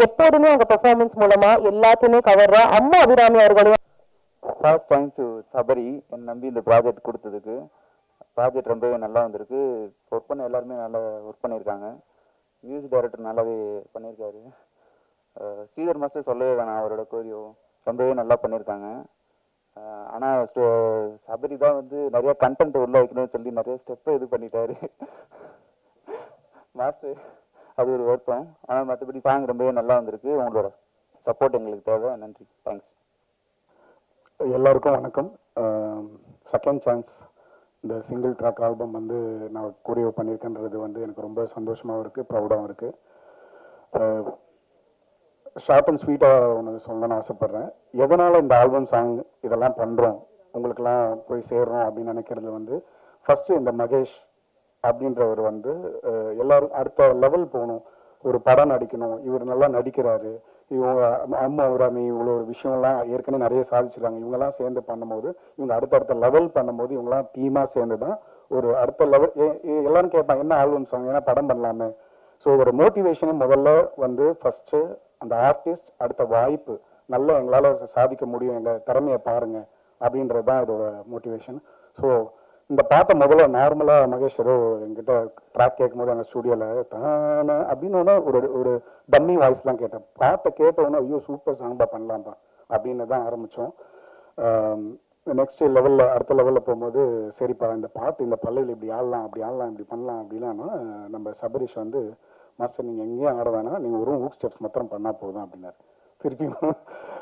எப்போதுமே அவங்க பெர்ஃபார்மன்ஸ் மூலமா எல்லாத்தையுமே கவர்ற அம்மா அபிராமி அவர்களையும் ஃபர்ஸ்ட் தேங்க்ஸ் டு சபரி என்னை நம்பி இந்த ப்ராஜெக்ட் கொடுத்ததுக்கு. ப்ராஜெக்ட் ரொம்பவே நல்லா வந்திருக்கு. ஒர்க் பண்ண எல்லாருமே நல்லா ஒர்க் பண்ணியிருக்காங்க. மியூசிக் டைரக்டர் நல்லாவே பண்ணியிருக்காரு. ஸ்ரீதர் மாஸ்டர் சொல்லவே வேணாம், அவரோட கோரியோ ரொம்பவே நல்லா பண்ணியிருக்காங்க. ஆனால் சபரி தான் வந்து நிறைய கண்டென்ட் உள்ள வைக்கணும்னு சொல்லி நிறைய ஸ்டெப்பை இது பண்ணிட்டாரு மாஸ்டர். அது ஒரு வருத்தம். ஆனால் மற்றபடி சாங் ரொம்பவே நல்லா வந்திருக்கு. உங்களோட சப்போர்ட் எங்களுக்கு தேவை. நன்றி, தேங்க்ஸ். எல்லாருக்கும் வணக்கம். செகண்ட் சான்ஸ் இந்த சிங்கிள் ட்ராக் ஆல்பம் வந்து நான் கோரியோ பண்ணியிருக்கேன்றது வந்து எனக்கு ரொம்ப சந்தோஷமாகவும் இருக்குது, ப்ரௌடாகவும் இருக்குது. ஷார்ட் அண்ட் ஸ்வீட்டாக ஒன்று சொல்லணும்னு ஆசைப்பட்றேன். எதனால் இந்த ஆல்பம் சாங் இதெல்லாம் பண்ணுறோம், உங்களுக்கெல்லாம் போய் சேர்றோம் அப்படின்னு நினைக்கிறது வந்து ஃபஸ்ட்டு இந்த மகேஷ் அப்படின்றவர் வந்து எல்லாரும் அடுத்த லெவல் போகணும், ஒரு படம் நடிக்கணும், இவர் நல்லா நடிக்கிறாரு, இவங்க அம்மா அபிராமி இவ்வளோ ஒரு விஷயம்லாம் ஏற்கனவே நிறைய சாதிச்சிருக்காங்க, இவங்கெல்லாம் சேர்ந்து பண்ணும்போது இவங்க அடுத்தடுத்த லெவல் பண்ணும்போது இவங்கெல்லாம் டீமாக சேர்ந்து தான் ஒரு அடுத்த லெவல். எல்லாரும் கேட்பாங்க என்ன ஆல்பம் சாங், ஏன்னா படம் பண்ணலாமே. ஸோ ஒரு மோட்டிவேஷனே முதல்ல வந்து ஃபஸ்ட்டு அந்த ஆர்டிஸ்ட் அடுத்த வாய்ப்பு நல்லா எங்களால் சாதிக்க முடியும், எங்கள் திறமையை பாருங்கள் அப்படின்றது தான் இதோட மோட்டிவேஷன். ஸோ இந்த பாட்டை முதல்ல நார்மலாக மகேஷ் ஏதோ என்கிட்ட ட்ராக் கேட்கும்போது அந்த ஸ்டூடியோவில் தானே அப்படின்னு ஒரு ஒரு டம்மி வாய்ஸ்லாம் கேட்டேன். பாட்டை கேட்டவுடனே ஐயோ சூப்பர் சாங்பா பண்ணலாம்ப்பா அப்படின்னு தான் ஆரம்பித்தோம். நெக்ஸ்ட் லெவலில் அடுத்த லெவலில் போகும்போது சரிப்பா இந்த பாட்டு இந்த பல்லையில் இப்படி ஆடலாம் அப்படி ஆடலாம் இப்படி பண்ணலாம் அப்படிலாம்னா நம்ம சபரிஷ் வந்து மாஸ்டர் நீங்கள் எங்கேயும் ஆட வேணாம், நீங்கள் ஒரு ஹூக் ஸ்டெப்ஸ் மாத்திரம் பண்ணால் போதும் அப்படின்னாரு. திருப்பி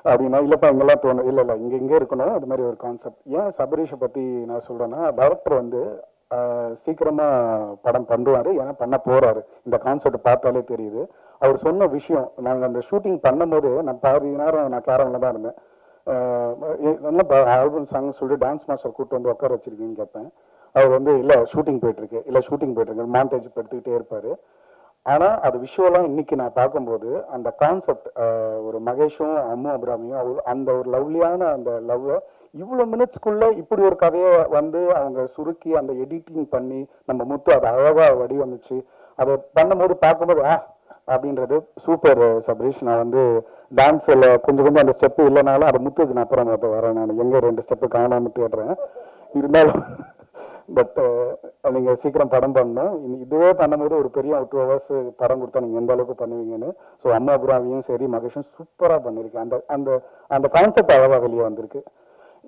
அப்படின்னா இல்லைப்பா இங்கெல்லாம் தோணும், இல்லை இங்கே இருக்கணும், அது மாதிரி ஒரு கான்செப்ட். ஏன் சபரீஷை பற்றி நான் சொல்கிறேன்னா டைரக்டர் வந்து சீக்கிரமாக படம் பண்ணுவார், ஏன்னா பண்ண போகிறாரு. இந்த கான்செப்ட் பார்த்தாலே தெரியுது. அவர் சொன்ன விஷயம், நாங்கள் அந்த ஷூட்டிங் பண்ணும்போது நான் பாதி நேரம் நான் கேரவனில் தான் இருந்தேன். நல்லா ஆல்பம் சாங் சொல்லிட்டு டான்ஸ் மாஸ்டர் கூப்பிட்டு வந்து உட்கார வச்சிருக்கீங்கன்னு கேட்பேன். அவர் வந்து இல்லை ஷூட்டிங் போயிட்டுருக்கு மாண்டேஜ் எடுத்துக்கிட்டே இருப்பார். ஆனால் அது விஷுவலாக இன்னைக்கு நான் பார்க்கும்போது அந்த கான்செப்ட் ஒரு மகேஷும் அம்மு அபிராமியும் அந்த ஒரு லவ்லியான அந்த லவ்வை இவ்வளோ மினிட்ஸ்க்குள்ளே இப்படி ஒரு கதையை வந்து அவங்க சுருக்கி அந்த எடிட்டிங் பண்ணி நம்ம முத்து அதை அழகாக வடிவமைச்சு அதை பண்ணும்போது பார்க்கும்போது அப்படின்றது சூப்பர் சபரீஷ். நான் வந்து டான்ஸில் கொஞ்சம் அந்த ஸ்டெப்பு இல்லைனாலும் அதை முத்துக்கு நான் அப்புறம் வரேன். நான் எங்கே 2 ஸ்டெப்பு காணாமல் தேடுறேன். இருந்தாலும் பட் நீங்கள் சீக்கிரம் படம் பண்ணணும். இதுவே பண்ணும்போது ஒரு பெரிய 2 hours படம் கொடுத்தா நீங்கள் எந்த அளவுக்கு பண்ணுவீங்கன்னு. ஸோ அம்மா அபிராமியும் சரி மகேஷும் சூப்பராக பண்ணியிருக்கேன். அந்த அந்த அந்த கான்செப்ட் அழகாக வெளியே வந்திருக்கு.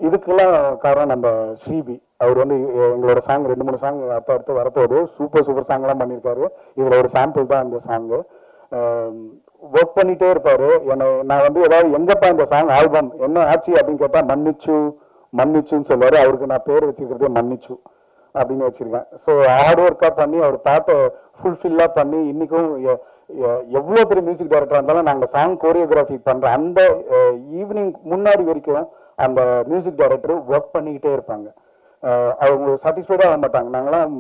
இதுக்கெல்லாம் காரணம் நம்ம ஸ்ரீபி. அவர் வந்து எங்களோட சாங் 2-3 சாங் அடுத்து வரப்போகுது. சூப்பர் சாங்லாம் பண்ணியிருக்காரு. இதில் ஒரு சாம்பிள் தான் இந்த சாங்கு. ஒர்க் பண்ணிகிட்டே இருப்பார். நான் வந்து ஏதாவது எங்கப்பா இந்த சாங் ஆல்பம் என்ன ஆச்சு அப்படின்னு கேட்டால் மன்னிச்சுன்னு சொல்லுவார். அவருக்கு நான் பேர் வச்சுக்கிறதே மன்னிச்சு அப்படின்னு வச்சிருக்கேன். ஸோ ஹார்ட் ஒர்க்காக பண்ணி அவர் பாட்டை ஃபுல்ஃபில்லாக பண்ணி இன்றைக்கும் எவ்வளோ பெரிய மியூசிக் டைரக்டராக இருந்தாலும் நாங்கள் சாங் கோரியோகிராஃபி பண்ணுற அந்த ஈவினிங் முன்னாடி வரைக்கும் அந்த மியூசிக் டைரக்டர் ஒர்க் பண்ணிக்கிட்டே இருப்பாங்க. அவங்க சாட்டிஸ்ஃபைடாக ஆக மாட்டாங்க. நாங்களாம்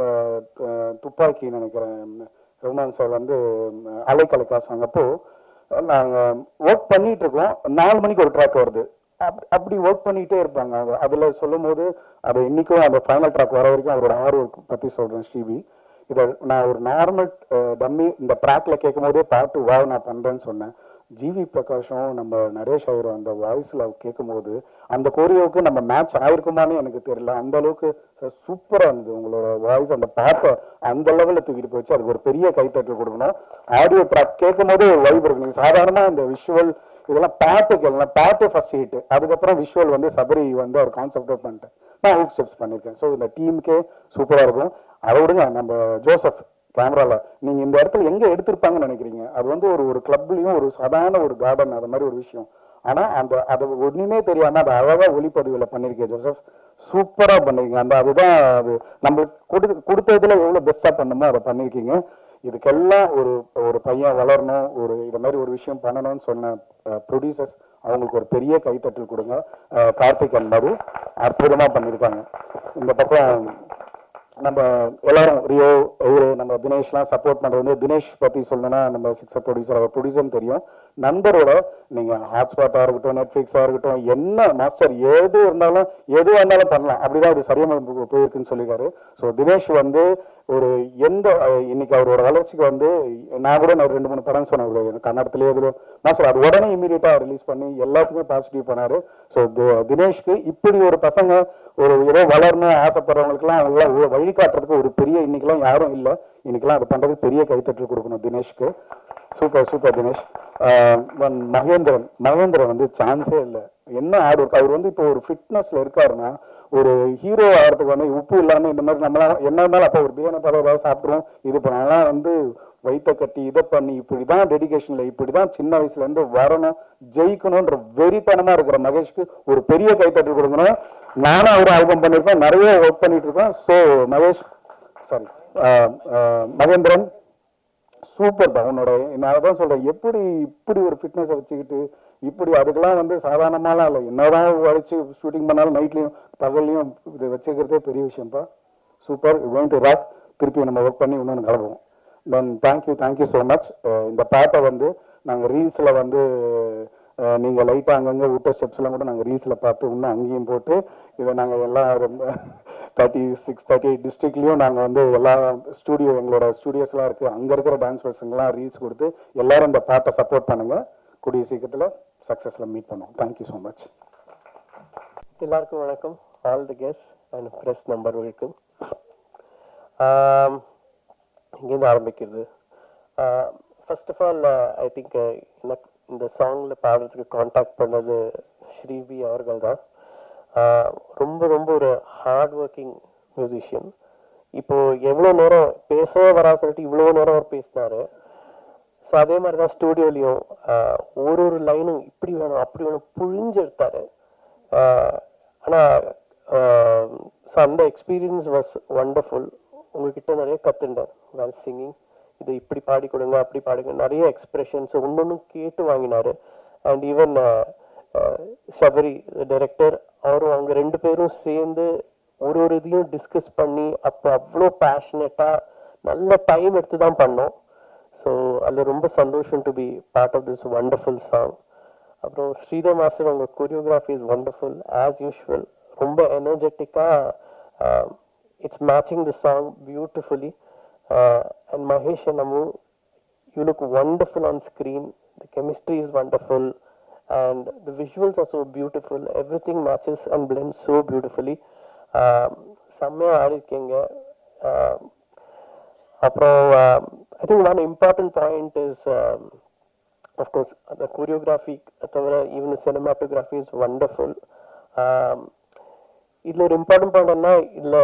துப்பாக்கி நினைக்கிறேன் ரகுமான் சார் வந்து அலைக்கலைக்கா சாங் அப்போ நாங்கள் ஒர்க் பண்ணிட்டு இருக்கோம். 4 மணிக்கு ஒரு ட்ராக் வருது. அப்படி ஒர்க் பண்ணிக்கிட்டே இருப்பாங்க. அதில் சொல்லும் போது அது இன்னைக்கும் அந்த ஃபைனல் ட்ராக் வர வரைக்கும் அவரோட ஒர்க் பற்றி சொல்கிறேன் ஸ்ரீவி. இதை நான் ஒரு நார்மல் டம்மி இந்த ட்ராக்ல கேட்கும் போதே பாட்டு நான் பண்ணுறேன்னு சொன்னேன். ஜிவி பிரகாஷும் நம்ம நரேஷ் அவர் அந்த வாய்ஸில் கேட்கும் போது அந்த கோரியோவுக்கு நம்ம மேட்ச் ஆயிருக்குமான்னு எனக்கு தெரியல. அந்த அளவுக்கு சூப்பராக இருந்தது உங்களோட வாய்ஸ். அந்த பாட்டை அந்த லெவலில் தூக்கிட்டு போச்சு. அதுக்கு ஒரு பெரிய கைத்தட்டல் கொடுக்கணும். ஆடியோ ட்ராக் கேட்கும் போது ஒரு வைப் இருக்கு. நீங்கள் சாதாரணமாக இந்த விஷுவல் இதெல்லாம் பாட்டு கேட்கலாம். பாட்டு ஃபர்ஸ்ட் ஹிட், அதுக்கப்புறம் விஷுவல் வந்து சபரி வந்து ஒரு கான்செப்ட் பண்ணிட்டேன். நான் ஹூக் ஸ்டெப்ஸ் பண்ணியிருக்கேன். ஸோ இந்த டீமுக்கே சூப்பராக இருக்கும். அதை விடுங்க, நம்ம ஜோசப் கேமராவில் நீங்கள் இந்த இடத்துல எங்கே எடுத்திருப்பாங்கன்னு நினைக்கிறீங்க? அது வந்து ஒரு கிளப்லையும் ஒரு சாதாரண ஒரு கார்டன் அது மாதிரி ஒரு விஷயம். ஆனால் அதை ஒன்றுமே தெரியாமல் அதை அழகாக ஒளிப்பதிவில் பண்ணியிருக்கேன் ஜோசப். சூப்பராக பண்ணியிருக்கீங்க. அதுதான் அது நம்மளுக்கு கொடுத்ததுல எவ்வளோ பெஸ்ட்டாக பண்ணுமோ அதை பண்ணியிருக்கீங்க. இதுக்கெல்லாம் ஒரு பையன் வளரணும், இது மாதிரி ஒரு விஷயம் பண்ணணும்னு சொன்ன ப்ரொடியூசர்ஸ் அவங்களுக்கு ஒரு பெரிய கைத்தட்டல் கொடுங்க. கார்த்திக் அண்ட் மது அற்புதமாக பண்ணியிருக்காங்க. இந்த பக்கம் நம்ம எல்லாரும் ரியோ நம்ம தினேஷ்லாம் சப்போர்ட் பண்ணுறது வந்து தினேஷ் பற்றி சொல்லணும்னா நம்ம 6 ப்ரொடியூசர் அவர் ப்ரொடியூசர்னு தெரியும். நண்பரோட நீங்கள் ஹாட்ஸ்பாட்டாக இருக்கட்டும், நெட்ஃப்ளிக்ஸாக இருக்கட்டும், என்ன மாஸ்டர் எதுவாக இருந்தாலும் பண்ணலாம். அப்படிதான் அது சரியாக போயிருக்குன்னு சொல்லியிருக்காரு. ஸோ தினேஷ் வந்து ஒரு இன்னைக்கு அவரோட வளர்ச்சிக்கு வந்து நான் கூட 2-3 படம் சொன்னேன் கன்னடத்திலேயே இதில் மாஸ்டர் அது உடனே இமீடியட்டாக ரிலீஸ் பண்ணி எல்லாத்துக்குமே பாசிட்டிவ் பண்ணாரு. ஸோ தினேஷ்க்கு இப்படி ஒரு பசங்க ஏதோ வளரணும் ஆசைப்படுறவங்களுக்குலாம் அவங்களாம் வழிகாட்டுறதுக்கு ஒரு பெரிய இன்னைக்கெல்லாம் யாரும் இல்லை. இன்னைக்கெல்லாம் அது பண்ணுறதுக்கு பெரிய கைத்தட்டல் கொடுக்கணும் தினேஷ்க்கு. சூப்பர் தினேஷ். மகேந்திரன் வந்து சான்ஸே இல்லை. என்ன ஆட் ஒர்க் அவர் வந்து இப்போ ஒரு ஃபிட்னஸ்ல இருக்காருன்னா ஒரு ஹீரோ ஆகிறதுக்கு வந்து உப்பு இல்லாமல் இந்த மாதிரி நம்மளாம் என்ன இருந்தாலும் அப்போ ஒரு பிரியாணி பதவி சாப்பிட்றோம். இது பண்ணலாம் வந்து வயிற்ற கட்டி இதை பண்ணி இப்படிதான் டெடிகேஷன்ல இப்படிதான் சின்ன வயசுல இருந்து வரணும் ஜெயிக்கணும்ன்ற வெறித்தனமா இருக்கிற மகேஷ்க்கு ஒரு பெரிய கைத்தட்டல் கொடுக்கணும். நானும் அவர் ஆல்பம் பண்ணியிருக்கோம், நிறைய ஒர்க் பண்ணிட்டு இருக்கோம். ஸோ மகேந்திரன் சூப்பர் தான் உன்னோட. நான் அதான் சொல்றேன், எப்படி இப்படி ஒரு ஃபிட்னஸை வச்சுக்கிட்டு இப்படி அதுக்கெல்லாம் வந்து சாதாரணமாலாம் இல்லை. என்னதான் வச்சு ஷூட்டிங் பண்ணாலும் நைட்லையும் பகல்லையும் இதை வச்சுக்கிறதே பெரிய விஷயம்ப்பா. Super, going to rock. திருப்பி நம்ம ஒர்க் பண்ணி இன்னொன்று கிளம்புவோம். Then thank you so much. இந்த பாட்டை வந்து நாங்கள் ரீல்ஸில் வந்து நீங்கள் லைட்டாக அங்கங்கே விட்ட ஸ்டெப்ஸ்லாம் கூட நாங்கள் ரீல்ஸில் பார்த்து இன்னும் அங்கேயும் போட்டு இதை நாங்கள் எல்லாம் ரொம்ப 38 டிஸ்ட்ரிக்ட்லேயும் நாங்கள் வந்து எல்லா எங்களோட ஸ்டூடியோஸ்லாம் இருக்குது, அங்கே இருக்கிற டான்ஸ் பர்சன்லாம் ரீல்ஸ் கொடுத்து எல்லாரும் இந்த பாட்டை சப்போர்ட் பண்ணுங்கள். கூடிய சீக்கிரத்தில் சக்ஸஸில் மீட் பண்ணுவோம். Thank you so much. எல்லாருக்கும் வணக்கம். All the guest and press நம்பர்களுக்கும் இங்கேருந்து ஆரம்பிக்கிறது. First of all I think எனக்கு இந்த சாங்கில் பாடுறதுக்கு காண்டாக்ட் பண்ணது ஸ்ரீவி அவர்கள் தான். ரொம்ப ஒரு ஹார்ட் ஒர்க்கிங் மியூசிஷியன். இப்போது எவ்வளோ நேரம் பேசவே வரா சொல்லிட்டு இவ்வளோ நேரம் அவர் பேசினார். ஸோ அதே மாதிரி தான் ஸ்டூடியோலையும் ஒரு லைனும் இப்படி வேணும் அப்படி வேணும் புழிஞ்சு எடுத்தார். ஆனால் ஸோ அந்த எக்ஸ்பீரியன்ஸ் வாஸ் வண்டர்ஃபுல். உங்ககிட்ட நிறைய கற்றுண்டேன் வேல் சிங்கிங். இது இப்படி பாடி கொடுங்க அப்படி பாடுங்க, நிறைய எக்ஸ்பிரஷன்ஸ் ஒன்று கேட்டு வாங்கினார். அண்ட் ஈவன் சபரி டைரக்டர் அவரும் அவங்க 2 பேரும் சேர்ந்து ஒரு இதையும் டிஸ்கஸ் பண்ணி அப்போ அவ்வளோ பேஷனேட்டாக நல்ல டைம் எடுத்து தான் பண்ணோம். ஸோ அதில் ரொம்ப சந்தோஷம் to be part of this wonderful song. அப்புறம் ஸ்ரீதர் மாஸ்டர் அவங்க choreography is wonderful as usual. ரொம்ப எனர்ஜெட்டிக்காக it's matching the song beautifully. And Mahesh and Amu, you look wonderful on screen. The chemistry is wonderful and the visuals are so beautiful. Everything matches and blends so beautifully. செம்மையாக ஆடிருக்கீங்க. அப்புறம் I think one important point is of course the choreography தவிர even the cinematography is wonderful. இதில் ஒரு important point என்ன, இதில்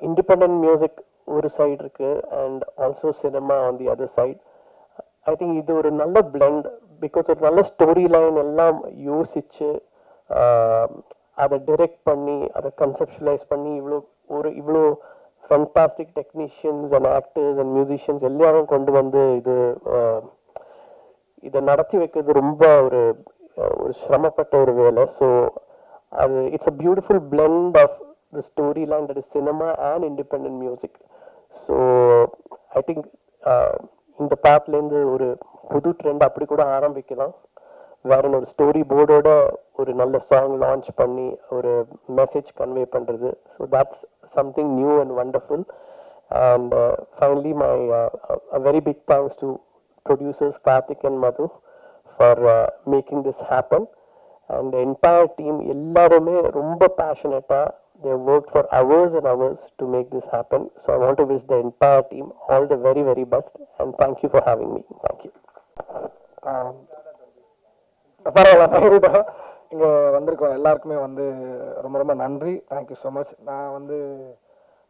independent music ஒரு side இருக்கு and also cinema on the other side. I think இது ஒரு நல்ல பிளெண்ட். பிகாஸ் ஒரு நல்ல ஸ்டோரி லைன் எல்லாம் யோசிச்சு அதை டிரெக்ட் பண்ணி அதை கன்செப்ஷுவலைஸ் பண்ணி இவ்வளோ fantastic technicians and actors and musicians எல்லாரும் கொண்டு வந்து இதை நடத்தி வைக்கிறது ரொம்ப ஒரு சிரமப்பட்ட ஒரு வேலை. ஸோ அது it's a beautiful blend of the story line that is cinema and independent music. So I think இந்த பாட்லேருந்து ஒரு புது ட்ரெண்ட் அப்படி கூட ஆரம்பிக்கலாம். வேற ஒரு ஸ்டோரி போர்டோட ஒரு நல்ல சாங் லான்ச் பண்ணி ஒரு மெசேஜ் கன்வே பண்ணுறது. So that's something new and wonderful. And finally a very big thanks to producers Karthik and Madhu for making this happen. And the entire team ellarume romba passionate. They worked for hours and hours to make this happen. So I want to wish the entire team all the very, very best and thank you for having me. Thank you. பரவாயில்ல, இங்கே வந்திருக்கோம் எல்லாருக்குமே வந்து ரொம்ப ரொம்ப நன்றி. Thank you so much.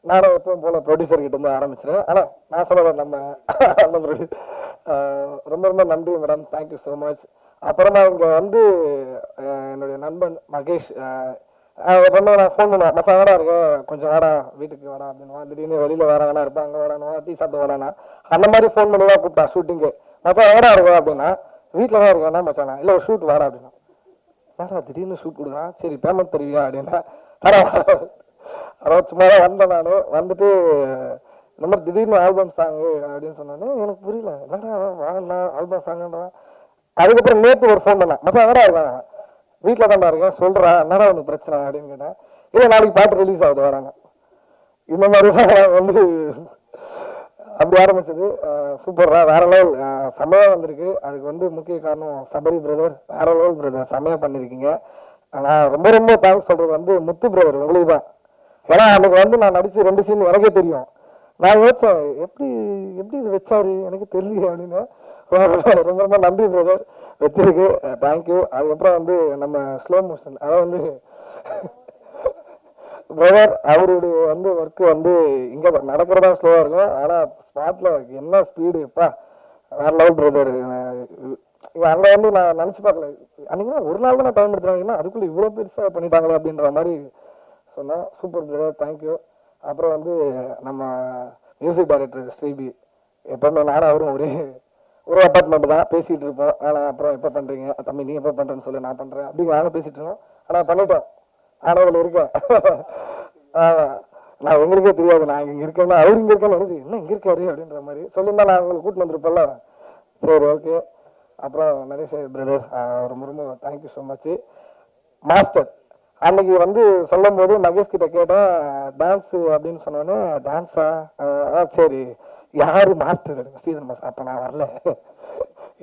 நானும் எப்பவும் போல் ப்ரொடியூசர்கிட்ட இருந்து ஆரம்பிச்சிடுறேன். ஆனால் நான் சொல்ல நம்ம ரொம்ப ரொம்ப நன்றி மேடம், தேங்க்யூ ஸோ மச். அப்புறமா இங்கே வந்து என்னுடைய நண்பன் மகேஷ் ரொம்ப நான் ஃபோன் பண்ணுவேன், மச்சான் வேடா இருக்கேன் கொஞ்சம் வாடா வீட்டுக்கு வாடா அப்படின்னு. திடீர்னு வெளியில் வேற வேணா இருப்பேன், அங்கே வேடானா டீ சாப்பிட்டு வேடானா அந்த மாதிரி ஃபோன் பண்ணி தான் கூப்பிட்டா ஷூட்டிங்கு. மச்சான் வேடா இருக்கேன் அப்படின்னா வீட்டில் தான் இருக்கேன்னா மச்சானா இல்லை ஒரு ஷூட் வாடா அப்படின்னா வேடா திடீர்னு ஷூட் கொடுக்குறான், சரி பேமெண்ட் தருவியா அப்படின்னா அதாவது சும்மா தான் வந்தேன். நான் வந்துட்டு இந்த மாதிரி திடீர்னு ஆல்பம் சாங்கு அப்படின்னு சொன்னோன்னே எனக்கு புரியல, என்னடா வாங்கண்ணா ஆல்பம் சாங்குன்றான். அதுக்கப்புறம் நேற்று ஒரு ஃபோன் பண்ணேன், மச்சான் எங்கடா இருக்கான், வீட்டில் தான்டா இருக்கேன், சொல்கிறா என்னடா ஒன்று பிரச்சனை அப்படின்னு கேட்டேன். இல்லை நாளைக்கு பாட்டு ரிலீஸ் ஆகுது வராங்க. இந்த மாதிரி தான் வந்து அப்படி ஆரம்பிச்சது. சூப்பரா வேற லெவல் செம்மையா வந்திருக்கு. அதுக்கு வந்து முக்கிய காரணம் சபரி பிரதர், வேற லெவல் பிரதர், செம்மையா பண்ணியிருக்கீங்க. ஆனால் ரொம்ப ரொம்ப தேங்க்ஸ் சொல்றது வந்து முத்து பிரதர் உங்களுக்கு தான். ஏன்னா அன்னைக்கு வந்து நான் நடிச்சு 2 சீன் எனக்கே தெரியும். நான் யோசிச்சேன் எப்படி எப்படி இது வச்சாரு எனக்கு தெரியல அப்படின்னு. ரொம்ப ரொம்ப நன்றி பிரதர், வச்சிருக்கு, தேங்க்யூ. அதுக்கப்புறம் வந்து நம்ம ஸ்லோ மோஷன், அதாவது வந்து பிரதர் அவருடைய வந்து ஒர்க்கு வந்து இங்கே நடக்கிறதா ஸ்லோவாக இருக்கும், ஆனால் ஸ்பாட்டில் என்ன ஸ்பீடு எப்பா வேற லெவல் பிரதர். அங்கே வந்து நான் நினச்சி பார்க்கல, அன்றைக்கி ஒரு நாள் தான் டைம் எடுத்துட்டாங்கன்னா அதுக்குள்ளே இவ்வளோ பெருசாக பண்ணிட்டாங்களே அப்படின்ற மாதிரி சொன்னேன். Super brother, thank you. அப்புறம் வந்து நம்ம மியூசிக் டைரக்டர் ஸ்ரீபி, எப்பவுமே நானும் அவரும் ஒரு அப்பார்ட்மெண்ட் தான் பேசிகிட்டு இருப்போம். ஆனால் அப்புறம் எப்போ பண்ணுறீங்க தம்பி, நீ எப்போ பண்ணுறேன்னு சொல்லி நான் பண்ணுறேன் அப்படிங்க நாங்கள் பேசிகிட்டு இருக்கோம். ஆனால் பண்ணிட்டோம், ஆனதில் இருக்கேன். நான் உங்களுக்கே தெரியாது நான் இங்கே இருக்கேன்னா அவர் இங்கே இருக்கேன்னு நினைச்சு என்ன இங்கே இருக்காரு அப்படின்ற மாதிரி சொல்லியிருந்தா நான் உங்களுக்கு கூட்டிட்டு வந்திருப்பேன்ல. சரி ஓகே. அப்புறம் நரேஷ் பிரதர் ரொம்ப ரொம்ப தேங்க்யூ ஸோ மச். மாஸ்டர் அன்னைக்கு வந்து சொல்லும் போது மகேஷ் கிட்ட கேட்டேன் டான்ஸு அப்படின்னு சொன்னோன்னே, டான்ஸா சரி யாரு மாஸ்டர் ஸ்ரீதர் மாஸ்டர். அப்போ நான் வரல,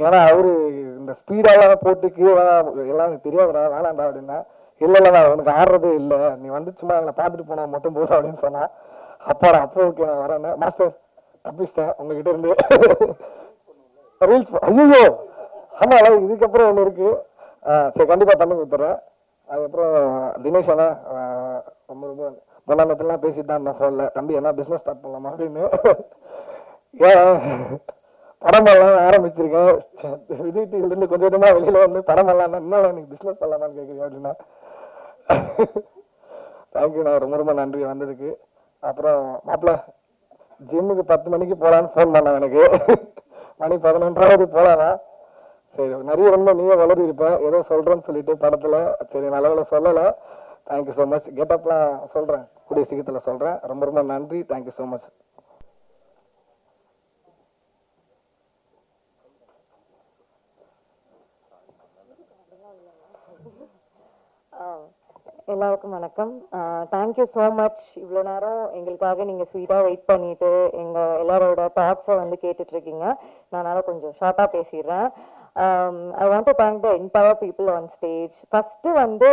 ஏன்னா அவரு இந்த ஸ்பீடெல்லாம் போட்டு கீழே எல்லாம் எனக்கு தெரியாதுடா வேணாண்டா அப்படின்னா. இல்லைல்லடா உனக்கு ஆடுறதே இல்லை, நீ வந்து சும்மா எங்களை பார்த்துட்டு போனா மட்டும் போதும் அப்படின்னு சொன்னா. அப்பாடா அப்போ ஓகே நான் வரேன் மாஸ்டர், தப்பிச்சிட்டேன் உங்ககிட்ட இருந்து ரீல்ஸ். ஐயோ ஆமா இதுக்கப்புறம் ஒன்று இருக்கு, சரி கண்டிப்பா பண்ணி கொடுத்துறேன். அதுக்கப்புறம் தினேஷ் அண்ணா ரொம்ப ரொம்ப முன்னாள் பேசிட்டு தான் இருந்தேன் ஃபோன்ல, தம்பி என்ன பிஸ்னஸ் ஸ்டார்ட் பண்ணலாமா அப்படின்னு. ஏன் படமெல்லாம் ஆரம்பிச்சிருக்கேன், விஜய் டிவிலேருந்து கொஞ்சம் கொஞ்சமா வெளியில வந்து படமெல்லாம் இன்னும் எனக்கு பிஸ்னஸ் பண்ணலாமான்னு கேட்குறீங்க அப்படின்னா. தேங்க்யூ, நான் ரொம்ப ரொம்ப நன்றி வந்ததுக்கு. அப்புறம் மாப்பிள்ள ஜிம்முக்கு 10 மணிக்கு போகலான்னு ஃபோன் பண்ணேன், எனக்கு மணி 11:30 போகலானா. சரி நிறைய ரொம்ப நீயே வளரி இருப்பேன் ஏதோ சொல்கிறேன்னு சொல்லிட்டு படத்தில், சரி நல்ல சொல்லலை. Thank you so much. கெட்டப்லாம் சொல்கிறேன், கூடிய சீக்கிரத்தில் சொல்கிறேன். ரொம்ப ரொம்ப நன்றி, தேங்க்யூ ஸோ மச். எல்லாருக்கும் வணக்கம். Thank you so much. இவ்வளோ நேரம் எங்களுக்காக நீங்கள் ஸ்வீட்டாக வெயிட் பண்ணிட்டு எங்கள் எல்லாரோட தாட்ஸை வந்து கேட்டுட்ருக்கீங்க. நான் கொஞ்சம் ஷார்ட்டாக பேசிடுறேன். I want to thank the entire people on stage. First வந்து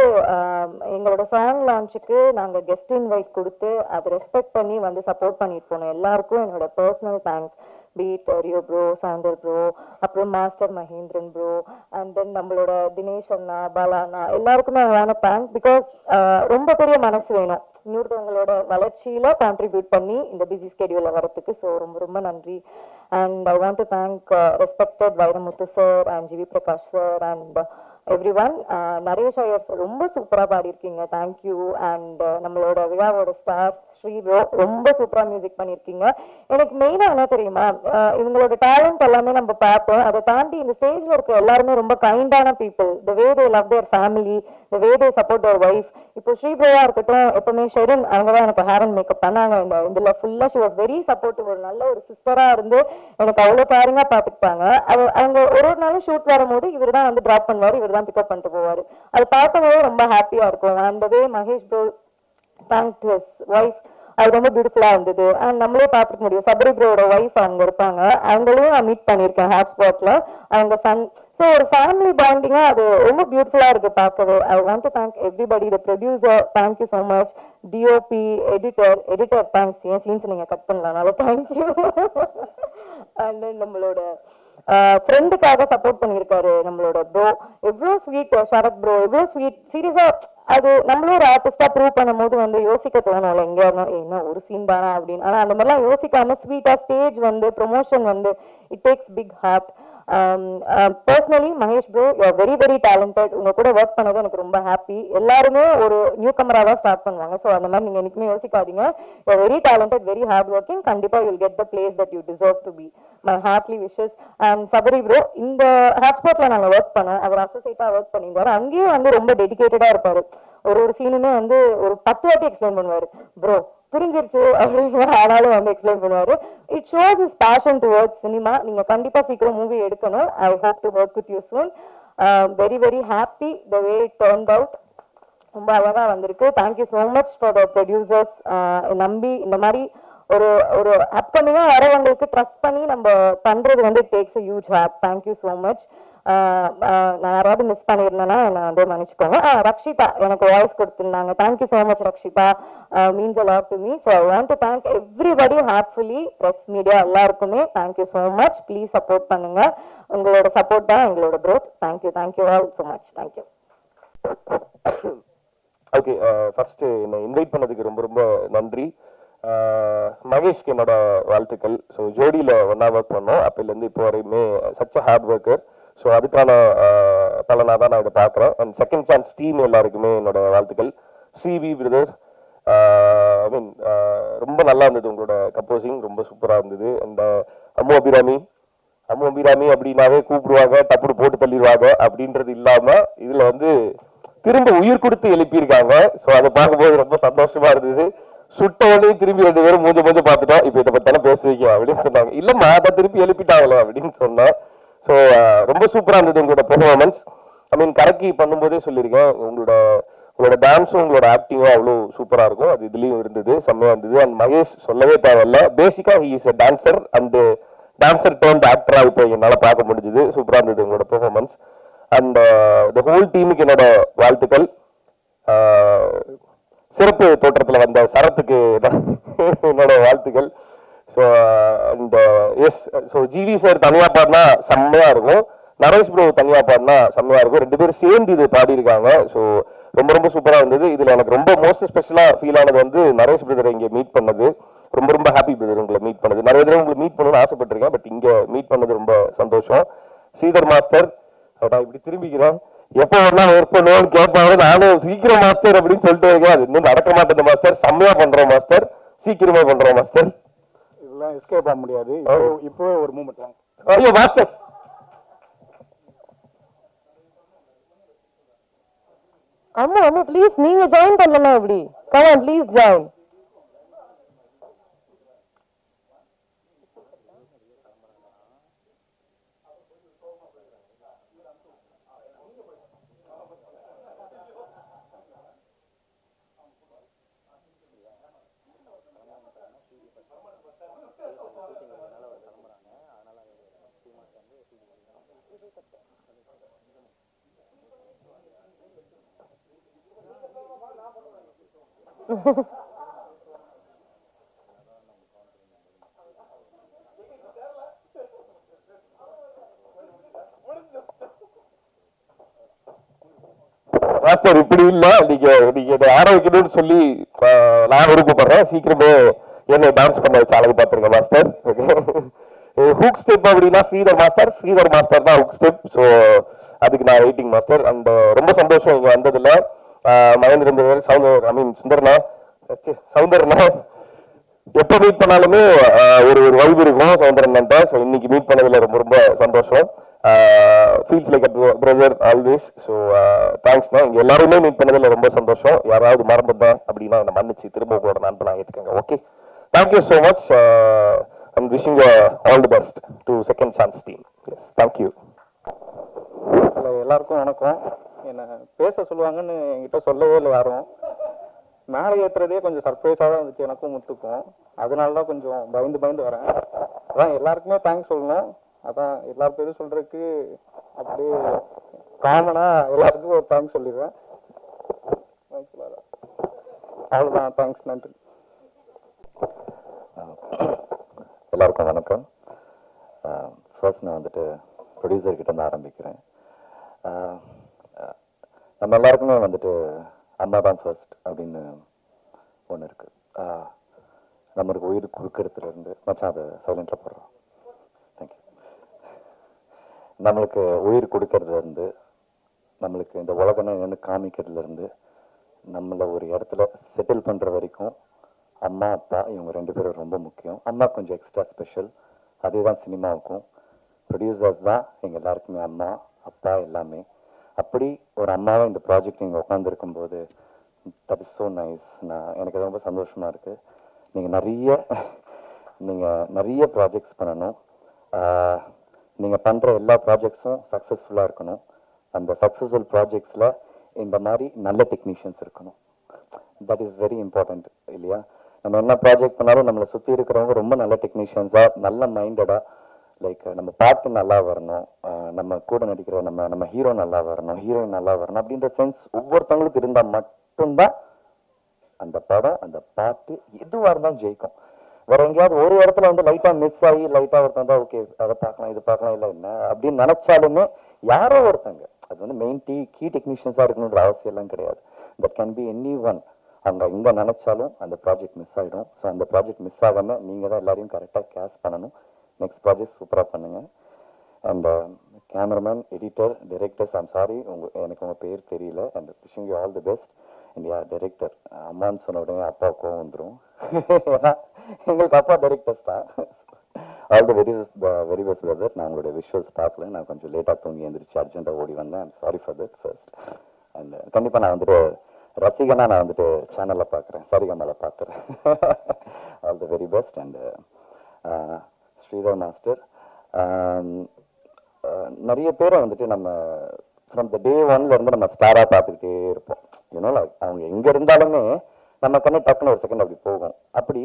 எங்களோட சாங் லான்ச்சுக்கு நாங்கள் கெஸ்ட் இன்வைட் கொடுத்து அதை ரெஸ்பெக்ட் பண்ணி வந்து சப்போர்ட் பண்ணிட்டு போனோம் எல்லாருக்கும் என்னோட பர்சனல் தேங்க்ஸ். பீட் ரியோ ப்ரோ, சவுந்தர் ப்ரோ, அப்புறம் master Mahendran bro, and then நம்மளோட தினேஷ் அண்ணா, பாலா அண்ணா, எல்லாருக்குமே வேண தேங்க். பிகாஸ் ரொம்ப பெரிய மனசு வேணும் இன்னொருத்தவங்களோட வளர்ச்சியில கான்ட்ரிபியூட் பண்ணி இந்த பிஸி ஸ்கெடியூல வரத்துக்கு. ஸோ ரொம்ப ரொம்ப நன்றி. And I want to thank respected Vairamuthu sir and GV Prakash sir and everyone. Naresh Iyer ரொம்ப சூப்பராக பாடியிருக்கீங்க, தேங்க்யூ. அண்ட் நம்மளோட விழாவோட ஸ்டார் ஸ்ரீ ப்ரோ ரொம்ப சூப்பராக மியூசிக் பண்ணியிருக்கீங்க. எனக்கு மெயினாக என்ன தெரியுமா, இவங்களோட டேலண்ட் எல்லாமே நம்ம பார்ப்போம், அதை தாண்டி இந்த ஸ்டேஜில் இருக்க எல்லாருமே ரொம்ப கைண்டான people. The way they love their family, the way they support their wife. இப்போ ஸ்ரீ ப்ரோவா இருக்கட்டும், எப்பவுமே ஷெரின் அவங்க தான் எனக்கு ஹேர் அண்ட் மேக்கப் பண்ணாங்க இதில் ஃபுல்லாக. ஷி வாஸ் வெரி சப்போர்ட்டிவ், ஒரு நல்ல ஒரு சிஸ்டராக இருந்து எனக்கு அவ்வளோ கேரிங்காக பார்த்துக்கிட்டாங்க. அவங்க ஒரு நாளும் ஷூட் வரும்போது இவர் தான் வந்து ட்ராப் பண்ணுவார், இவர் தான் பிக்கப் பண்ணிட்டு போவார். அது பார்க்கும்போது ரொம்ப ஹாப்பியாக இருக்கும். அந்த way Mahesh bro thank to his wife, அது ரொம்ப பியூட்டிஃபுல்லாக இருந்தது. அண்ட் நம்மளே பார்த்துக்க முடியும், சபரி ப்ரோட ஒய்ஃப் அவங்க இருப்பாங்க, அவங்களையும் நான் மீட் பண்ணியிருக்கேன் ஹாட்ஸ்பாட்டில், அவங்க சன். ஸோ ஒரு ஃபேமிலி பாண்டிங்காக அது ரொம்ப பியூட்டிஃபுல்லாக இருக்குது பார்க்கவே. ஐ want to thank everybody, the producer thank you so much, DOP, editor thanks, N scenes நீங்கள் கட் பண்ணலனால தேங்க்யூ. அண்ட் தென் நம்மளோட ஃப்ரெண்டுக்காக சப்போர்ட் பண்ணியிருக்காரு நம்மளோட ப்ரோ, எவ்வளோ ஸ்வீட் சரத் ப்ரோ, எவ்வளோ ஸ்வீட். சீரியஸாக அது நம்மளும் ஒரு ஆர்டிஸ்டா ப்ரூவ் பண்ணும்போது வந்து யோசிக்க தோணும்ல, எங்க என்ன ஒரு சீன் தானா அப்படின்னு. ஆனா அந்த மாதிரிலாம் யோசிக்காம ஸ்வீட்டா ஸ்டேஜ் வந்து ப்ரொமோஷன் வந்து it takes big heart. Personally Mahesh bro you are very very talented. உங்க கூட ஒர்க் பண்ணது எனக்கு ரொம்ப ஹாப்பி. எல்லாருமே ஒரு நியூ கமரா தான் ஸ்டார்ட் பண்ணுவாங்க, ஸோ அந்த மாதிரி நீங்க என்னைக்குமே யோசிக்காதீங்க. You are very talented, very hard working. கண்டிப்பா you will get the place that you deserve to be. My heartly wishes. And Sabari bro, இந்த ஹாட்ஸ்பாட்ல நாங்கள் ஒர்க் பண்ணோம், அவர் அசோசியேட்டா ஒர்க் பண்ணியிருந்தாரு. அங்கேயும் வந்து ரொம்ப டெடிகேட்டடா இருப்பாரு. ஒரு சீனுமே வந்து ஒரு 10 வாட்டி எக்ஸ்பிளைன் பண்ணுவாரு. ப்ரோ புரிஞ்சிருச்சு அப்படின்னு ஆனாலும் வந்து எக்ஸ்பிளைன் பண்ணுவாரு. It shows is fashion towards cinema. நீங்க கண்டிப்பா சீக்கிரம் மூவி எடுக்கணும். I hope to work with you soon. Very very happy the way it turned out. ரொம்ப அழகா வந்திருக்கு. Thank you so much for the producers. நம்பி இந்த மாதிரி ஒரு ஒரு அப்கமிங்கா வரவங்களுக்கு ட்ரஸ்ட் பண்ணி நம்ம பண்றது வந்து takes a huge heap. Thank you so much. நான் யாராவது மிஸ் பண்ணியிருந்தேன்னா நான் வந்து மன்னிச்சுக்கோங்க. ரக்ஷிதா எனக்கு வாய்ஸ் கொடுத்துருந்தாங்க. Thank you so much Rakshitha. Means a lot to me. So I want to thank everybody heartfully. Press media எல்லாருக்குமே thank you so much. Please support பண்ணுங்க. உங்களோட சப்போர்ட் தான் எங்களோட growth. Thank you all so much. Thank you. Okay, first என்னை invite பண்ணதுக்கு ரொம்ப ரொம்ப நன்றி. மகேஷ்க்கு என்னோட வாழ்த்துக்கள். ஸோ ஜோடியில் ஒன்றா ஒர்க் பண்ணோம். அப்போலேருந்து இப்போ வரையுமே such a hard worker. So அதுக்கான பலனாக தான் நான் இதை பார்க்குறேன். அண்ட் செகண்ட் சான்ஸ் டீம் எல்லாருக்குமே என்னோட வாழ்த்துக்கள். ஸ்ரீவி பிரதர்ஸ், ஐ மீன் ரொம்ப நல்லா இருந்தது உங்களோட கம்போசிங், ரொம்ப சூப்பராக இருந்தது. அண்ட் அம்மு அபிராமி அப்படின்னாவே கூப்பிடுவாங்க, டப்புடு போட்டு தள்ளிடுவாங்க அப்படின்றது இல்லாமல் இதில் வந்து திரும்ப உயிர் கொடுத்து எழுப்பியிருக்காங்க. ஸோ அதை பார்க்கும்போது ரொம்ப சந்தோஷமா இருந்தது. சுட்டவனே திரும்பி 2 பேரும் மூஞ்ச பார்த்துட்டோம். இப்போ இதை பத்தாலும் பேசுவீங்க அப்படின்னு சொன்னாங்க. இல்லம்மா அதை திருப்பி எழுப்பிட்டாங்களே அப்படின்னு சொன்னேன். ஸோ ரொம்ப சூப்பராக இருந்தது உங்களோட பெர்ஃபார்மன்ஸ். ஐ மீன் கரெக்டி பண்ணும்போதே சொல்லியிருக்கேன், உங்களோட டான்ஸும் உங்களோட ஆக்டிங்கும் அவ்வளோ சூப்பராக இருக்கும். அது இதுலேயும் இருந்தது, செம்மையாக இருந்தது. அண்ட் மகேஷ் சொல்லவே தேவையில்ல, பேசிக்காக he is a dancer and dancer turned ஆக்டராக இப்போ என்னால் பார்க்க முடிஞ்சுது. சூப்பராக இருந்தது உங்களோட பெர்ஃபார்மன்ஸ். அண்ட் த ஹோல் டீமுக்கு என்னோட வாழ்த்துக்கள். சிறப்பு தோற்றத்தில் வந்த சரத்துக்கு என்னோட வாழ்த்துக்கள். So and yes, so GV sir தனியாக பாடினா செம்மையாக இருக்கும், நரேஷ் ப்ரோ தனியாக பாடினா செம்மையாக இருக்கும். 2 பேரும் சேர்ந்து இது பாடியிருக்காங்க. ஸோ ரொம்ப ரொம்ப சூப்பராக இருந்தது. இதில் எனக்கு ரொம்ப மோஸ்ட் ஸ்பெஷலாக ஃபீல் ஆனது வந்து நரேஷ் பிரதரை இங்கே மீட் பண்ணது. ரொம்ப ரொம்ப ஹாப்பி பிரதர் உங்களை மீட் பண்ணது. நிறைய தடவை உங்களை மீட் பண்ணணும்னு ஆசைப்பட்டிருக்கேன், பட் இங்கே மீட் பண்ணது ரொம்ப சந்தோஷம். ஸ்ரீதர் மாஸ்டர், நான் இப்படி திரும்பிக்கிறேன், எப்போ வரலாம் ஒர்க் பண்ணுவோம்னு கேட்பாங்க. நானும் சீக்கிரம் மாஸ்டர் அப்படின்னு சொல்லிட்டு இருக்கேன். அது இன்னும் நடக்க மாட்டேன் மாஸ்டர், செம்மையா பண்றோம் மாஸ்டர், சீக்கிரமா பண்றோம் மாஸ்டர். இதெல்லாம் எஸ்கேப் ஆக முடியாது. இப்போ ஒரு மூமெண்ட். ஐயோ மாஸ்டர், அம்மா ப்ளீஸ் நீங்க ஜாயின் பண்ணலாம். இப்படி கமான் ப்ளீஸ் ஜாயின். மாஸ்டர் இப்படி இல்ல, நீங்க ஆரோக்கியம்னு சொல்லி நான் விருப்பப்படுறேன். சீக்கிரமே என்ன டான்ஸ் பண்ண வச்சு அழகு பார்த்துருங்க மாஸ்டர். ஹுக் ஸ்டெப் அப்படின்னா ஸ்ரீதர் மாஸ்டர் தான் ஹுக் ஸ்டெப். ஸோ அதுக்கு நான் வெயிட்டிங் மாஸ்டர். அண்ட் ரொம்ப சந்தோஷம் இங்க வந்ததுல. மகேந்திரன் சௌந்தர்னா எப்போ மீட் பண்ணாலுமே ஒரு வைப் இருக்கும் சௌந்தரன். ஸோ இன்னைக்கு மீட் பண்ணதுல ரொம்ப ரொம்ப சந்தோஷம். Feels like brother always. So தேங்க்ஸ்ண்ணா, இங்கே எல்லாருமே மீட் பண்ணதில் ரொம்ப சந்தோஷம். யாராவது மறந்துட்டேன் அப்படின்னா என்னை மன்னிச்சு திரும்ப உங்களோட நண்பனா ஏற்றுக்கங்க. Okay, thank you so much. I'm wishing all the best to second chance team. Yes, thank you. எல்லாருக்கும் வணக்கம். என்னை பேச சொல்லுவாங்கன்னு என்கிட்ட சொல்லவே இல்லை யாரும். மேலே ஏற்றுறதே கொஞ்சம் சர்ப்ரைஸாக தான் இருந்துச்சு எனக்கும் முத்துக்கும். அதனால தான் கொஞ்சம் பயந்து வரேன். அதான் எல்லாருக்குமே தேங்க்ஸ் சொல்லணும். அதான் எல்லா பேரும் சொல்றதுக்கு அப்படியே காமனா எல்லாருக்கும் ஒரு தேங்க்ஸ் சொல்லிடுறேன். அவ்வளோதான், தேங்க்ஸ், நன்றி. எல்லாருக்கும் வணக்கம். ஃபர்ஸ்ட் நான் வந்துட்டு ப்ரொடியூசர் கிட்ட இருந்து ஆரம்பிக்கிறேன். நம்ம எல்லாருக்குமே வந்துட்டு அம்மா தான் ஃபர்ஸ்ட் அப்படின்னு ஒன்று இருக்கு. நம்மளுக்கு உயிர் குறுக்கெடுத்துல இருந்து மச்சான் அதை சைலண்ட்ல போடுறோம். தேங்க்யூ. நம்மளுக்கு உயிர் கொடுக்கறதுல இருந்து, நம்மளுக்கு இந்த உலகம் என்னன்னு காமிக்கிறதுல இருந்து, நம்மளை ஒரு இடத்துல செட்டில் பண்ற வரைக்கும் அம்மா அப்பா இவங்க 2 பேரும் ரொம்ப முக்கியம். அம்மா கொஞ்சம் எக்ஸ்ட்ரா ஸ்பெஷல். அதே தான் சினிமாவுக்கும். ப்ரொடியூசர்ஸ் தான் எங்கள் எல்லாருக்குமே அம்மா அப்பா எல்லாமே. அப்படி ஒரு அம்மாவை இந்த ப்ராஜெக்ட் இங்கே உட்காந்துருக்கும் போது தட் இஸ் ஸோ நைஸ். எனக்கு அது ரொம்ப சந்தோஷமா இருக்கு. நீங்கள் நிறைய ப்ராஜெக்ட்ஸ் பண்ணணும். நீங்கள் பண்ணுற எல்லா ப்ராஜெக்ட்ஸும் சக்ஸஸ்ஃபுல்லாக இருக்கணும். அந்த சக்ஸஸ்ஃபுல் ப்ராஜெக்ட்ஸில் இந்த மாதிரி நல்ல டெக்னீஷியன்ஸ் இருக்கணும். தட் இஸ் வெரி இம்பார்ட்டண்ட் இல்லையா? நம்ம என்ன ப்ராஜெக்ட் பண்ணாலும் நம்மளை சுற்றி இருக்கிறவங்க ரொம்ப நல்ல டெக்னீஷியன்ஸாக, நல்ல மைண்டடாக, லைக் நம்ம பாட்டு நல்லா வரணும், நம்ம கூட நடிக்கிற நம்ம ஹீரோ நல்லா வரணும், ஹீரோயின் நல்லா வரணும் அப்படின்ற சென்ஸ் ஒவ்வொருத்தவங்களுக்கு இருந்தால் மட்டும்தான் அந்த படம், அந்த பாட்டு எதுவாக இருந்தாலும் ஜெயிக்கும். வேற எங்கேயாவது ஒரு இடத்துல வந்து லைட்டாக மிஸ் ஆகி லைட்டாக ஒருத்தன் தான் ஓகே அதை பார்க்கலாம் இது பார்க்கலாம் இல்லை என்ன அப்படின்னு நினைச்சாலுமே யாரோ ஒருத்தங்க, அது வந்து மெயின் கீ டெக்னீஷியன்ஸாக இருக்கணுன்ற அவசியம் எல்லாம் கிடையாது. That can be any one. அவங்க இங்கே நினைச்சாலும் அந்த ப்ராஜெக்ட் மிஸ் ஆகிடும். ஸோ அந்த ப்ராஜெக்ட் மிஸ் ஆகாமல் நீங்கள் தான் எல்லாரையும் கரெக்டாக கேஷ் பண்ணணும். நெக்ஸ்ட் ப்ராஜெக்ட் சூப்பராக பண்ணுங்க. And cameraman, editor, directors, I'm sorry எனக்கு உங்கள் பேர் தெரியல. And wishing you all the best. And yeah director, அம்மான்னு சொன்ன உடனே அப்பா கோவம் வந்துடும். ஏன்னா எங்களுக்கு அப்பா டைரக்டர்ஸ் தான். All the very best brother. நான் உங்களுடைய விஷுவல்ஸ் பார்க்கல, நான் கொஞ்சம் லேட்டாக தூங்கி எழுந்திரிச்சு அர்ஜென்ட்டாக ஓடி வந்தேன். I'm sorry for that first. And கண்டிப்பாக நான் வந்துட்டு ரசிகனா நான் வந்துட்டு சேனலில் பார்க்குறேன், சரிகமாவில் பார்க்குறேன். All the very best. And Sridhar master, நிறைய பேரை வந்துட்டு நம்ம ஃப்ரம் த டே ஒன்லேருந்து நம்ம ஸ்டாராக பார்த்துக்கிட்டே இருப்போம். யூனோ லைக் அவங்க எங்கே இருந்தாலுமே நம்ம கண்ணு டக்குன்னு ஒரு செகண்ட் அப்படி போகும். அப்படி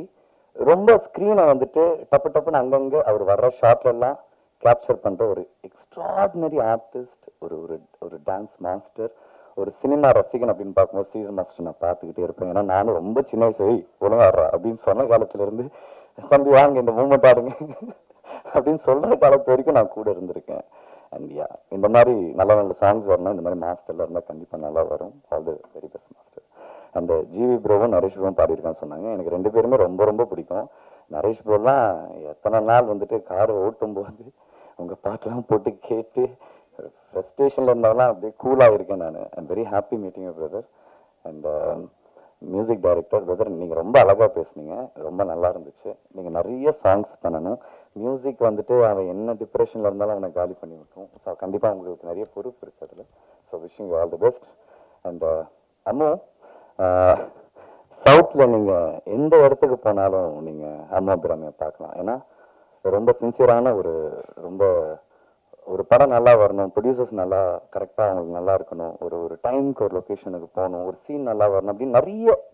ரொம்ப ஸ்க்ரீனை வந்துட்டு டப்பு டப்புன்னு அங்கங்கே அவர் வர்ற ஷார்ட்லெல்லாம் கேப்சர் பண்ணுற ஒரு எக்ஸ்ட்ராடினரி ஆர்டிஸ்ட், ஒரு ஒரு ஒரு டான்ஸ் மாஸ்டர், ஒரு சினிமா ரசிகன் அப்படின்னு பார்க்கும்போது ஸ்ரீதர் மாஸ்டர் நான் பார்த்துக்கிட்டே இருப்பேன். ஏன்னா நானும் ரொம்ப சின்ன வயசு ஒழுங்கா ஆடுறா அப்படின்னு சொன்ன காலத்துலேருந்து தம்பி வாங்க இந்த மூமெண்ட் ஆடுங்க அப்படின்னு சொல்கிற காலத்து வரைக்கும் நான் கூட இருந்திருக்கேன். அண்ட் யா, இந்த மாதிரி நல்ல நல்ல சாங்ஸ் வரணும். இந்த மாதிரி மாஸ்டர்லாம் இருந்தால் கண்டிப்பாக நல்லா வரும். All the very best master. அந்த ஜிவி ப்ரோவும் நரேஷ் ப்ரோவும் பாடியிருக்கான்னு சொன்னாங்க. எனக்கு ரெண்டு பேருமே ரொம்ப ரொம்ப பிடிக்கும். நரேஷ் ப்ரோலாம் எத்தனை நாள் வந்துட்டு காரை ஓட்டும் போது அவங்க பாட்டெலாம் போட்டு கேட்டு ஃப்ரஸ்ட்ரேஷனில் இருந்தாலும் அப்படியே கூலாக இருக்கேன் நான். I'm very happy meeting you brother. And music director brother, நீங்கள் ரொம்ப அழகாக பேசுனீங்க, ரொம்ப நல்லா இருந்துச்சு. நீங்கள் நிறைய சாங்ஸ் பண்ணணும். மியூசிக் வந்துட்டு அவன் என்ன டிப்ரெஷனில் இருந்தாலும் அவனை காலி பண்ணி விட்டுரும். ஸோ கண்டிப்பாக உங்களுக்கு நிறைய பொறுப்பு இருக்குது அதில். So wishing you all the best. And Ammu, சவுத்தில் நீங்கள் எந்த இடத்துக்கு போனாலும் நீங்கள் அம்மா பிராமியை பார்க்கலாம். ஏன்னா ரொம்ப சின்சியரான ரொம்ப ஒரு படம் நல்லா வரணும், ப்ரொடியூசர்ஸ் நல்லா கரெக்டாக அவங்களுக்கு நல்லா இருக்கணும், ஒரு டைமுக்கு ஒரு லொக்கேஷனுக்கு போகணும், ஒரு சீன் நல்லா வரணும் அப்படின்னு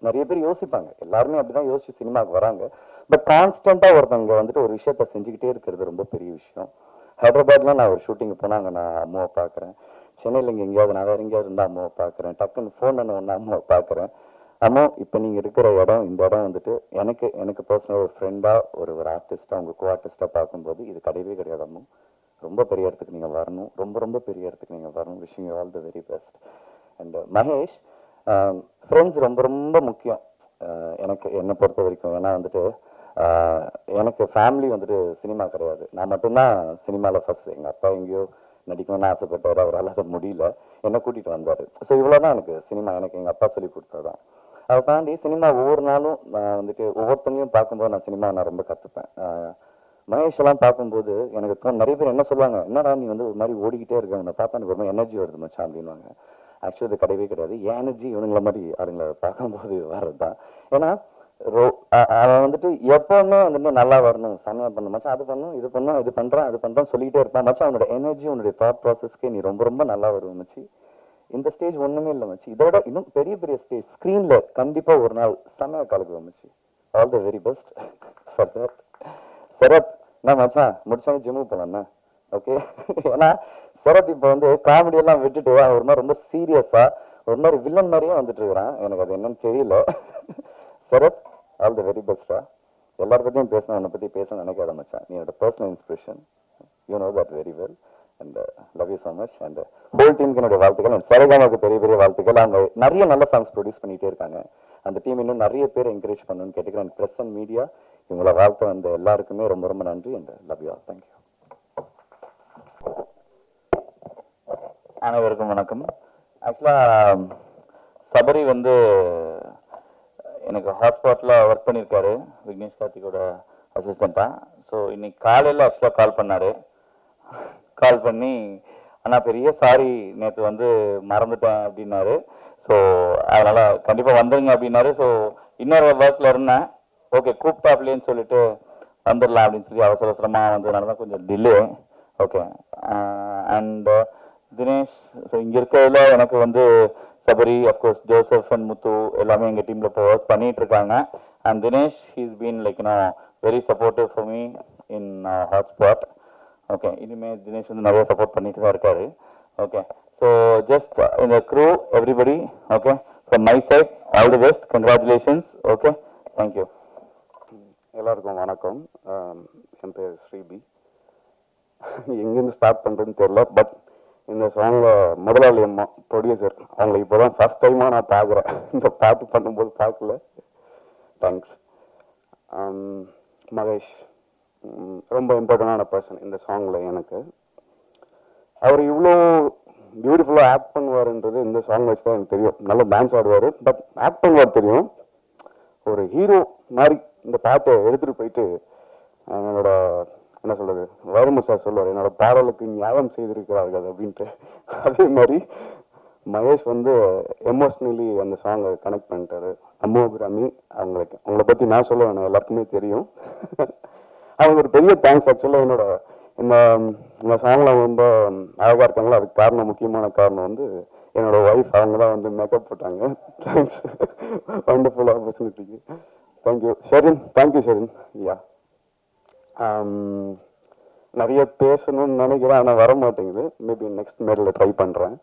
நிறைய பேர் யோசிப்பாங்க. எல்லாருமே அப்படி தான் யோசிச்சு சினிமாவுக்கு வராங்க. பட் கான்ஸ்டண்ட்டாக ஒருத்தவங்க வந்துட்டு ஒரு விஷயத்த செஞ்சுக்கிட்டே இருக்கிறது ரொம்ப பெரிய விஷயம். ஹைதராபாத்லாம் நான் ஒரு ஷூட்டிங் போனாங்க, நான் அம்மாவை பார்க்குறேன். சென்னையில் இங்கே எங்கேயாவது நான் வேறு எங்கேயாவது இருந்தால் அம்மாவை பார்க்குறேன். டக்குன்னு ஃபோன் பண்ண ஒன்று அம்மாவை பார்க்குறேன். அம்மா இப்போ நீங்கள் இருக்கிற இடம், இந்த இடம் வந்துட்டு எனக்கு பர்சனலாக ஒரு ஃப்ரெண்டாக ஒரு ஆர்டிஸ்ட்டாக உங்கள் கோ ஆர்டிஸ்ட்டாக பார்க்கும்போது இது கிடையவே கிடையாது அம்மா. ரொம்ப பெரிய இடத்துக்கு நீங்கள் வரணும், ரொம்ப பெரிய இடத்துக்கு நீங்கள் வரணும். Wishing you all the very best. And Mahesh, friends ரொம்ப முக்கியம் என்னை பொறுத்த வரைக்கும். ஏன்னா வந்துட்டு எனக்கு ஃபேமிலி வந்துட்டு சினிமா கிடையாது. நான் மட்டும்தான் சினிமாவில் ஃபர்ஸ்ட். எங்கள் அப்பா எங்கேயோ நடிக்கணும்னு ஆசைப்பட்டார், அவரால் அதை முடியல, என்னை கூட்டிகிட்டு வந்தார். ஸோ இவ்வளோ தான் எனக்கு சினிமா, எனக்கு எங்கள் அப்பா சொல்லி கொடுத்ததான். அதை தாண்டி சினிமா ஒவ்வொரு நாளும் நான் வந்துட்டு ஒவ்வொருத்தங்களையும் பார்க்கும்போது நான் சினிமா நான் ரொம்ப கற்றுப்பேன். மகேஷ் எல்லாம் பார்க்கும்போது எனக்கு நிறைய பேர் என்ன சொல்லுவாங்க, என்னடா நீ வந்து ஒரு மாதிரி ஓடிக்கிட்டே இருக்க, உன்னை பார்த்தா எனக்கு ரொம்ப எனர்ஜி வருது மச்சான் அப்படின்வாங்க. ஆக்சுவலி அது கிடையவே கிடையாது. எனர்ஜி இவனுங்களை மாதிரி அதுங்களை பார்க்கும்போது வர்றது தான். ஏன்னா அவன் வந்துட்டு எப்பவுமே வந்துட்டு நல்லா வரணும், செம்மையாக பண்ணணும் மச்சான், அது பண்ணும் இது பண்ணும் இது பண்ணுறான் சொல்லிக்கிட்டே இருப்பான் மச்சான். அவனோட எனர்ஜி, உன்னுடைய தாட் ப்ராசஸ்க்கே நீ ரொம்ப நல்லா வருவோம் மச்சி. இந்த ஸ்டேஜ் ஒன்றுமே இல்லை மச்சி, இதோட இன்னும் பெரிய ஸ்டேஜ் ஸ்க்ரீனில் கண்டிப்பாக ஒரு நாள் செம்மையாக கலக்குவோம் மச்சி. All the very best for that. Sarath, நான் மச்சான் முடிச்சாங்க ஜிம்முக்கு போகலாண்ணா, ஓகே? ஏன்னா சரத் இப்போ வந்து காமெடியெல்லாம் விட்டுட்டு ஒரு மாதிரி ரொம்ப சீரியஸாக ஒரு மாதிரி வில்லன் மாதிரியே வந்துட்டு இருக்கிறான். எனக்கு அது என்னன்னு தெரியல. சரத், ஆல் தி வெரி பெஸ்டா. எல்லார் பற்றியும் பேசணும், உன்னை பற்றி பேச நினைக்காத மச்சான். நீ என்னோட personal inspiration, you know that very well. And love you so much. And whole டீமுக்கு என்னுடைய வாழ்த்துக்கள். அண்ட் சரிகமாவுக்கு பெரிய வாழ்த்துக்கள். அவங்க நிறைய நல்ல சாங்ஸ் ப்ரொடியூஸ் பண்ணிகிட்டே இருக்காங்க. அந்த டீம் இன்னும் நிறைய பேர் என்கரேஜ் பண்ணணும்னு கேட்டுக்கிறேன். ப்ரெஸ் அண்ட் மீடியா இவங்களை வாழ்த்து வந்த எல்லாருக்குமே ரொம்ப நன்றி. And love you all. Thank you. அனைவருக்கும் வணக்கம். ஆக்சுவலாக சபரி வந்து எனக்கு ஹாட்ஸ்பாட்டில் ஒர்க் பண்ணியிருக்காரு, விக்னேஷ் கார்த்திகோட அசிஸ்டண்ட்டாக. ஸோ இன்னைக்கு காலையில் ஆக்சுவலாக கால் பண்ணி அண்ணா பெரிய சாரி, நேற்று வந்து மறந்துட்டேன் அப்படின்னாரு. ஸோ அதனால் கண்டிப்பாக வந்துடுங்க அப்படின்னாரு. ஸோ இன்னொரு ஒர்க்கில் இருந்தேன், ஓகே கூப்பிட்டாப்லேன்னு சொல்லிட்டு வந்துடலாம் அப்படின்னு சொல்லி அவசர அவசரமாக வந்ததுனால தான் கொஞ்சம் delay. Okay and Dinesh, so இங்கே இருக்கிறதுல எனக்கு வந்து சபரி, அஃப்கோர்ஸ் ஜோசப் அண்ட் முத்து எல்லாமே எங்கள் டீமில் இப்போ ஒர்க் பண்ணிட்டு இருக்காங்க. And Dinesh he's been like very supportive for me in Hotspot. Okay இனிமேல் தினேஷ் வந்து நிறைய சப்போர்ட் பண்ணிட்டு தான் இருக்காரு. ஓகே ஸோ ஜஸ்ட் இந்த crew everybody, okay from my side all the best, congratulations. Okay thank you. எல்லாருக்கும் வணக்கம். என் பேர் ஸ்ரீபி. எங்கேருந்து ஸ்டார்ட் பண்ணுறதுன்னு தெரியல. பட் இந்த சாங்கில் முதலாளி அம்மா ப்ரொடியூசர் அவங்களை இப்போ தான் ஃபஸ்ட் டைமாக நான் பார்க்குறேன். இந்த பாட்டு பண்ணும்போது பார்க்கல. தேங்க்ஸ். மகேஷ் ரொம்ப இம்பார்ட்டண்டான பர்சன் இந்த சாங்கில் எனக்கு. அவர் இவ்வளோ பியூட்டிஃபுல்லாக ஆக்ட் பண்ணுவாருன்றது இந்த சாங் வச்சு தான் எனக்கு தெரியும். நல்லா டான்ஸ் ஆடுவார், பட் ஆக்ட் பண்ணுவார் தெரியும். ஒரு ஹீரோ மாதிரி இந்த பாட்டை எடுத்துகிட்டு போயிட்டு என்னோட என்ன சொல்கிறது, வைரமுத்து சார் சொல்லுவார், என்னோட பாடலுக்கு நியாயம் செய்திருக்கிறார்கள் அப்படின்ட்டு. அதே மாதிரி மகேஷ் வந்து எமோஷ்னலி அந்த சாங்கை கனெக்ட் பண்ணிட்டாரு. அம்மோபிராமி அவங்கள பற்றி நான் சொல்ல வேணும், எல்லாருக்குமே தெரியும். அவங்க ஒரு பெரிய தேங்க்ஸ். ஆக்சுவலாக என்னோட இந்த சாங்கில் ரொம்ப அழகாக இருக்காங்களோ அதுக்கு காரணம், முக்கியமான காரணம் வந்து என்னோட ஒய்ஃப். அவங்க தான் வந்து மேக்கப் போட்டாங்க. தேங்க்ஸ், வண்டர்ஃபுல் ஆப்பர்ச்சுனிட்டிக்கு. Thank you Sherin. Thank you Sherin. Yeah நிறைய பேசணும்னு நினைக்கிறேன், ஆனால் வர மாட்டேங்குது. மேபி நெக்ஸ்ட் மேடில் ட்ரை பண்ணுறேன்.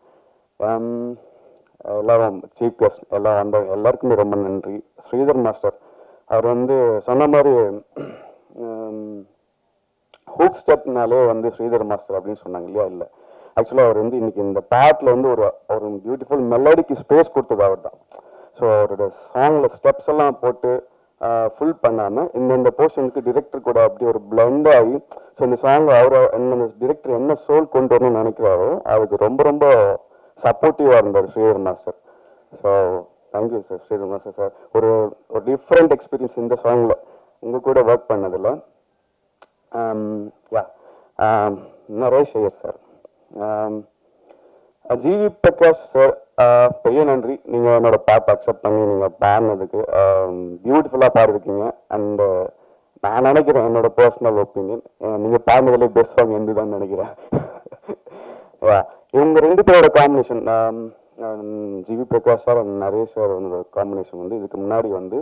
எல்லாரும் சீஃப் கெஸ்ட் எல்லாம் வந்த எல்லாருக்குமே ரொம்ப நன்றி. ஸ்ரீதர் மாஸ்டர் அவர் வந்து சொன்ன மாதிரி ஹூக் ஸ்டெப்னாலே வந்து ஸ்ரீதர் மாஸ்டர் அப்படின்னு சொன்னாங்க இல்லையா? இல்லை, ஆக்சுவலாக அவர் வந்து இன்னைக்கு இந்த பாட்டில் வந்து ஒரு பியூட்டிஃபுல் மெலடிக்கு ஸ்பேஸ் கொடுத்தது அவர் தான். ஸோ அவரோட சாங்கில் ஸ்டெப்ஸ் எல்லாம் போட்டு ஃபுல் பண்ணாமல் இந்த போர்ஷனுக்கு டிரெக்டர் கூட அப்படி ஒரு பிளெண்ட் ஆகி, ஸோ இந்த சாங் அவர் என்ன டிரெக்டர் என்ன சோல் கொண்டு வரணும்னு நினைக்கிறாரோ அதுக்கு ரொம்ப ரொம்ப சப்போர்ட்டிவாக இருந்தார் Sridhar master. So thank you sir Sridhar master sir. ஒரு டிஃப்ரெண்ட் எக்ஸ்பீரியன்ஸ் இந்த சாங்கில் உங்கள் கூட ஒர்க் பண்ணதில். Yeah Naresh Iyer sir, GV Prakash sir, பெரிய நன்றி. நீங்கள் என்னோட பாட்டை அக்செப்ட் பண்ணி நீங்கள் பாடினதுக்கு. பியூட்டிஃபுல்லாக பாடிருக்கீங்க. அண்ட் நான் நினைக்கிறேன், என்னோட பர்சனல் ஒப்பீனியன், நீங்கள் பாடினதுலேயே பெஸ்ட் சாங் எந்த தான் நினைக்கிறேன். இவங்க ரெண்டு பேரோட combination, GV Prakash sir and Naresh sir வந்து காம்பினேஷன் வந்து இதுக்கு முன்னாடி வந்து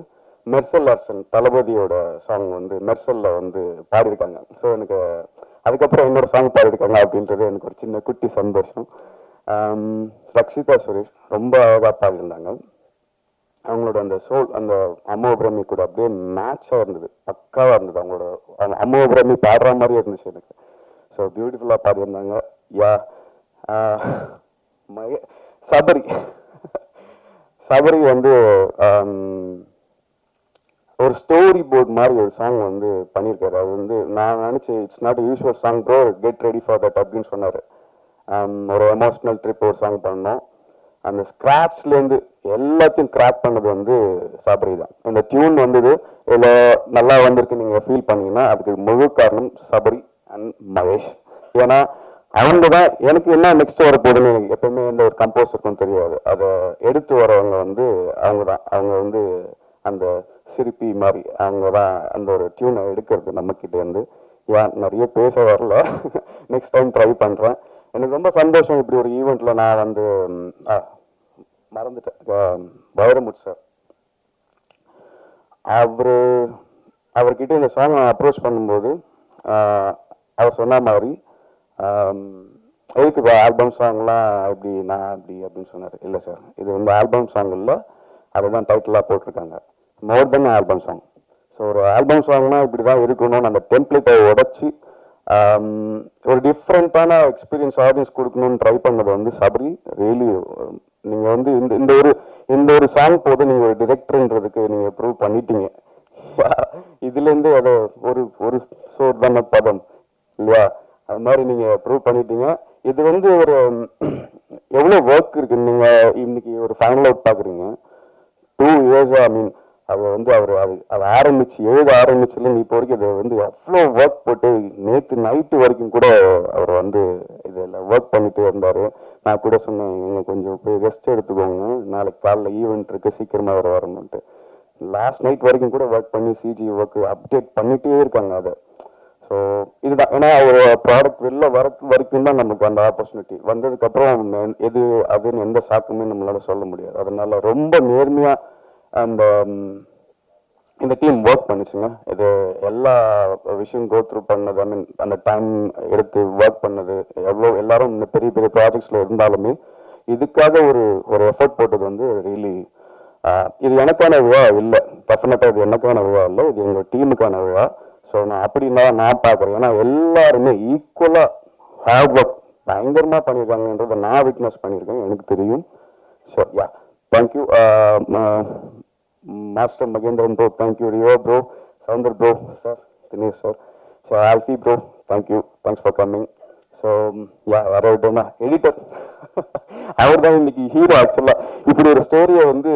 மெர்சல் லார்சன் தளபதியோட சாங் வந்து மெர்சலில் வந்து பாடியிருக்காங்க. ஸோ எனக்கு அதுக்கப்புறம் என்னோட சாங் பாடியிருக்காங்க அப்படின்றது எனக்கு ஒரு சின்ன குட்டி சந்தோஷம். ரக்ஷிதா சுரேஷ் ரொம்ப அழகாக பாடியிருந்தாங்க. அவங்களோட அந்த சோல் அந்த அம்மோபிரமி கூட அப்படியே மேட்சாக இருந்தது, பக்காவாக இருந்தது. அவங்களோட அம்மோபிரமி பாடுற மாதிரி இருந்துச்சு எனக்கு. ஸோ பியூட்டிஃபுல்லாக பாடியிருந்தாங்க. யா சபரி வந்து ஒரு ஸ்டோரி போர்ட் மாதிரி ஒரு சாங் வந்து பண்ணியிருக்காரு. அது வந்து நான் நினச்சேன் it's not usual song bro, get ready for that அப்படின்னு சொன்னார். ஒரு எமோஷ்னல் ட்ரிப் ஒரு சாங் பண்ணோம். அந்த ஸ்க்ராட்ச்லேருந்து எல்லாத்தையும் கிராக் பண்ணது வந்து சபரி தான். இந்த டியூன் வந்தது இதில் நல்லா வந்திருக்கு நீங்கள் ஃபீல் பண்ணீங்கன்னா அதுக்கு முழு காரணம் சபரி அண்ட் மகேஷ். ஏன்னா அவங்க தான் எனக்கு என்ன நெக்ஸ்ட் வர போகுதுன்னு எனக்கு எப்பவுமே எந்த ஒரு கம்போசருக்கும் தெரியாது. அதை எடுத்து வரவங்க வந்து அவங்க தான். அவங்க வந்து அந்த சிரிப்பி மாதிரி அவங்க தான் அந்த ஒரு டியூனை எடுக்கிறது நம்மக்கிட்ட இருந்து. ஏன் நிறைய பேச வரல, நெக்ஸ்ட் டைம் ட்ரை பண்ணுறேன். எனக்கு ரொம்ப சந்தோஷம் இப்படி ஒரு ஈவெண்ட்டில் நான் வந்து மறந்துட்டேன். வைரமுத்து சார் அவர்கிட்ட இந்த சாங் அப்ரோச் பண்ணும்போது அவர் சொன்ன மாதிரி எதுக்கு ஆல்பம் சாங்லாம் இப்படி நான் அப்படி அப்படின்னு சொன்னார். இல்லை சார், இது வந்து ஆல்பம் சாங் இல்லை, அதை தான் டைட்டிலாக போட்டிருக்காங்க, மோர் தென் ஆல்பம் சாங். ஸோ ஒரு ஆல்பம் சாங்னா இப்படி தான் இருக்கணும்னு அந்த டெம்ப்ளேட்டை உடச்சி ஒரு டிஃப்ரெண்ட்டான எக்ஸ்பீரியன்ஸ் ஆடியன்ஸ் கொடுக்கணும்னு ட்ரை பண்ணது வந்து சபரி. ரியலி நீங்கள் வந்து இந்த ஒரு சாங் போது நீங்கள் ஒரு டிரெக்டர்ன்றதுக்கு நீங்கள் ப்ரூவ் பண்ணிட்டீங்க. இதுலேருந்து அதை ஒரு சோர் தான பதம் இல்லையா, அது மாதிரி நீங்கள் ப்ரூவ் பண்ணிட்டீங்க. இது வந்து ஒரு எவ்வளோ ஒர்க் இருக்குது. நீங்கள் இன்னைக்கு ஒரு ஃபைனல் அவுட் பார்க்குறீங்க, 2 years. ஐ மீன் அதை வந்து அதை எழுத ஆரம்பிச்சுலேருந்து இப்போ வரைக்கும் இதை வந்து அவ்வளோ ஒர்க் போட்டு நேற்று நைட்டு வரைக்கும் கூட அவர் வந்து இதில் ஒர்க் பண்ணிட்டு இருந்தார். நான் கூட சொன்னேன், நீங்கள் கொஞ்சம் போய் ரெஸ்ட் எடுத்துக்கோங்க, நாளைக்கு காலைல ஈவெண்ட் இருக்குது, சீக்கிரமாக வரணுன்ட்டு. லாஸ்ட் நைட் வரைக்கும் கூட ஒர்க் பண்ணி சிஜி ஒர்க் அப்டேட் பண்ணிட்டே இருக்காங்க அதை. ஸோ இதுதான், ஏன்னா ஒரு ப்ராடக்ட் வெளில வரைக்கும் தான் நமக்கு அந்த ஆப்பர்ச்சுனிட்டி வந்ததுக்கப்புறம் எது அதுன்னு எந்த சாக்குமே நம்மளால சொல்ல முடியாது. அதனால ரொம்ப நேர்மையாக அந்த இந்த டீம் ஒர்க் பண்ணிச்சுங்க. இது எல்லா விஷயம் கோ த்ரூ பண்ணது, ஐ மீன் அந்த டைம் எடுத்து ஒர்க் பண்ணது, எவ்வளோ எல்லாரும் இந்த பெரிய பெரிய ப்ராஜெக்ட்ஸில் இருந்தாலுமே இதுக்காக ஒரு எஃபர்ட் போட்டது வந்து ரியலி, இது எனக்கான விழா இல்லை, டெஃபினட்டாக இது எனக்கான விழா இல்லை, இது எங்கள் டீமுக்கான விழா. ஸோ நான் அப்படின்னா நான் பார்க்குறேன், ஏன்னா எல்லாருமே ஈக்குவலாக ஹார்ட் ஒர்க் பயங்கரமாக பண்ணியிருக்காங்கன்றதை நான் விட்னஸ் பண்ணியிருக்கேன், எனக்கு தெரியும். So yeah, thank you master Mahendran bro, thank you Rio bro, Soundar bro, sir Dinesh sir, so Alfie bro, thank you, thanks for coming. So yeah, வர விட்டோம்னா எடிட்டர் அவர் தான் இன்னைக்கு ஹீரோ. ஆக்சுவலாக இப்படி ஒரு ஸ்டோரியை வந்து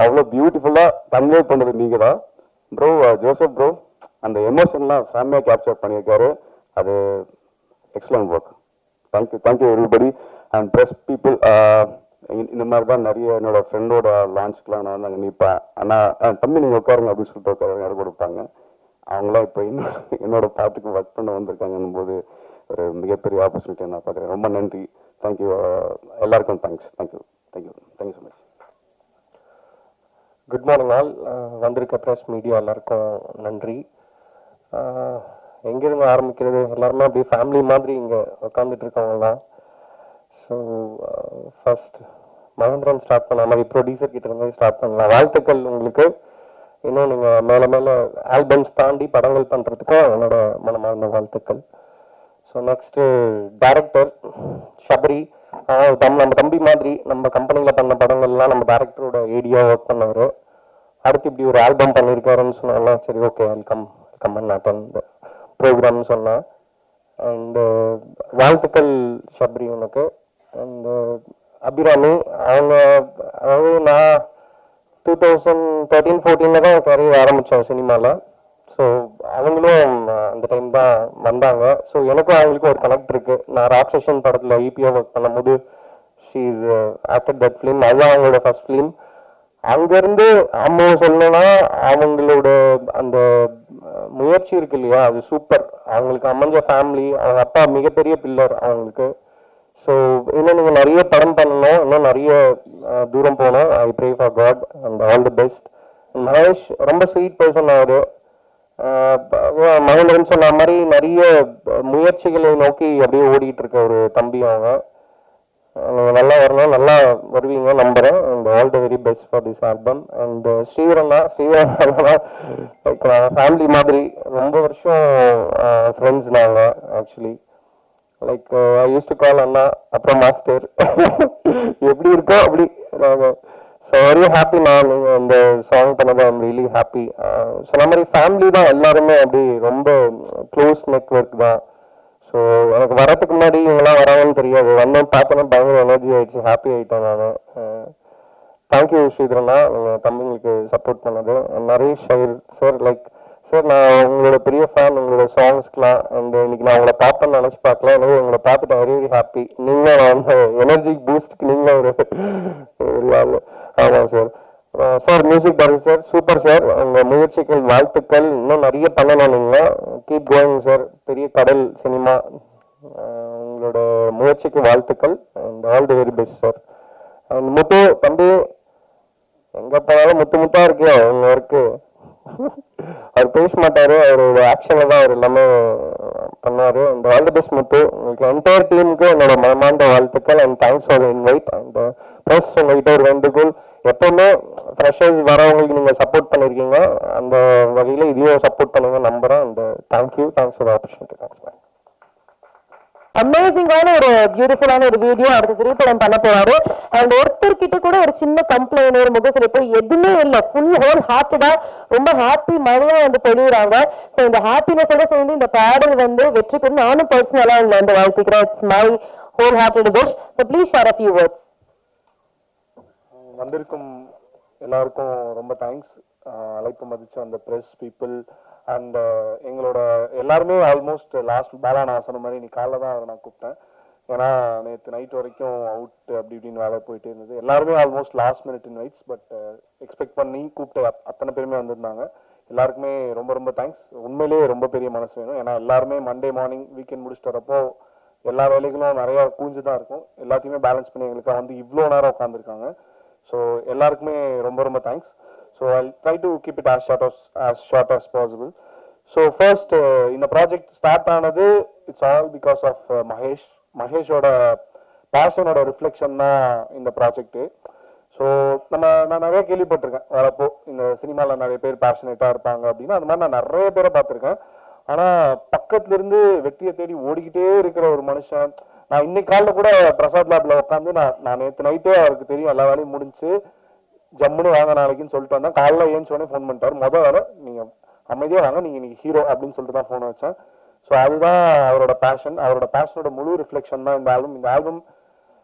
அவ்வளோ பியூட்டிஃபுல்லாக கன்வே பண்ணுறது நீங்கள் தான் ப்ரோ. ஜோசப் ப்ரோ அந்த எமோஷன்லாம் செம்மையாக கேப்சர் பண்ணியிருக்காரு, அது excellent work. Thank you everybody and press people. இந்த மாதிரி தான் நிறைய என்னோட ஃப்ரெண்டோட லான்ச்சுக்கெலாம் நான் வந்து அங்கே நிற்பேன், ஆனால் தம்பி நீங்கள் உட்காருங்க அப்படின்னு சொல்லிட்டு உட்கார இடம் கொடுப்பாங்க. அவங்களாம் இப்போ என்னோட பாட்டுக்கு ஒர்க் பண்ண வந்திருக்காங்கன்னும் போது ஒரு மிகப்பெரிய ஆப்பர்ச்சுனிட்டியை நான் பார்க்குறேன். ரொம்ப நன்றி, தேங்க்யூ எல்லாருக்கும், thanks, thank you so much. Good morning all. வந்திருக்க ப்ரெஸ் மீடியா எல்லாருக்கும் நன்றி. எங்கேருந்து ஆரம்பிக்கிறது, எல்லாருமே அப்படியே ஃபேமிலி மாதிரி இங்கே உட்காந்துட்டு இருக்கவங்கலாம். ஸோ ஃபர்ஸ்ட் மகேந்திரன் ஸ்டார்ட் பண்ண மாதிரி ப்ரொடியூசர் கிட்ட இருந்து ஸ்டார்ட் பண்ணலாம். வாழ்த்துக்கள் உங்களுக்கு. இன்னும் நீங்கள் மேலே மேலே ஆல்பம்ஸ் தாண்டி படங்கள் பண்ணுறதுக்கும் என்னோட மனமார்ந்த வாழ்த்துக்கள். ஸோ நெக்ஸ்ட்டு டைரக்டர் ஷபரி, நம்ம தம்பி மாதிரி நம்ம கம்பெனியில் பண்ண படங்கள்லாம் நம்ம டைரக்டரோட ஏடியாக ஒர்க் பண்ணவர். அடுத்து இப்படி ஒரு ஆல்பம் பண்ணியிருக்காருன்னு சொன்னாலும் சரி, ஓகே வெல்கம் அண்ட் அட்டெண்ட் ப்ரோக்ராம்னு சொன்னேன். அண்டு வாழ்த்துக்கள் ஷப்ரி உனக்கு. அண்டு அபிராமி, அவங்க அதாவது நான் 2013-14 தான் கரியர் ஆரம்பித்தேன் சினிமாவில். ஸோ அவங்களும் அந்த டைம் தான் வந்தாங்க. ஸோ எனக்கும் அவங்களுக்கும் ஒரு கனெக்ட் இருக்குது. நான் ராட்சசன் படத்தில் ஈபிஓ ஒர்க் பண்ணும்போது she is after that film, அதுதான் அவங்களோட ஃபர்ஸ்ட் ஃபிலிம். அங்கேருந்து அம்மா சொல்லணும்னா அவங்களோட அந்த முயற்சி இருக்கு இல்லையா, அது சூப்பர். அவங்களுக்கு அமைஞ்ச ஃபேமிலி, அவங்க அப்பா மிகப்பெரிய பில்லர் அவங்களுக்கு. ஸோ இன்னும் நீங்கள் நிறைய படம் பண்ணணும், இன்னும் நிறைய தூரம் போகணும். I pray for God and all the best. Mahesh ரொம்ப ஸ்வீட் பர்சன். அவர் மகேந்திரன் சொன்ன மாதிரி நிறைய முயற்சிகளை நோக்கி அப்படியே ஓடிட்டு இருக்க ஒரு தம்பி. அவங்க நீங்கள் நல்லா வரணும், நல்லா வருவீங்க நம்புகிறேன். And all the very best for this album. And ஸ்ரீவரண்ணா லைக் நாங்கள் ஃபேமிலி மாதிரி, ரொம்ப வருஷம் ஃப்ரெண்ட்ஸ் நாங்கள். Actually like I use to call அண்ணா, அப்புறம் மாஸ்டர், எப்படி இருக்கோ அப்படி நாங்கள். So very happy. நான் நீங்கள் இந்த சாங் பண்ணதை ஐம் ரியலி ஹாப்பி. சொன்ன மாதிரி ஃபேமிலி தான் எல்லாருமே, அப்படி ரொம்ப க்ளோஸ் நெட்ஒர்க் தான். ஸோ எனக்கு வரதுக்கு முன்னாடி இவங்கெல்லாம் வராங்கன்னு தெரியாது, வந்தேன் பார்த்தோன்னா பயங்கர எனர்ஜி ஆகிடுச்சு, ஹாப்பி ஆகிட்டேன் நான். தேங்க்யூ ஸ்ரீதரண்ணா, நீங்கள் தம்பிங்களுக்கு சப்போர்ட் பண்ணது. நரேஷ் சார், லைக் சார் நான் உங்களோட பெரிய ஃபேன், உங்களோட சாங்ஸ்க்கெலாம். அண்ட் இன்னைக்கு நான் உங்களை பார்ப்பேன்னு நினச்சி பார்க்கல, எனவே உங்களை பார்த்துட்டு வெரி வெரி ஹாப்பி. நீங்கள் அந்த எனர்ஜி பூஸ்ட்க்கு நீங்கள் ஒரு ஆள். ஆமாம் sir. Sir music director super sir, உங்கள் முயற்சிகள் வாழ்த்துக்கள். இன்னும் நிறைய பண்ணணும் நீங்கள், கீப் கோயிங் சார். பெரிய கடல் சினிமா, உங்களோட முயற்சிக்கு வாழ்த்துக்கள். And all the very best sir. And Muthu தம்பி, எங்கே போனாலும் முத்தா இருக்கு உங்க ஒர்க்கு. அவர் பேச மாட்டாரு, அவரோட ஆக்ஷனில் தான் அவர் எல்லாமே பண்ணாரு. அண்ட் ஆல் தி பெஸ்ட் முத்து. உங்களுக்கு என்டையர் டீமுக்கு என்னோட மனமார்ந்த வாழ்த்துக்கள். And thanks for invite. And plus உங்கள்கிட்ட ஒரு வேண்டுகோள், எப்பவுமே ஃப்ரெஷர்ஸ் வரவங்களுக்கு நீங்கள் சப்போர்ட் பண்ணியிருக்கீங்க, அந்த வகையில் இதையும் சப்போர்ட் பண்ணுங்க நம்புகிறேன். And thank you, thanks for opportunity. Thanks. அமேசிங்கான ஒரு பியூட்டிஃபுல்லான ஒரு வீடியோ அடுத்த திரைப்படம் பண்ண போறாரு. அண்ட் ஒருத்தர் கிட்ட கூட ஒரு சின்ன கம்ப்ளைண்ட், ஒரு முகசிரிப்பு எதுவுமே இல்லை. ஃபுல் ஹோல் ஹார்ட்டடா ரொம்ப ஹாப்பி மழையா வந்து பொழியுறாங்க. ஸோ இந்த ஹாப்பினஸோட சேர்ந்து இந்த பாடல் வந்து வெற்றி பெறும் நானும் பர்சனலா உங்களை வந்து வாழ்த்துக்கிறேன். It's my whole hearted wish. So please share a few words. வந்திருக்கும் எல்லாருக்கும் ரொம்ப தேங்க்ஸ். அழைப்பு மதிச்சு அந்த ப்ரெஸ் பீப்புள் அண்ட் எங்களோட எல்லாருமே ஆல்மோஸ்ட் லாஸ்ட் பேலா நான் சொன்ன மாதிரி நீ காலைல தான் அவரை நான் கூப்பிட்டேன். ஏன்னா நேற்று நைட் வரைக்கும் அவுட் அப்படி இப்படின்னு வேலை போயிட்டே இருந்தது. எல்லாருமே almost last minute invites, but expect பண்ணி கூப்பிட்டு அத்தனை பேருமே வந்திருந்தாங்க. எல்லாருக்குமே ரொம்ப ரொம்ப தேங்க்ஸ். உண்மையிலேயே ரொம்ப பெரிய மனசு வேணும். ஏன்னா எல்லாருமே மண்டே மார்னிங் வீக்கெண்ட் முடிச்சுட்டு வரப்போ எல்லா வேலைகளும் நிறையா கூஞ்சு தான் இருக்கும். எல்லாத்தையுமே பேலன்ஸ் பண்ணி எங்களுக்காக வந்து இவ்வளோ நேரம் உட்காந்துருக்காங்க. ஸோ எல்லாருக்குமே ரொம்ப ரொம்ப thanks. So I try to keep it as short as possible. So first இந்த ப்ராஜெக்ட் ஸ்டார்ட் ஆனது இட்ஸ் ஆல் பிகாஸ் ஆஃப் மகேஷோட பேஷனோட ரிஃப்ளெக்ஷன் தான் இந்த ப்ராஜெக்ட்டு. ஸோ நான் நிறைய கேள்விப்பட்டிருக்கேன் வரப்போ இந்த சினிமாவில் நிறைய பேர் பேஷனேட்டாக இருப்பாங்க அப்படின்னு. அது மாதிரி நான் நிறைய பேரை பார்த்துருக்கேன். ஆனால் பக்கத்துல இருந்து வெற்றியை தேடி ஓடிக்கிட்டே இருக்கிற ஒரு மனுஷன். நான் இன்னைக்கு காலைல கூட பிரசாத் லேப்ல உட்காந்து நான் நேற்று நைட்டே அவருக்கு தெரியும் எல்லா வேலையும் முடிஞ்சு ஜம்முன்னு வாங்க நாளைக்குன்னு சொல்லிட்டு வந்தேன். காலைல ஏஞ்சோடனே ஃபோன் பண்ணிட்டாரு. வேலை நீங்கள் அமைதியாக வாங்க, நீங்கள் இன்னைக்கு ஹீரோ அப்படின்னு சொல்லிட்டு தான் ஃபோனை வச்சேன். ஸோ அதுதான் அவரோட பேஷன். அவரோட பேஷனோட முழு ரிஃப்ளெக்ஷன் தான் இந்த ஆல்பம்.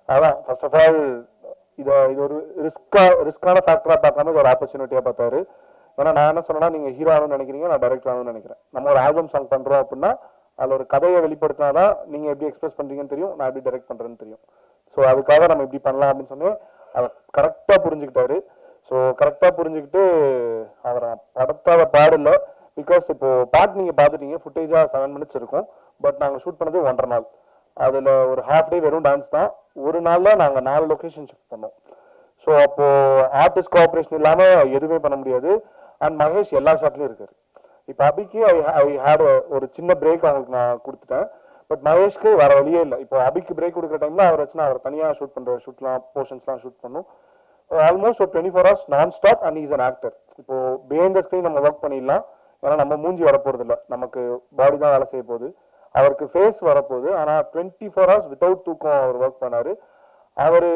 அதான் ஃபர்ஸ்ட் ஆஃப் ஆல் இது ஒரு ரிஸ்கான ஃபேக்டரா பார்க்காம இது ஒரு ஆப்பர்ச்சுனிட்டியா பார்த்தாரு. ஏன்னா நான் என்ன சொன்னேன்னா, நீங்க ஹீரோ ஆகணும்னு நினைக்கிறீங்க, நான் டைரக்டர் ஆகணும்னு நினைக்கிறேன். நம்ம ஒரு ஆல்பம் சாங் பண்றோம் அப்படின்னா அதில் ஒரு கதையை வெளிப்படுத்தினாதான் நீங்க எப்படி எக்ஸ்பிரஸ் பண்றீங்கன்னு தெரியும், நான் எப்படி டைரக்ட் பண்றேன்னு தெரியும். ஸோ அதுக்காக நம்ம இப்படி பண்ணலாம் அப்படின்னு சொன்னேன். அதை கரெக்டா புரிஞ்சுக்கிட்டாரு. ஸோ கரெக்டா புரிஞ்சுக்கிட்டு அவரை படத்தாத பாடல. பிகாஸ் இப்போ பாட்டு நீங்க பார்த்துட்டீங்க, ஃபுட்டேஜா 7 minutes இருக்கும். பட் நாங்கள் ஷூட் பண்ணது 1.5 நாள். அதில் ஒரு ஹாஃப் டே வெறும் டான்ஸ் தான். ஒரு நாளில் நாங்கள் 4 லொக்கேஷன் ஷிஃப்ட் பண்ணோம். ஸோ அப்போ ஆர்டிஸ்ட் கோஆப்ரேஷன் இல்லாமல் எதுவுமே பண்ண முடியாது. அண்ட் மகேஷ் எல்லா ஷாட்லையும் இருக்காரு. இப்போ அபிக்கு ஐ ஹேட் ஒரு சின்ன பிரேக் அவங்களுக்கு நான் கொடுத்துட்டேன். பட் மகேஷ்க்கு வேற வழியே இல்லை. இப்போ அபிக்கு பிரேக் கொடுக்குற டைம்ல அவர் வச்சுன்னா அவர் தனியாக ஷூட் பண்ணுற போர்ஷன்ஸ்லாம் ஷூட் பண்ணும். ஆல்மோஸ்ட் ஒரு 24 hours நான் stop. And is an actor. இப்போ பிஹைண்ட் த ஸ்க்ரீன் நம்ம ஒர்க் பண்ணிடலாம். ஏன்னா நம்ம மூஞ்சி வரப்போறது இல்லை, நமக்கு பாடி தான் வேலை செய்ய போகுது. அவருக்கு ஃபேஸ் வரப்போகுது. ஆனால் 24 hours வித்தவுட் தூக்கம் அவர் ஒர்க் பண்ணாரு. அவர்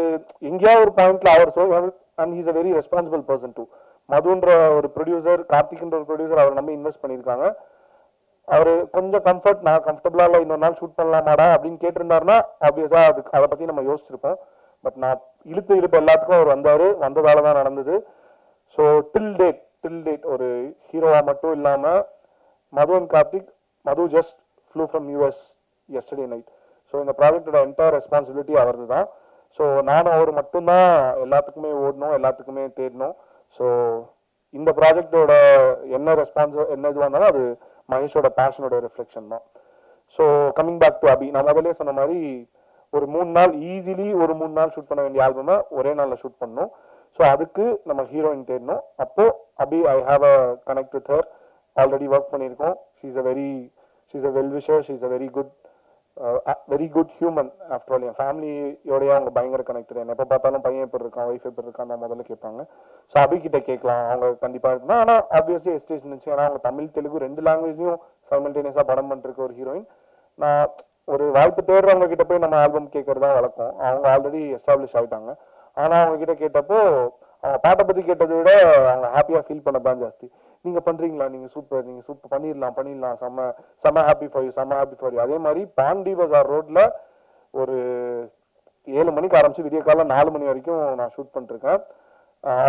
எங்கேயாவது ஒரு பாயிண்ட்ல அவர் and he's a very responsible person too. மதுன்ற ஒரு ப்ரொடியூசர், கார்த்திக்ன்ற ஒரு ப்ரொடியூசர் அவர் நம்பி இன்வெஸ்ட் பண்ணியிருக்காங்க. அவர் கொஞ்சம் நான் கம்ஃபர்டபுளா இல்லை, இன்னொரு நாள் ஷூட் பண்ணலாமாடா அப்படின்னு கேட்டிருந்தாருன்னா ஆப்வியஸா அதை பத்தி நம்ம யோசிச்சிருப்போம். பட் நான் இழுப்பு எல்லாத்துக்கும் அவர் வந்ததால தான் நடந்தது. ஸோ டில் டேட் ஒரு ஹீரோவா மட்டும் இல்லாம Madhu and Karthik, Madhu just flew from US yesterday night. So இந்த ப்ராஜெக்டோட என்டையர் ரெஸ்பான்சிபிலிட்டி அவரது தான். ஸோ நானும் அவர் மட்டும்தான் எல்லாத்துக்குமே ஓடணும், எல்லாத்துக்குமே தேடணும். ஸோ இந்த ப்ராஜெக்டோட என்ன இது வந்தாலும் அது மகேஷோட பேஷனோட ரிஃப்ளெக்ஷன் தான். ஸோ கம்மிங் பேக் டு அபி, நான் முதலே சொன்ன மாதிரி ஒரு 3 நாள் ஈஸிலி ஒரு 3 நாள் ஷூட் பண்ண வேண்டிய ஆல்பமை ஒரே நாளில் ஷூட் பண்ணணும். ஸோ அதுக்கு நம்ம ஹீரோயின் தேடணும். அப்போ Abhi I have a connect with her. Already work பண்ணியிருக்கோம். She's a well-wisher, she's a very good human after all. என் ஃபேமிலியோடய அவங்க பயங்கர கனெக்டட். என்ன எப்போ பார்த்தாலும் பையன் எப்படி இருக்கான், ஒய்ஃப் எப்படி இருக்கான் தான் முதல்ல கேட்பாங்க. ஸோ அபி கிட்ட கேட்கலாம், அவங்க கண்டிப்பாக இருக்கணும். ஆனால் ஆப்வியஸ்லி எஸ்டேஷன் இருந்துச்சு. ஏன்னா அவங்க தமிழ் தெலுங்கு 2 லாங்குவேஜ்லையும் சைமல்டேனியஸாக படம் பண்ணிருக்க ஒரு ஹீரோயின். நான் ஒரு வாய்ப்பு தேடுறவங்க கிட்ட போய் நம்ம ஆல்பம் கேட்கறது தான் வழக்கம். அவங்க ஆல்ரெடி எஸ்டாப்ளிஷ் ஆகிட்டாங்க. ஆனால் அவங்க கிட்ட கேட்டப்போ அவங்க பாட்டை பற்றி கேட்டதை விட அவங்க ஹாப்பியாக ஃபீல் பண்ணதான் ஜாஸ்தி. நீங்க பண்றீங்களா, நீங்க சூப்பர் பண்ணிடலாம், செம்ம ஹாப்பி ஃபார் யூ. அதே மாதிரி பாண்டி பஜார் ரோட்ல ஒரு 7 மணிக்கு ஆரம்பிச்சு விடிய காலம் 4 மணி வரைக்கும் நான் ஷூட் பண்ணிருக்கேன்.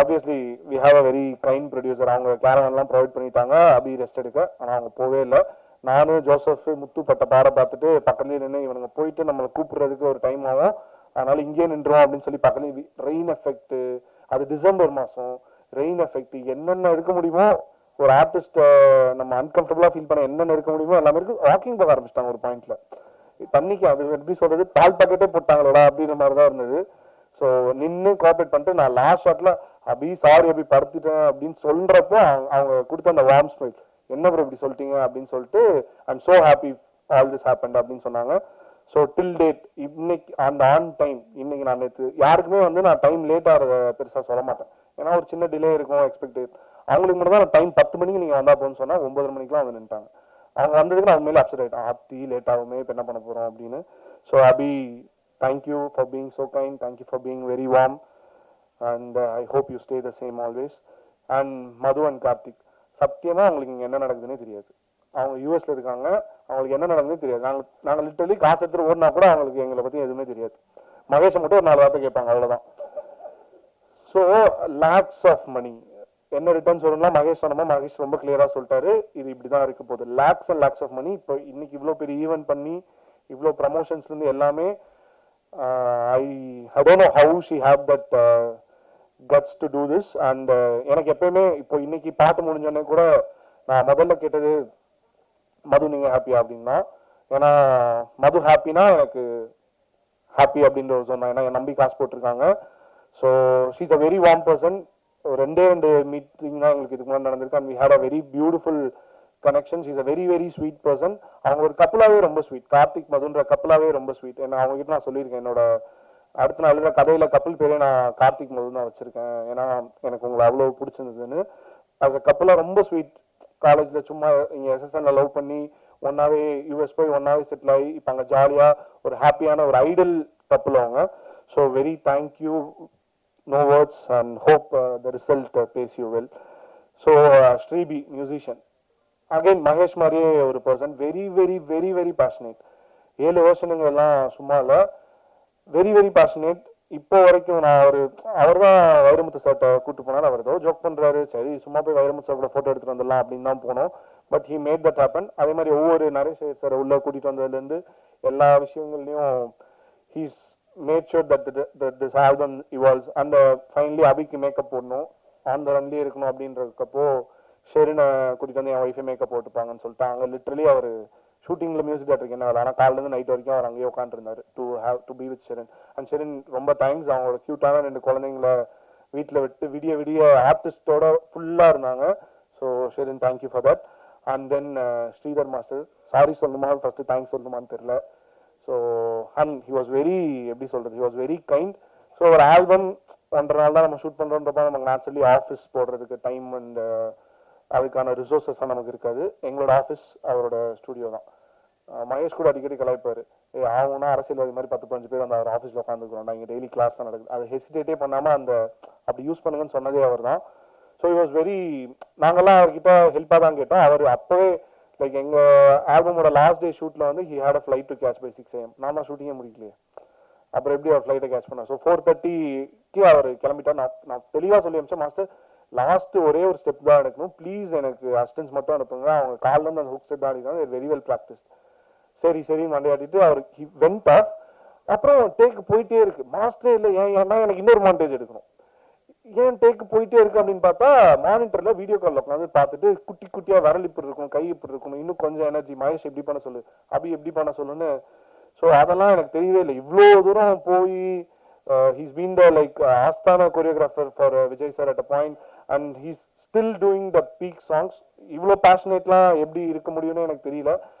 Obviously we have a very kind producer. அவங்க கேரவன்லாம் ப்ரொவைட் பண்ணிட்டாங்க அபி ரெஸ்ட் எடுக்க. ஆனால் அவங்க போவே இல்லை. நானும் ஜோசப் முத்து பட்ட பாட பார்த்துட்டு பக்கத்துலேயே நின்று இவனுங்க போயிட்டு நம்மளை கூப்பிடுறதுக்கு ஒரு டைம் ஆகும், அதனால இங்கேயே நின்றோம் அப்படின்னு சொல்லி பக்கத்துலேயே ரெயின் எஃபெக்ட், அது டிசம்பர் மாதம், ரெயின் எஃபெக்ட் என்னென்ன இருக்க முடியுமோ ஒரு ஆர்டிஸ்ட் நம்ம அன்கம்ஃபர்டபுளா ஃபீல் பண்ண என்னென்ன இருக்க முடியுமோ எல்லாமே இருக்கு. வாக்கிங் போக ஆரம்பிச்சிட்டாங்க ஒரு பாயிண்ட்ல. தண்ணிக்கு அது எப்படி சொல்றது, பால் பாக்கெட்டே போட்டாங்களோடா அப்படின்ற மாதிரி தான் இருந்தது. ஸோ நின்று கோஆப்ரேட் பண்ணிட்டு நான் லாஸ்ட் ஷாட்ல அபி சாரி அபி படுத்திட்டேன் அப்படின்னு சொல்றப்போ அவங்க கொடுத்த அந்த வார்ம் ஸ்மைல், என்ன ப்ரோ இப்படி சொல்லிட்டீங்க அப்படின்னு சொல்லிட்டு I'm so happy all this happened அப்படின்னு சொன்னாங்க. ஸோ டில் டேட் இன்னைக்கு அந்த ஆன் டைம், இன்னைக்கு நான் நேற்று யாருக்குமே நான் டைம் லேட் ஆகிறத பெருசாக சொல்ல மாட்டேன். ஏன்னா ஒரு சின்ன டிலே இருக்கும் எக்ஸ்பெக்டட். அவங்களுக்கு மட்டும் தான் டைம் 10 மணிக்கு நீங்கள் வந்தா போன்னு சொன்னால் 9 மணிக்கெலாம் வந்து நின்ட்டாங்க. அவங்க வந்ததுக்கு நான் உண்மையிலே அப்செட் ஆகிட்டேன். ஆத்தி லேட் ஆகுமே, இப்போ என்ன பண்ண போகிறோம் அப்படின்னு. So Abhi, thank you for being so kind, thank you for being very warm, and I hope you stay the same always. And Madhu and Karthik, சத்தியமாக அவங்களுக்கு இங்கே என்ன நடக்குதுன்னே தெரியாது. அவங்க யூஎஸ்ல இருக்காங்க, அவங்களுக்கு என்ன நடக்குதுன்னு தெரியாது. நாங்கள் லிட்டரலி காசு எடுத்துட்டு ஓடினா கூட அவங்களுக்கு எங்களை பற்றி எதுவுமே தெரியாது. மகேஷை மட்டும் ஒரு 4 வார்த்தை கேட்பாங்க, அவ்வளோதான். ஸோ லேக்ஸ் ஆஃப் மணி என்ன ரிட்டர்ன்ஸ் வரும்னா மகேஷ் சொன்னோமா, மகேஷ் ரொம்ப கிளியரா சொல்லிட்டாரு, இது இப்படிதான் இருக்க போகுது. Lakhs and lakhs of money. இப்போ இன்னைக்கு இவ்வளோ பெரிய ஈவென்ட் பண்ணி இவ்வளோ ப்ரமோஷன்ஸ்ல இருந்து எல்லாமே I don't know how she had that guts to do this. And எனக்கு எப்பயுமே இப்போ இன்னைக்கு பாட்டு முடிஞ்சோடனே கூட நான் முதல்ல கேட்டது மது நீங்க ஹாப்பியா அப்படின்னா, ஏன்னா மது ஹாப்பினா எனக்கு ஹாப்பி அப்படின்ற ஒரு சொன்னா, ஏன்னா என் நம்பி காசு போட்டிருக்காங்க. So she's a very warm person. ரெண்டு மீட்டிங் தான் எங்களுக்கு இதுக்கு முன்னாடி நடந்திருக்கு. And we had a very beautiful connection. She's a very very sweet person. அவங்க ஒரு கப்பலாவே ரொம்ப ஸ்வீட். கார்த்திக் மதுன்ற கப்பலாவே ரொம்ப ஸ்வீட். ஏன்னா அவங்க கிட்ட நான் சொல்லியிருக்கேன், என்னோட அடுத்த நாள் எழுதுற கதையில கப்பல் பேரே நான் கார்த்திக் மது தான் வச்சிருக்கேன், ஏன்னா எனக்கு உங்களை அவ்வளோ பிடிச்சிருந்ததுன்னு. ஆஸ் அ கப்பலா ரொம்ப ஸ்வீட். காலேஜ்ல சும்மா இங்க எஸ்எஸ்என்ல லவ் பண்ணி ஒன்னாவே யூஎஸ் போய் ஒன்னாவே செட்டில் ஆகி இப்போ அங்கே ஜாலியா ஒரு ஹாப்பியான ஒரு ஐடல் கப்பல் அவங்க. So very thank you, no words, and hope the result pays you well. So Sribi, musician, again Mahesh மாதிரியே ஒரு person, very very very very passionate. 7 வருஷங்கள் எல்லாம் சும்மா இல்ல, வெரி வெரி passionate. இப்போ வரைக்கும் நான் அவர் தான் வைரமுத்து சார்ட்ட கூட்டு போனார். அவர் ஏதோ ஜோக் பண்றாரு, சரி சும்மா போய் வைரமுத்து சார் கூட போட்டோ எடுத்துட்டு வந்துடலாம் அப்படின்னு தான் போனோம். But he made that happen. அதே மாதிரி ஒவ்வொரு நரேஷ் சார் உள்ள கூட்டிட்டு வந்ததுலேருந்து எல்லா விஷயங்கள்லையும் he's made sure that this album evolves. And finally அபிக்கு மேக்கப் போடணும், ஆன் த ரன்லேயே இருக்கணும் அப்படின்றதுக்கப்போ ஷெரினை கூட்டிட்டு வந்து என் ஒய்ஃபை மேக்கப் போட்டுப்பாங்கன்னு சொல்லிட்டு அங்கே லிட்ரலி அவர் ஷூட்டிங்கில் மியூசிக் டேரக்டருக்கு என்ன வேலை, ஆனால் காலிலேருந்து நைட் வரைக்கும் அவர் அங்கேயே உட்காந்துருந்தாரு to be with Sherin. And Sherin ரொம்ப தேங்க்ஸ். அவங்களோட க்யூட்டான 2 குழந்தைங்கள வீட்டில் விட்டு விடிய விடிய ஆர்டிஸ்டோட ஃபுல்லாக இருந்தாங்க. So Sherin thank you for that. And then Sridhar master, sorry சொல்லணுமா ஃபர்ஸ்ட் தேங்க்ஸ் சொல்லணுமான்னு தெரியல. So and he was very, எப்படி சொல்றது, he was very kind. So ஒரு ஆல்பம் 1.5 நாள் தான் நம்ம ஷூட் பண்ணுறோன்றப்ப நமக்கு நேச்சுரலி ஆஃபீஸ் போடுறதுக்கு டைம் அண்ட் அதுக்கான ரிசோர்ஸஸ்லாம் நமக்கு இருக்காது. எங்களோட ஆஃபீஸ் அவரோட ஸ்டுடியோ தான். மகேஷ் கூட அடிக்கடி கலாய்ப்பாரு, ஆகும்னா அரசியல்வாதி மாதிரி 10-15 பேர் அந்த அவர் ஆஃபீஸில் உட்காந்துக்கிறோம், இங்கே டெய்லி கிளாஸ் தான் நடக்குது, அதை ஹெசிடேட்டே பண்ணாமல் அப்படி யூஸ் பண்ணுங்கன்னு சொன்னதே அவர் தான். ஸோ ஹி வாஸ் வெரி, நாங்கள்லாம் அவர்கிட்ட ஹெல்ப்பாக தான் கேட்டோம். அவர் அப்போவே லைக் எங்க ஆல்பமோட லாஸ்ட் டே ஷூட்ல வந்து he had a flight to catch by 6 AM. நான் ஷூட்டிங்கே முடிக்கலையே, அப்புறம் எப்படி அவர் ஃபிளைட்டை கேட்ச் பண்ணார். ஸோ 4:30க்கு அவர் கிளம்பிட்டார். நான் தெளிவாக சொல்லி அனுப்பிச்சேன், மாஸ்டர் லாஸ்ட் ஒரே ஒரு ஸ்டெப் தான் எடுக்கணும், ப்ளீஸ் எனக்கு அசிஸ்டன்ஸ் மட்டும் அனுப்புங்க, அவங்க காலிலேருந்து அந்த ஹுக் ஸ்டெப் தான் அடிக்கிறாங்க, வெரி வெல் ப்ராக்டிஸ். சரி மண்டையாட்டிட்டு அவர் வெண்ட் ஆஃப். அப்புறம் டேக் போயிட்டே இருக்கு. மாஸ்டரே இல்லை, ஏன்னா எனக்கு இன்னொரு மாண்டேஜ் எடுக்கணும், ஏன் டேக்கு போயிட்டே இருக்கு அப்படின்னு பார்த்தா மானிட்டர்ல வீடியோ காலில் உட்காந்து பார்த்துட்டு குட்டி குட்டியா விரல் இப்படி இருக்கும், கை இப்படி இருக்கணும், இன்னும் கொஞ்சம் எனர்ஜி, மகேஷ் எப்படி பண்ண சொல்லு, அபி எப்படி பண்ண சொல்லுன்னு. ஸோ அதெல்லாம் எனக்கு தெரியவே இல்லை. இவ்வளோ தூரம் போய் ஹீஸ் பீன் த லைக் ஆஸ்தான choreographer for Vijay sir at a point, and he's still doing the peak songs. இவ்வளோ பேஷனேட்லாம் எப்படி இருக்க முடியும்னு எனக்கு தெரியல.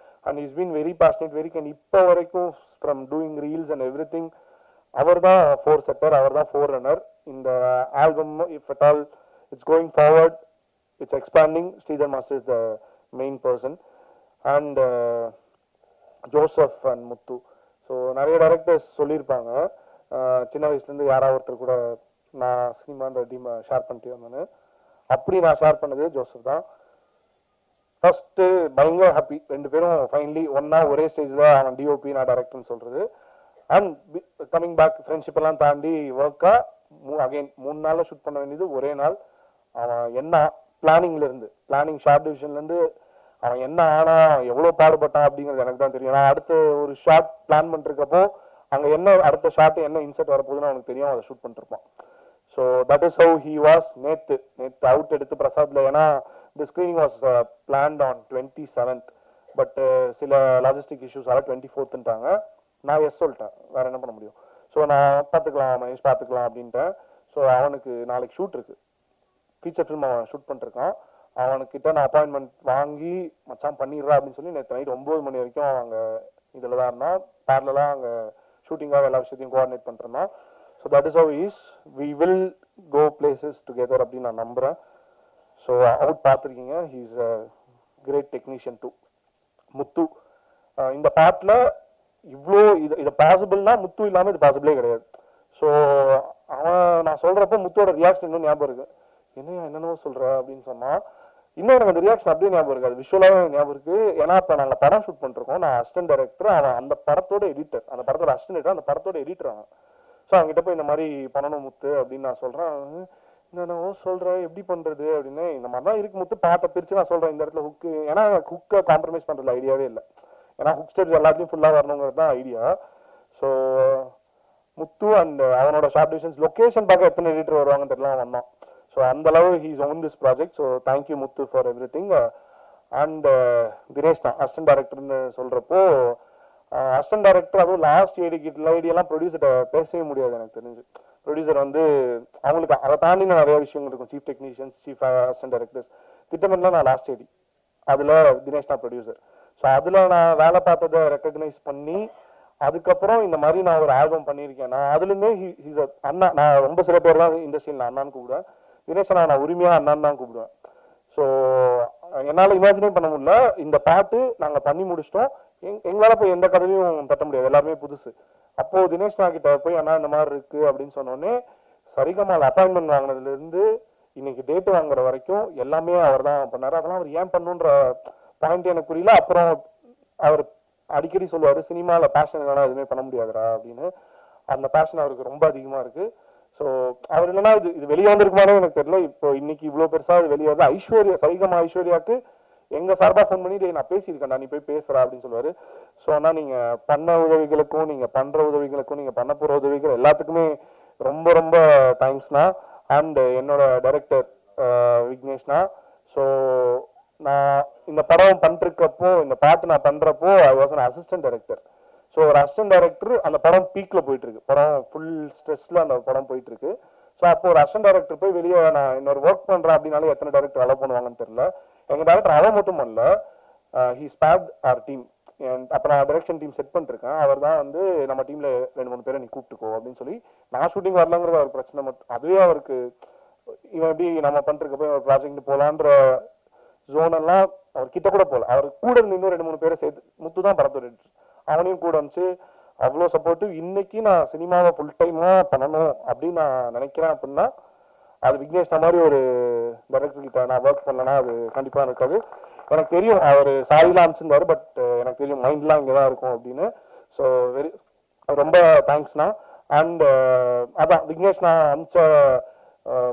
And he's been very passionate, very keen. இப்போ வரைக்கும் from doing reels and everything அவர் தான் 4 செட்டர், அவர் தான் 4 ரன்னர். இந்த album if at all it's going forward, it's expanding, Sridhar master is the main person. And Joseph and Muthu. So நிறைய directors சொல்லியிருப்பாங்க, சின்ன வயசுலேருந்து யாராவது ஒருத்தர் கூட நான் சினிமான்ற டீமை ஷேர் பண்ணிட்டு வந்தேன்னு. அப்படி நான் ஷேர் பண்ணது ஜோசப் தான். ஃபர்ஸ்ட் பயங்கர ஹாப்பி, 2 பேரும் ஃபைனலி ஒன்னா ஒரே ஸ்டேஜில், அவன் டிஓபி நான் டைரக்டர்னு சொல்றது. அண்ட் கமிங் பேக் ஃப்ரெண்ட்ஷிப் எல்லாம் தாண்டி ஒர்க்கா அகைன் 3 நாள்ல ஷூட் பண்ண வேண்டியது ஒரே நாள். அவன் என்ன பிளானிங் ஷார்ட் டிவிஷன்ல இருந்து அவன் என்ன ஆனா எவ்வளவு பாடுபட்டான் அப்படிங்கிறது எனக்கு தான் தெரியும். நான் அடுத்த ஒரு ஷார்ட் பிளான் பண்ணிருக்கப்போ அங்க என்ன அடுத்த ஷார்ட் என்ன இன்சர்ட் வரப்போகுதுன்னு அவனுக்கு தெரியும், அதை ஷூட் பண்ணிருப்பான். So that is how he was. நேத்து அவுட் எடுத்து பிரசாத்ல, ஏன்னா the screening was planned on 27th, but சில லாஜிஸ்டிக் இஷ்யூஸால 24th. நான் எஸ் சொல்லிட்டேன், வேற என்ன பண்ண முடியும். ஸோ நான் பார்த்துக்கலாம் மகேஷ் பார்த்துக்கலாம் அப்படின்ட்டேன். ஸோ அவனுக்கு நாளைக்கு ஷூட் இருக்கு, ஃபீச்சர் ஃபிலிம் அவன் ஷூட் பண்ணிருக்கான். அவனுக்கிட்ட நான் அப்பாயின்மெண்ட் வாங்கி மச்சான் பண்ணிடுறா அப்படின்னு சொல்லி நேற்று நைட் 9 மணி வரைக்கும் அங்கே இதில் தான் இருந்தான். பேரலாக அங்கே ஷூட்டிங்காக எல்லா விஷயத்தையும் கோஆர்டினேட் பண்ணிருந்தான். So that is how is we will go places together அப்படின்னு நான் நம்புகிறேன். ஸோ அவுட் பார்த்துருக்கீங்க, he is a great technician too. Muthu இந்த பாட்டில் இவ்வளோ இது பாசிபிள்னா முத்து இல்லாமல் இது பாசிபிளே கிடையாது. ஸோ அவன் நான் சொல்றப்ப முத்தோட ரியாக்ஷன் இன்னும் ஞாபகம் இருக்கு, என்னென்னவோ சொல்ற அப்படின்னு சொன்னா. இன்னும் எனக்கு அந்த ரியாக்ஷன் அப்படியே ஞாபகம் இருக்கு, அது விஷுவலாவே ஞாபகம் இருக்கு. ஏன்னா இப்ப நாங்க படம் ஷூட் பண்ணிருக்கோம், நான் அசிஸ்டன்ட் டைரக்டர், அவன் அந்த படத்தோட எடிட்டர், அந்த படத்தோட அசிஸ்டன்ட், அந்த படத்தோட எடிட்டர் அவன். ஸோ அவங்ககிட்ட போய் இந்த மாதிரி பண்ணணும் முத்து அப்படின்னு நான் சொல்றேன். என்னென்னவோ சொல்றேன், எப்படி பண்றது அப்படின்னு. இந்த மாதிரி தான் இருக்கு முத்து, பாட்டை பிரிச்சு நான் சொல்றேன் இந்த இடத்துல ஹுக்கு, ஏன்னா ஹுக்கை காம்ப்ரமைஸ் பண்றதுல ஐடியாவே இல்லை, ஏன்னா ஹுக் ஸ்டெப்ஸ் எல்லாத்தையும் ஃபுல்லா வரணுங்கிறது தான் ஐடியா. ஸோ முத்து அண்ட் அவனோட ஷார்ட் டிவிஷன்ஸ் லொக்கேஷன் பார்க்க எத்தனை எடிட்டர் வருவாங்கன்னு தெரியல வந்தான். ஸோ அந்த அளவு he's own this project. So thank you Muthu for every thing. And Dinesh தான் அசிஸ்டன்ட் டைரக்டர்னு சொல்கிறப்போ அசிஸ்டன்ட் டைரக்டர் அதுவும் லாஸ்ட் ஐடியெல்லாம் ப்ரொடியூசர்கிட்ட பேசவே முடியாது எனக்கு தெரிஞ்சு. ப்ரொடியூசர் வந்து அவங்களுக்கு அதை தாண்டி நிறைய விஷயங்கள் இருக்கும். Chief technicians, chief assistant directors, திட்டமிடலாம் நான் லாஸ்ட் ஐடி, அதில் தினேஷ் தான் ப்ரொடியூசர். ஸோ அதில் நான் வேலை பார்த்ததை ரெக்கக்னைஸ் பண்ணி அதுக்கப்புறம் இந்த மாதிரி நான் ஒரு ஆல்பம் பண்ணியிருக்கேன். நான் அதுலேருந்தே ஹீஸ் அண்ணா. நான் ரொம்ப சில பேர் தான் இண்டஸ்ட்ரியில் நான் அண்ணான்னு கூப்பிடுவேன். தினேஷ் நான் உரிமையாக அண்ணான்னு தான் கூப்பிடுவேன். ஸோ என்னால் இமேஜினே பண்ண முடியல. இந்த பாட்டு நாங்கள் பண்ணி முடிச்சிட்டோம். எங்களால் போய் எந்த கதையும் தட்ட முடியாது, எல்லாருமே புதுசு. அப்போ தினேஷ் கிட்ட போய் அண்ணா இந்த மாதிரி இருக்கு அப்படின்னு சொன்னோடனே சரிகமால் அப்பாயின்மெண்ட் வாங்கினதுலேருந்து இன்னைக்கு டேட்டு வாங்குற வரைக்கும் எல்லாமே அவர் தான் பண்ணாரு. அதெல்லாம் அவர் ஏன் பண்ணுன்ற பாயிண்ட் எனக்கு புரியல. அப்புறம் அவர் அடிக்கடி சொல்லுவார், சினிமாவில் பேஷன் இல்லைனா எதுவுமே பண்ண முடியாதுடா அப்படின்னு. அந்த பேஷன் அவருக்கு ரொம்ப அதிகமாக இருக்கு. ஸோ அவர் இல்லைன்னா இது வெளியே வந்திருக்குமானே எனக்கு தெரியல. இப்போ இன்னைக்கு இவ்வளோ பெருசாக அது வெளியே வருது. ஐஸ்வர்யா, சரிகமா ஐஸ்வர்யாவுக்கு எங்க சார்பா ஃபோன் பண்ணி நான் பேசியிருக்கேன்டா, நீ போய் பேசுறா அப்படின்னு சொல்லுவாரு. ஸோ ஆனால் நீங்க பண்ண உதவிகளுக்கும் நீங்க பண்ற உதவிகளுக்கும் நீங்க பண்ண போற உதவிகள் எல்லாத்துக்குமே ரொம்ப ரொம்ப தேங்க்ஸ்ண்ணா. அண்ட் என்னோட டைரக்டர் விக்னேஷ்னா. ஸோ நான் இந்த படம் பண்ணிருக்கப்போ, இந்த பாட்டு நான் பண்றப்போ I was an assistant director. So ஒரு அசிஸ்டன்ட் டைரக்டர் அந்த படம் பீக்ல போயிட்டு இருக்கு, படம் ஃபுல் ஸ்ட்ரெஸ்ல அந்த படம் போயிட்டு இருக்கு. ஸோ அப்போ ஒரு அசிஸ்டன்ட் டைரக்டர் போய் வெளியே நான் இன்னொரு ஒர்க் பண்றேன் அப்படின்னாலே எத்தனை டைரக்டர் அலோவ் பண்ணுவாங்கன்னு தெரியல. எங்க டைரக்டர் அதை மட்டும் பண்ணல, ஹீ ஸ்பேப்ட் அவர் டீம். அப்போ நான் டைரக்ஷன் டீம் செட் பண்ணிருக்கேன். அவர் தான் வந்து நம்ம டீம்ல 2-3 பேரை நீ கூப்பிட்டுக்கோ அப்படின்னு சொல்லி. நான் ஷூட்டிங் வரலங்கிறது அவர் பிரச்சனை மட்டும். அதுவே அவருக்கு இவன் எப்படி நம்ம பண்ணிருக்க போய் ஒரு ப்ராஜெக்ட் போலான்ற ஜோனெல்லாம் அவர் கிட்ட கூட போகல. அவர் கூட இருந்து இன்னும் 2-3 பேரை சேர்த்து, முத்து தான் படத்தோட எடிட்டர், அவனையும் கூட அனுப்பிச்சு அவ்வளோ சப்போர்ட்டிவ். இன்னைக்கு நான் சினிமாவை ஃபுல் டைமா பண்ணணும் அப்படின்னு நான் நினைக்கிறேன் அப்படின்னா அது விக்னேஷ் மாதிரி ஒரு டைரக்டர் கிட்ட நான் ஒர்க் பண்ணலன்னா அது கண்டிப்பா இருக்காது. எனக்கு தெரியும் அவர் சாரிலாம் அனுப்பிச்சிருந்தாரு, பட் எனக்கு தெரியும் மைண்ட்லாம் இங்கே தான் இருக்கும் அப்படின்னு. ஸோ ரொம்ப தேங்க்ஸ்ண்ணா. அண்ட் அதான் விக்னேஷ் நான் அனுப்பிச்ச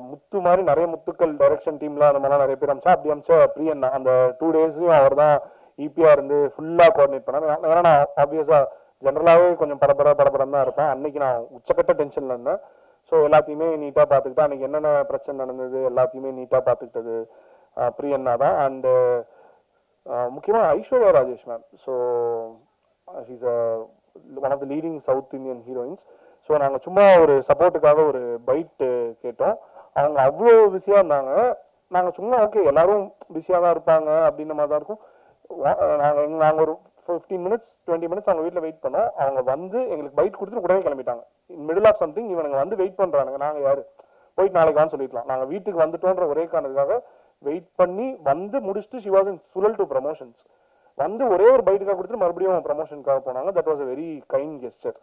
முத்து மாதிரி நிறைய முத்துக்கள் டைரக்ஷன் டீம்ல அந்த மாதிரிலாம் நிறைய பேர் அனுப்பிச்சா. அப்படி அனுப்பிச்ச பிரியன் அந்த 2 டேஸ்லயும் அவர் தான் ஈபியா இருந்து ஃபுல்லா கோஆர்டினேட் பண்ணாரு. ஏன்னா நான் ஆப்வியஸா ஜென்ரலாவே கொஞ்சம் படபடம் தான் இருப்பேன். அன்னைக்கு நான் உச்சக்கட்ட டென்ஷன்ல இருந்தேன். ஸோ எல்லாத்தையுமே நீட்டா பார்த்துக்கிட்டா, அன்னைக்கு என்னென்ன பிரச்சனை நடந்தது எல்லாத்தையுமே நீட்டா பார்த்துக்கிட்டது பிரியன்னா தான். அண்ட் முக்கியமாக Aishwarya Rajesh ma'am. So he's one of the leading south Indian heroines. So நாங்கள் சும்மா ஒரு சப்போர்ட்டுக்காக ஒரு பைட் கேட்டோம். அவங்க அவ்வளோ பிஸியாக இருந்தாங்க. நாங்கள் சும்மா ஓகே எல்லாரும் பிஸியாக தான் இருப்பாங்க அப்படின்ற மாதிரி தான் இருக்கும். நாங்கள் ஒரு 15 minutes 20 minutes அவங்க வீட்டில் வெயிட் பண்ணோம். அவங்க வந்து எங்களுக்கு பைட் கொடுத்துட்டு உடனே கிளம்பிட்டாங்க. மிடில் ஆஃப் சம்திங் இவனுங்க வந்து வெயிட் பண்ணுறாங்க. நாங்கள் யாரு போயிட்டு நாளைக்கு வான்னு சொல்லிக்கலாம். நாங்கள் வீட்டுக்கு வந்துட்டோன்ற ஒரே காரணத்துக்காக வெயிட் பண்ணி வந்து முடிச்சுட்டு she was in full to promotions வந்து ஒரே ஒரு பைட்டுக்காக கொடுத்துட்டு மறுபடியும் ப்ரமோஷனுக்காக போனாங்க. That was a very kind gesture.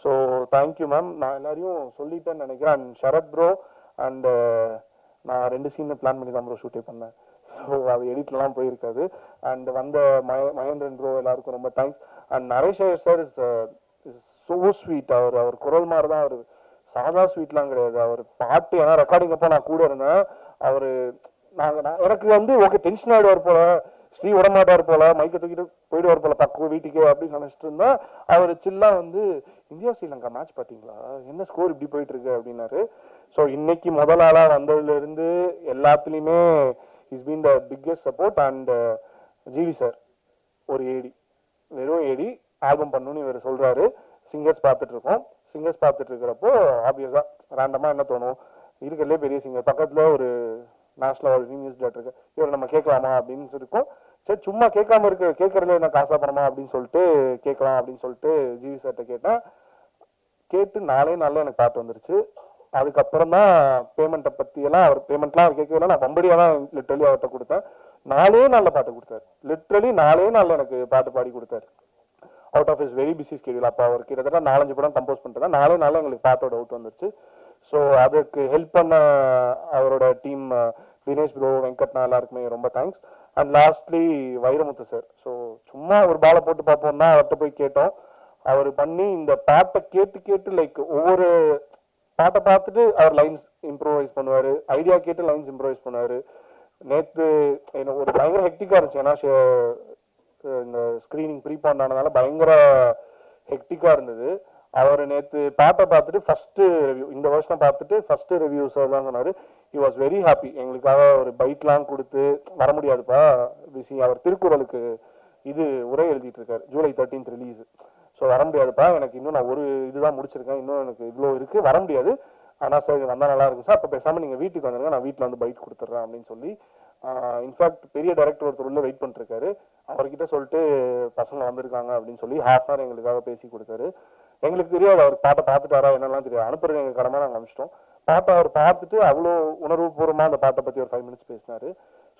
So thank you ma'am. நான் எல்லாரையும் சொல்லிட்டேன்னு நினைக்கிறேன். அண்ட் ஷரத் ப்ரோ அண்ட் நான் 2 சீன் பிளான் பண்ணி தான் ப்ரோ ஷூட்டே பண்ணேன். ஸோ அது எடிட்லாம் போயிருக்காது. அண்ட் வந்த மகேந்திரன் ப்ரோ எல்லாருக்கும் ரொம்ப thanks. And Naresh sir is so sweet. அவர் குரல் மாதிரி தான். அவர் சாதா ஸ்வீட்லாம் கிடையாது. அவர் பாட்டு ஏன்னா ரெக்கார்டிங் அப்போ நான் கூட இருந்தேன். அவர் எனக்கு வந்து ஓகே டென்ஷன் ஆகிடுவார் போல, ஸ்ரீ விடமாட்டார் போல, மைக்கை தூக்கிட்டு போயிடுவார் போல பக்கம் வீட்டுக்கு அப்படின்னு நினைச்சிட்டு இருந்தா, அவர் சில்லா வந்து இந்தியா ஸ்ரீலங்கா மேட்ச் பார்த்தீங்களா, என்ன ஸ்கோர் இப்படி போயிட்டு இருக்கு அப்படின்னாரு. ஸோ இன்னைக்கு முதல் ஆளா வந்ததுல இருந்து எல்லாத்துலேயுமே is been the biggest support. And GV sir ஒரு ஏடி, வெறும் ஏடி ஆல்பம் பண்ணணும்னு இவர் சொல்றாரு. சிங்கர்ஸ் பார்த்துட்டு இருக்கோம். சிங்கர்ஸ் பார்த்துட்டு இருக்கிறப்போ ஆப்வியஸா ரேண்டமா என்ன தோணும், இருக்கிறதுலே பெரிய சிங்கர் பக்கத்துல ஒரு நேஷனல் அவார்டு நியூஸ் டேரக்டர் இருக்கு, இவர் நம்ம கேட்கலாமா அப்படின்னு இருக்கும். சரி சும்மா கேட்காம இருக்கு, கேட்கறதுல என்ன காசா பணமா அப்படின்னு சொல்லிட்டு கேட்கலாம் அப்படின்னு சொல்லிட்டு ஜிவி சார்கிட்ட கேட்டேன். கேட்டு 4 நாள்ல எனக்கு பாட்டு வந்துருச்சு. அதுக்கப்புறம் தான் பேமெண்ட்டை பத்தி எல்லாம் அவர் பேமெண்ட்லாம் அவர் கேட்கவே இல்லை. நான் பம்படியா தான் லிட்ரலி அவர்கிட்ட கொடுத்தேன். 4 நாள்ல பாட்டு கொடுத்தாரு. லிட்ரலி 4 நாள்ல எனக்கு பாட்டு பாடி கொடுத்தாரு. Out of is very busy schedule. அப்போ அவர் கிட்டத்தட்ட 4-5 படம் கம்போஸ் பண்ணிட்டு தான் 4 நாள்ல எங்களுக்கு பாட்டோட அவுட் வந்துருச்சு. ஸோ அதுக்கு ஹெல்ப் பண்ண அவரோட டீம் தினேஷ் ப்ரோ, வெங்கட்னா எல்லாருக்குமே ரொம்ப thanks. And lastly Vairamuthu sir. So சும்மா ஒரு பாலை போட்டு பார்ப்போம்னா அவர்கிட்ட போய் கேட்டோம். அவர் பண்ணி இந்த பாட்டை கேட்டு லைக் ஒவ்வொரு பாட்டை பார்த்துட்டு அவர் லைன்ஸ் இம்ப்ரோவைஸ் பண்ணுவாரு, ஐடியா கேட்டு லைன்ஸ் இம்ப்ரோவைஸ் பண்ணுவாரு. நேற்று எனக்கு ஒரு பயங்கர ஹெக்டிக்கா இருந்துச்சு. ஏன்னா இந்த ஸ்கிரீனிங் ப்ரீபாண்ட் ஆனதால பயங்கர ஹெக்டிக்கா இருந்தது. அவர் நேற்று பாட்டை பார்த்துட்டு ஃபர்ஸ்ட் ரிவ்யூ, இந்த வருஷம் பார்த்துட்டு ஃபர்ஸ்ட் ரிவ்யூஸ் தான் சொன்னார். He was very happy. எங்களுக்காக ஒரு பைட்லாம் கொடுத்து, வர முடியாதுப்பா பிசி, அவர் திருக்குறளுக்கு இது உரை எழுதிட்டு இருக்காரு, ஜூலை 13th ரிலீஸ். ஸோ வர முடியாதுப்பா, எனக்கு இன்னும் நான் ஒரு இதுதான் முடிச்சிருக்கேன், இன்னும் எனக்கு இவ்வளோ இருக்கு, வர முடியாது. ஆனால் சார் இது வந்தால் நல்லா இருக்கும் சார், அப்போ பேசாமல் நீங்கள் வீட்டுக்கு வந்துருங்க, நான் வீட்டில் வந்து பைட் கொடுத்துட்றேன் அப்படின்னு சொல்லி, இன்ஃபேக்ட் பெரிய டைரக்டர் ஒருத்தர் உள்ள வெயிட் பண்ணிருக்காரு, அவர்கிட்ட சொல்லிட்டு பசங்க வந்திருக்காங்க அப்படின்னு சொல்லி ½ hour எங்களுக்காக பேசி கொடுத்தாரு. எங்களுக்கு தெரியாது அவர் பாட்டை பார்த்துட்டாரா என்னெல்லாம் தெரியாது, அனுப்புறது எங்கள் கடமை, நாங்கள் அனுப்பிச்சிட்டோம். பாட்டை அவர் பார்த்துட்டு அவ்வளோ உணர்வுபூர்வமாக அந்த பாட்டை பற்றி ஒரு 5 minutes பேசினாரு.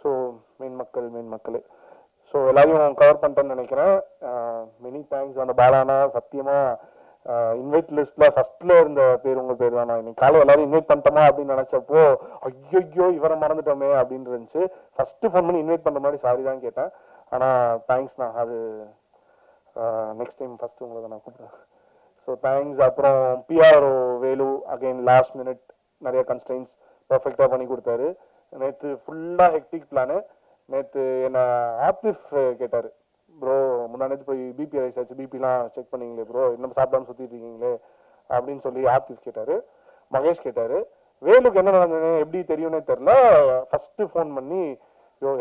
ஸோ மெயின் மக்களே, ஸோ எல்லாரையும் கவர் பண்ணிட்டேன்னு நினைக்கிறேன். Many thanks. அந்த பாலானா சத்தியமா இன்வைட் லிஸ்ட்ல ஃபர்ஸ்ட்ல இருந்த பேர் உங்க பேர் தான். நான் இன்னைக்கு காலை எல்லாரும் இன்வைட் பண்ணிட்டோமா அப்படின்னு நினைச்சப்போ ஐயோ இவரை மறந்துட்டோமே அப்படின்னு இருந்துச்சு. ஃபர்ஸ்ட் ஃபோன் பண்ணி இன்வைட் பண்ற மாதிரி சாரி தான் கேட்டேன். ஆனா தேங்க்ஸ்ண்ணா, அது நெக்ஸ்ட் டைம் ஃபர்ஸ்ட் உங்களுக்கு நான் கூப்பிடுறேன். So thanks. அப்புறம் PRO Velu again last minute நிறைய கன்ஸ்டன்ஸ் பர்ஃபெக்டாக பண்ணி கொடுத்தாரு. நேற்று ஃபுல்லாக ஹெக்டிக் பிளானு. நேற்று என்ன ஆத்திஃப் கேட்டார், ப்ரோ முன்னாடி போய் பிபி ரைஸ் ஆச்சு, பிபிலாம் செக் பண்ணீங்களே ப்ரோ, இன்னும் சாப்பிடாம சுற்றிட்டு இருக்கீங்களே அப்படின்னு சொல்லி ஆத்திஃப் கேட்டார். மகேஷ் கேட்டார். வேலுக்கு என்ன நடந்தது எப்படி தெரியும்னே தெரில. ஃபர்ஸ்ட் ஃபோன் பண்ணி,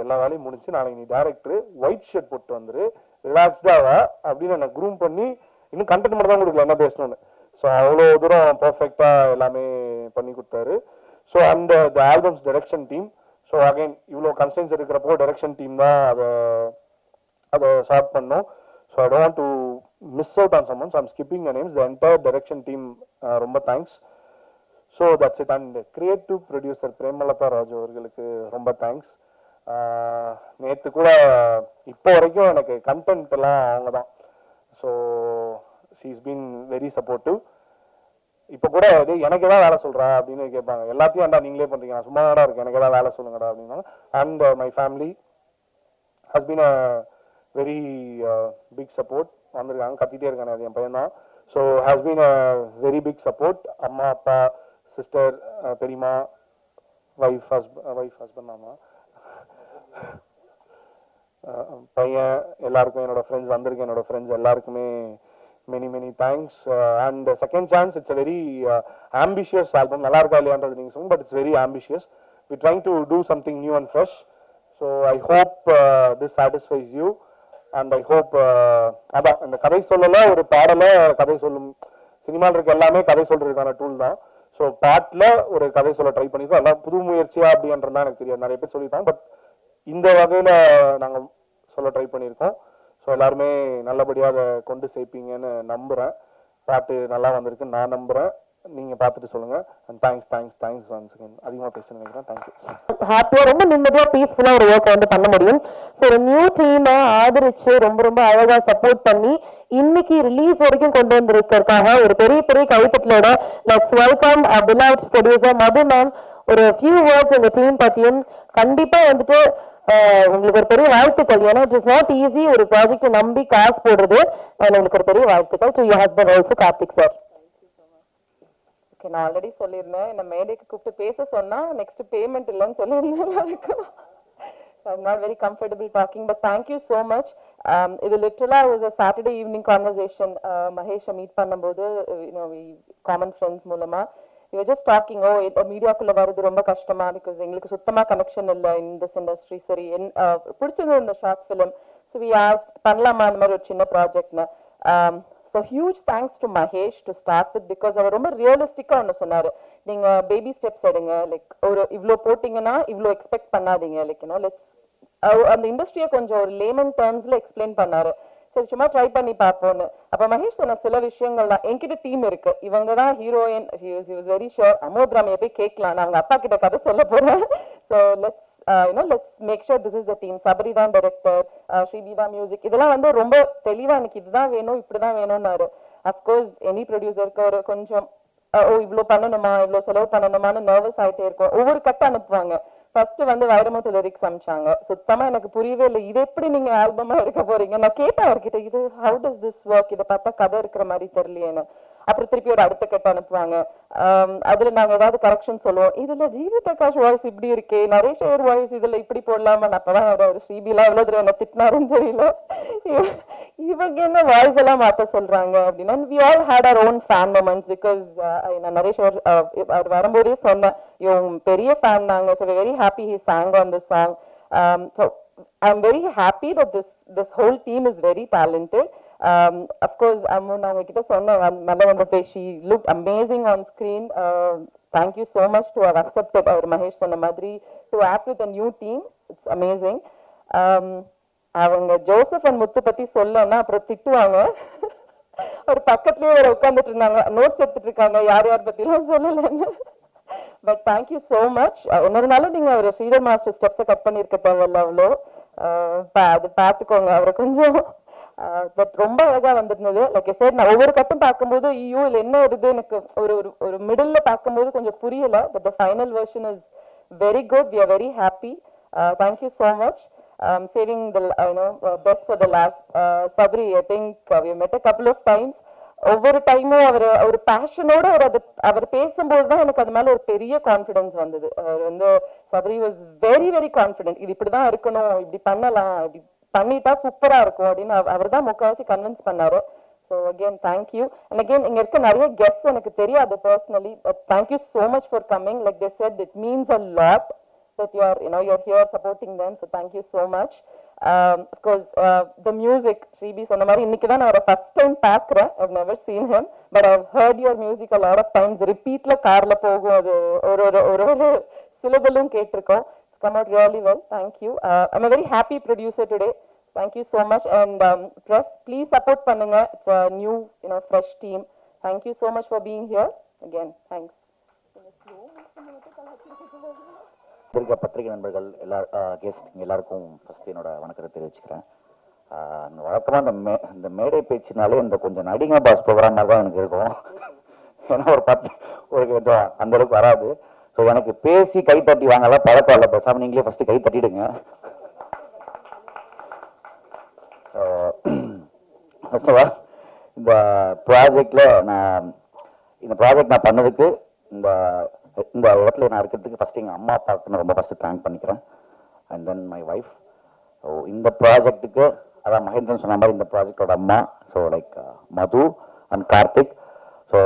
எல்லா வேலையும் முடிச்சு நாளைக்கு நீ டேரக்டர் ஒயிட் ஷர்ட் போட்டு வந்துரு, ரிலாக்ஸ்டாவா அப்படின்னு என்னை க்ரூம் பண்ணி, இன்னும் கண்டென்ட் மட்டும் தான் கொடுக்கல என்ன பேசணும்னு. ஸோ அவ்வளோ தூரம் பர்ஃபெக்டாக எல்லாமே பண்ணி கொடுத்தாரு. ஸோ அந்த albums direction team. So again இவ்வளோ கன்ஸ்டன்ஸ் இருக்கிறப்போ டைரக்ஷன் டீம் தான் அதை ஷார்ட் பண்ணோம். So I don't to miss out on someone, so I'm skipping the names. The entire direction team ரொம்ப thanks. So that's it. And creative producer Premalatha Raju அவர்களுக்கு ரொம்ப thanks. நேற்று கூட இப்போ வரைக்கும் எனக்கு கண்டென்ட் எல்லாம் அவங்க தான். So she is been very supportive. இப்போ கூட எனக்கு ஏதாவது வேலை சொல்கிறா அப்படின்னு கேட்பாங்க, எல்லாத்தையும் ஏன்டா நீங்களே பண்ணுறீங்க, நான் சும்மா தான் இருக்கேன், எனக்கு ஏதாவது வேலை சொல்லுங்கடா அப்படின்னா. And my family has been a very big support. வந்திருக்காங்க, கத்திட்டே இருக்காங்க, அது என் பையன் தான். So has been a very big support. அம்மா, அப்பா, சிஸ்டர், பெரியம்மா, ஹஸ்பண்ட், அம்மா, பையன், எல்லாருக்கும், என்னோட ஃப்ரெண்ட்ஸ் வந்திருக்கேன், என்னோட ஃப்ரெண்ட்ஸ் எல்லாருக்குமே many thanks. And second chance, it's a very ambitious album. நல்லா இருக்கா இல்லையான்றது நீங்க சொல்லுங்க, but it's very ambitious. We're trying to do something new and fresh. So I hope this satisfies you. And I hope அதான் இந்த கதை சொல்லல ஒரு பாடல கதை சொல்லும், சினிமாவில் இருக்க எல்லாமே கதை சொல்றதுக்கான டூல் தான். ஸோ பாட்டில் ஒரு கதை சொல்ல ட்ரை பண்ணிருக்கோம். எல்லாம் புது முயற்சியா அப்படின்றதான் எனக்கு தெரியாது, நிறைய பேர் சொல்லியிருக்காங்க, பட் இந்த வகையில் நாங்கள் சொல்ல ட்ரை பண்ணியிருக்கோம். ஸோ எல்லாருமே நல்லபடியாக அதை கொண்டு சேர்ப்பீங்கன்னு நம்புகிறேன். பாட்டு நல்லா வந்திருக்குன்னு நான் நம்புகிறேன். நீங்கள் பார்த்துட்டு சொல்லுங்கள். And thanks once again. அதிகமாக பேச நினைக்கிறேன். தேங்க்யூ. ஹாப்பியாக ரொம்ப நிம்மதியாக பீஸ்ஃபுல்லாக ஒரு ஒர்க்கை வந்து பண்ண முடியும். ஸோ ஒரு நியூ டீமை ஆதரிச்சு ரொம்ப அழகாக சப்போர்ட் பண்ணி இன்னைக்கு ரிலீஸ் வரைக்கும் கொண்டு வந்திருக்கிறதுக்காக ஒரு பெரிய கைத்தட்டலோட let's welcome beloved producer Madhu ma'am. ஒரு ஃபியூ வேர்ட்ஸ் இந்த டீம் பற்றியும் கண்டிப்பாக வந்துட்டு உங்களுக்கு ஒரு பெரிய வாழ்த்துக்கள். ஏன்னா இட் இஸ் நாட் ஈஸி ஒரு ப்ராஜெக்ட் நம்பி காசு போடுறது. உங்களுக்கு ஒரு பெரிய வாழ்த்துக்கள். To your husband also, Karthik sir. Okay, நான் ஆல்ரெடி சொல்லியிருந்தேன், என்ன மேடைக்கு கூப்பிட்டு பேச சொன்னா நெக்ஸ்ட் பேமெண்ட் இல்லைன்னு சொல்லியிருந்தேன். I'm not very comfortable talking, but thank you so much. It literally was a Saturday evening conversation. Mahesha meet பண்ணும்போது, we common friends மூலமா we were just talking, மீடியாக்குள்ள வரது ரொம்ப கஷ்டமா, because எங்களுக்கு சுத்தமா கனெக்ஷன் இல்லை in this industry. சரி, பிடிச்சிருந்தது இந்த short film. So we asked பண்ணலாமா அந்த மாதிரி ஒரு சின்ன ப்ராஜெக்ட்னு. So huge thanks to Mahesh to start with, because அவர் ரொம்ப ரியலிஸ்டிக்கா ஒன்று சொன்னாரு. நீங்க பேபி ஸ்டெப்ஸ் எடுங்க, லைக் ஒரு இவ்வளோ போட்டிங்கன்னா இவ்வளோ எக்ஸ்பெக்ட் பண்ணாதீங்க, லைக் லெட்ஸ் அந்த இண்டஸ்ட்ரியை கொஞ்சம் ஒரு லேமன் டேர்ம்ஸ்ல எக்ஸ்பிளைன் பண்ணாரு. சரி, சும்மா ட்ரை பண்ணி பார்ப்போன்னு. அப்ப மகேஷ் சொன்ன சில விஷயங்கள் தான். என்கிட்ட டீம் இருக்கு, இவங்க தான் heroine. he was very sure. அமோபிராமியை போய் கேட்கலாம், நான் அவங்க அப்பா கிட்ட கதை சொல்ல போறேன். So let's make sure this is the team. Sabari தான் டைரக்டர், ஸ்ரீபி தான் மியூசிக். இதெல்லாம் வந்து ரொம்ப தெளிவா எனக்கு இதுதான் வேணும், இப்படிதான் வேணும்னாரு. அஃப்கோர்ஸ் எனி ப்ரொடியூசருக்கு ஒரு கொஞ்சம் இவ்வளோ பண்ணணுமா, இவ்வளோ செலவு பண்ணணுமான்னு நர்வஸ் ஆகிட்டே இருக்கும். ஒவ்வொரு கட்டை அனுப்புவாங்க. ஃபர்ஸ்ட் வந்து வைரமுத்து லிரிக்ஸ் அனுப்பிச்சாங்க. சுத்தமா எனக்கு புரியவே இல்லை, இது எப்படி நீங்க ஆல்பமா எடுக்க போறீங்க. நான் கேட்டேன் அவர்கிட்ட, இது ஹவு டஸ் திஸ் ஒர்க், இதை பார்த்தா கதை இருக்கிற மாதிரி தெரியலையேன்னு. அப்புறம் திருப்பி ஒரு அடுத்த கட் அனுப்புவாங்க. அதுல நாங்க ஏதாவது கரெக்ஷன் சொல்லுவோம், இதுல ஜிவி பிரகாஷ் வாய்ஸ் இப்படி இருக்கே, நரேஷ் ஐயர் வாய்ஸ் இதுல இப்படி போடலாமா. அப்பதான் ஸ்ரீபிலாம் எவ்வளவு தூரம் என்ன திட்டினாருன்னு தெரியல, இவங்க என்ன வாய்ஸ் எல்லாம் மாத்த சொல்றாங்க அப்படின்னா. we all had our own fan moments because நான் நரேஷ் அவர் வரும்போதே சொன்னேன், இவங்க பெரிய ஃபேன் நாங்க, so we're very happy he sang on this song. So I'm very happy that this whole team is very talented. Of course, நான் உங்ககிட்ட சொன்னேன் நல்ல வந்த she looked amazing on screen. Thank you so much to have accepted our Mahesh சொன்ன மாதிரி to act with a new team. It's amazing. அவங்க Joseph and முத்து பத்தி சொல்லன்னா அப்புறம் திட்டுவாங்க. அவர் பக்கத்துலயே அவர் உட்கார்ந்துட்டு இருந்தாங்க, நோட்ஸ் எடுத்துட்டு இருக்காங்க, யார் யார் பத்திலாம் சொல்லலன்னு. But thank you so much. என்னதுனாலும் நீங்க அவர் ஸ்ரீதர் மாஸ்டர் ஸ்டெப்ஸை கட் பண்ணியிருக்க தேவையில்ல, அவ்வளோ அது பார்த்துக்கோங்க அவரை கொஞ்சம். பட் ரொம்ப அழகா வந்திருந்தது. லைக் சார், நான் ஒவ்வொரு கட்டும் பார்க்கும்போது ஐயோ இல்லை என்ன வருது எனக்கு ஒரு ஒரு மிடில் பார்க்கும்போது கொஞ்சம் புரியல. But the final version is very good. We are very happy. Thank you so much. Saving the best for the last. Sabri, I think we met a couple of times. ஒவ்வொரு டைமும் அவர் பேஷனோட அவர் பேசும்போது தான் எனக்கு அது மேல ஒரு பெரிய கான்ஃபிடன்ஸ் வந்தது. அவர் Sabari was very very confident. இது இப்படிதான் இருக்கணும், இப்படி பண்ணலாம், இப்படி பண்ணிட்டா சூப்பரா இருக்கும் அப்படின்னு அவர் தான் முக்கால்வாசி கன்வின்ஸ் பண்ணாரு. So again thank you. And again இங்க இருக்க நிறைய கெஸ்ட் எனக்கு தெரியாது personally, but thank you so much for coming. Like they said it means a lot that you're here supporting them, so thank you so much. Of course, the music, Shribi சொன்ன மாதிரி இன்னைக்கு தான் நான் first time பார்க்கிறேன். I've never seen him, but I've heard your music a lot of times. Repeatல கார்ல போகும், அது ஒரு syllable கேட்டிருக்கோம். It's come out really well. Thank you. I'm a very happy producer today. Thank you so much. And press, please support பண்ணுங்க. It's a new, fresh team. Thank you so much for being here. Again, thanks. இருக்க பத்திரிகை நண்பர்கள் guest எல்லாருக்கும் first என்னோட வணக்கத்தை தெரிவிச்சுக்கிறேன். வழக்கமாக இந்த மேடை பேச்சுனாலே இந்த கொஞ்சம் நடிகை பாஸ் ப்ரோக்ராம் மாதிரி தான் எனக்கு இருக்கும். ஏன்னா ஒரு கொஞ்சம் அந்த அளவுக்கு வராது. ஸோ எனக்கு பேசி கை தட்டி வாங்கலாம் பழக்கம் இல்லை. பேசாமல் நீங்களே ஃபர்ஸ்ட் கை தட்டிடுங்க. ஃபர்ஸ்ட் ஆஃப் ஆல் இந்த ப்ராஜெக்டில் இந்த ப்ராஜெக்ட் நான் பண்ணதுக்கு இந்த இடத்துல நான் இருக்கிறதுக்கு ஃபர்ஸ்ட் எங்கள் அம்மா அப்பாவுக்கு நான் ரொம்ப ஃபர்ஸ்ட் தேங்க் பண்ணிக்கிறேன். And then my wife. So இந்த ப்ராஜெக்ட்டுக்கு அதான் மகேந்திரன் சொன்ன மாதிரி இந்த ப்ராஜெக்டோட அம்மா, so like Madhu and Karthik. So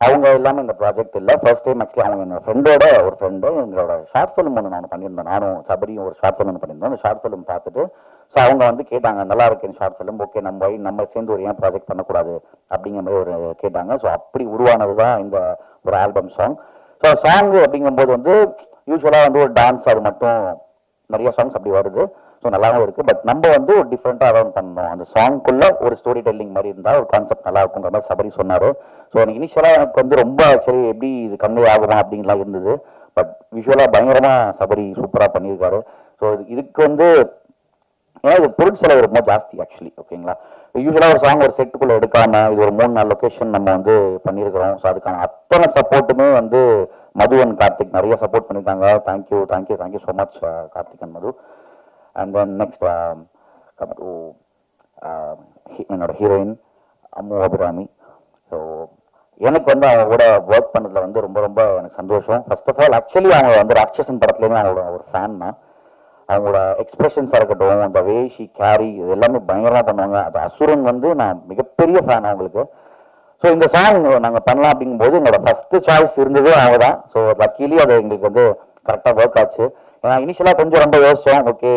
அவங்க எல்லாமே இந்த ப்ராஜெக்ட் இல்லை. ஃபர்ஸ்ட் டைம் ஆக்சுவலி அவங்க என்னோட ஃப்ரெண்டோட ஒரு ஃப்ரெண்டு எங்களோட ஷார்ட் ஃபிலிம் ஒன்று நான் பண்ணியிருந்தேன். நானும் சபரியும் ஒரு ஷார்ட் ஃபிலிம் பண்ணியிருந்தோம். அந்த ஷார்ட் ஃபிலிம் பார்த்துட்டு ஸோ அவங்க கேட்டாங்க, நல்லா இருக்கு ஷார்ட் ஃபிலிம், ஓகே நம்ம சேர்ந்து ஒரு ஏன் ப்ராஜெக்ட் பண்ணக்கூடாது அப்படிங்கிற மாதிரி ஒரு கேட்டாங்க. ஸோ அப்படி உருவானது தான் இந்த ஒரு ஆல்பம் சாங். ஸோ சாங் அப்படிங்கும்போது யூஸ்வலாக ஒரு டான்ஸ் அது மட்டும் நிறைய சாங்ஸ் அப்படி வருது. ஸோ நல்லாவும் இருக்கு. பட் நம்ம ஒரு டிஃப்ரெண்ட்டாக அதான் பண்ணணும். அந்த சாங்குக்குள்ள ஒரு ஸ்டோரி டெல்லிங் மாதிரி இருந்தால் ஒரு கான்செப்ட் நல்லா இருக்குங்கிற மாதிரி சபரி சொன்னார். ஸோ எனக்கு இனிஷியலாக எனக்கு ரொம்ப சரி எப்படி இது கம்மி ஆகுமா அப்படின்லாம் இருந்தது. பட் விஷுவலாக பயங்கரமாக சபரி சூப்பராக பண்ணியிருக்காரு. ஸோ இதுக்கு ஏன்னா இது பொருள் செலவு ரொம்ப ஜாஸ்தி ஆக்சுவலி. ஓகேங்களா, யூஸ்வலாக ஒரு சாங் ஒரு செட்டுக்குள்ளே எடுக்காம இது ஒரு 3-4 லொக்கேஷன் நம்ம பண்ணியிருக்கிறோம். ஸோ அதுக்கான அத்தனை சப்போர்ட்டுமே மது அண்ட் கார்த்திக் நிறைய சப்போர்ட் பண்ணியிருக்காங்க. Thank you so much Karthik and Madhu. And then next come to என்னோட ஹீரோயின் அம்மு அபிராமி. ஸோ எனக்கு அவங்க கூட ஒர்க் பண்ணதில் ரொம்ப ரொம்ப எனக்கு சந்தோஷம். ஃபர்ஸ்ட் ஆஃப் ஆல் ஆக்சுவலி அவங்க ராட்சசன் படத்துலேயுமே அவங்களோட ஒரு ஃபேன் தான். அவங்களோட எக்ஸ்பிரஷன்ஸாக இருக்கட்டும், அந்த வே ஷி கேரி, இது எல்லாமே பயங்கரமாக பண்ணுவாங்க. அது அசுரன் நான் மிகப்பெரிய ஃபேன் அவங்களுக்கு. ஸோ இந்த சாங் நாங்கள் பண்ணலாம் அப்படிங்கும்போது எங்களோட ஃபர்ஸ்ட் சாய்ஸ் இருந்தது அவங்க தான். ஸோ லக்கிலி அது எங்களுக்கு கரெக்டாக ஒர்க் ஆச்சு. ஏன்னா இனிஷியலாக கொஞ்சம் ரொம்ப யோசிச்சோம், ஓகே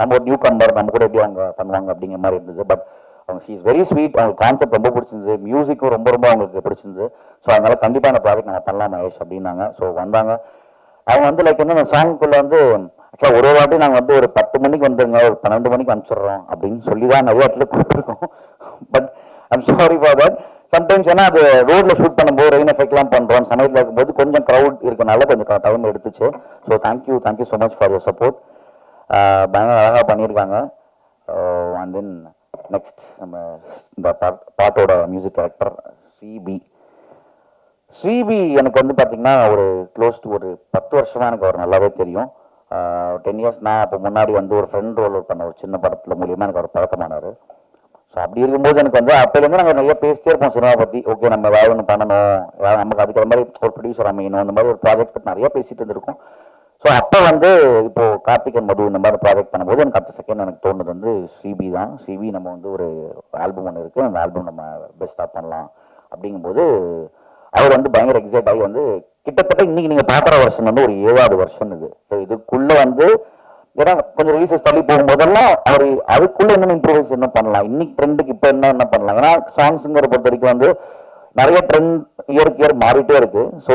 நம்ம ஒரு நியூ கம்பர் நம்ம கூட எப்படி அவங்க பண்ணுவாங்க அப்படிங்கிற மாதிரி இருந்தது. பட் அவங்க ஷீ இஸ் வெரி ஸ்வீட். அவங்க கான்செப்ட் ரொம்ப பிடிச்சிருந்தது, மியூசிக்கும் ரொம்ப ரொம்ப அவங்களுக்கு பிடிச்சிருந்தது. ஸோ அதனால கண்டிப்பாக அந்த ப்ராஜெக்ட் நம்ம பண்ணலாம் மகேஷ் அப்படின்னாங்க. ஸோ வந்தாங்க. அவங்க லைக் என்ன சாங்குக்குள்ள ஆக்சுவலாக ஒரு வாட்டி நாங்கள் ஒரு 10 மணிக்கு வந்துருங்க, ஒரு 12 மணிக்கு அனுப்பிச்சிடுறோம் அப்படின்னு சொல்லி தான் நிறைய இடத்துல கூப்பிட்டுருக்கோம். But I'm sorry for that. Sometimes ஏன்னா அது ரோட்ல ஷூட் பண்ணும்போது ரெயின் எஃபெக்ட்லாம் பண்ணுறோம் சமயத்தில் இருக்கும்போது கொஞ்சம் க்ரௌட் இருக்கனால கொஞ்சம் டைம் எடுத்துச்சு. So thank you so much for your support. பயங்கர அழகாக பண்ணியிருக்காங்க. அண்ட் தென் நெக்ஸ்ட் நம்ம இந்த பாட்டோட மியூசிக் டைரக்டர் ஸ்ரீபி எனக்கு பார்த்தீங்கன்னா ஒரு க்ளோஸ் டு ஒரு 10 வருஷமாக எனக்கு அவர் நல்லாவே தெரியும். 10 இயர்ஸ் நான் அப்போ முன்னாடி ஒரு ஃப்ரெண்ட் ரோல் பண்ண ஒரு சின்ன படத்தில் மூலியமாக எனக்கு அவர் பழக்கமானார். ஸோ அப்படி இருக்கும்போது எனக்கு வந்து அப்போலேருந்து நாங்கள் நிறைய பேசிட்டே இருப்போம் சினிமா பற்றி. ஓகே நம்ம வேறு ஒன்று பண்ணணும், நமக்கு அதுக்கு மாதிரி ஒரு ப்ரொடியூசர் அமையணும், அந்த மாதிரி ஒரு ப்ராஜெக்ட் பற்றி நிறைய பேசிட்டு இருந்திருக்கோம். ஸோ அப்போ வந்து இப்போ கார்த்திக் அண்ட் மது இந்த மாதிரி ப்ராஜெக்ட் பண்ணும்போது எனக்கு அடுத்த செகண்ட் எனக்கு தோணுது வந்து சிபி தான். சிபி நம்ம வந்து ஒரு ஆல்பம் ஒன்று இருக்குது, அந்த ஆல்பம் நம்ம பெஸ்ட்டாக பண்ணலாம் அப்படிங்கும்போது அவர் வந்து பயங்கர எக்ஸைட் ஆகி வந்து கிட்டத்தட்ட இன்னைக்கு நீங்கள் பார்க்குற வருஷன் வந்து ஒரு 7வது வருஷன் இது. ஸோ இதுக்குள்ளே வந்து ஏன்னா கொஞ்சம் ரிலீசஸ் தள்ளி போகும்போதெல்லாம் அவர் அதுக்குள்ளே என்னென்ன இம்ப்ரூவைஸ் என்ன பண்ணலாம், இன்னைக்கு ட்ரெண்டுக்கு இப்போ என்ன பண்ணலாம். ஏன்னா சாங்ஸுங்கிற பொறுத்த வரைக்கும் வந்து நிறைய ட்ரெண்ட் இயருக்கு இயர் மாறிட்டே இருக்கு. ஸோ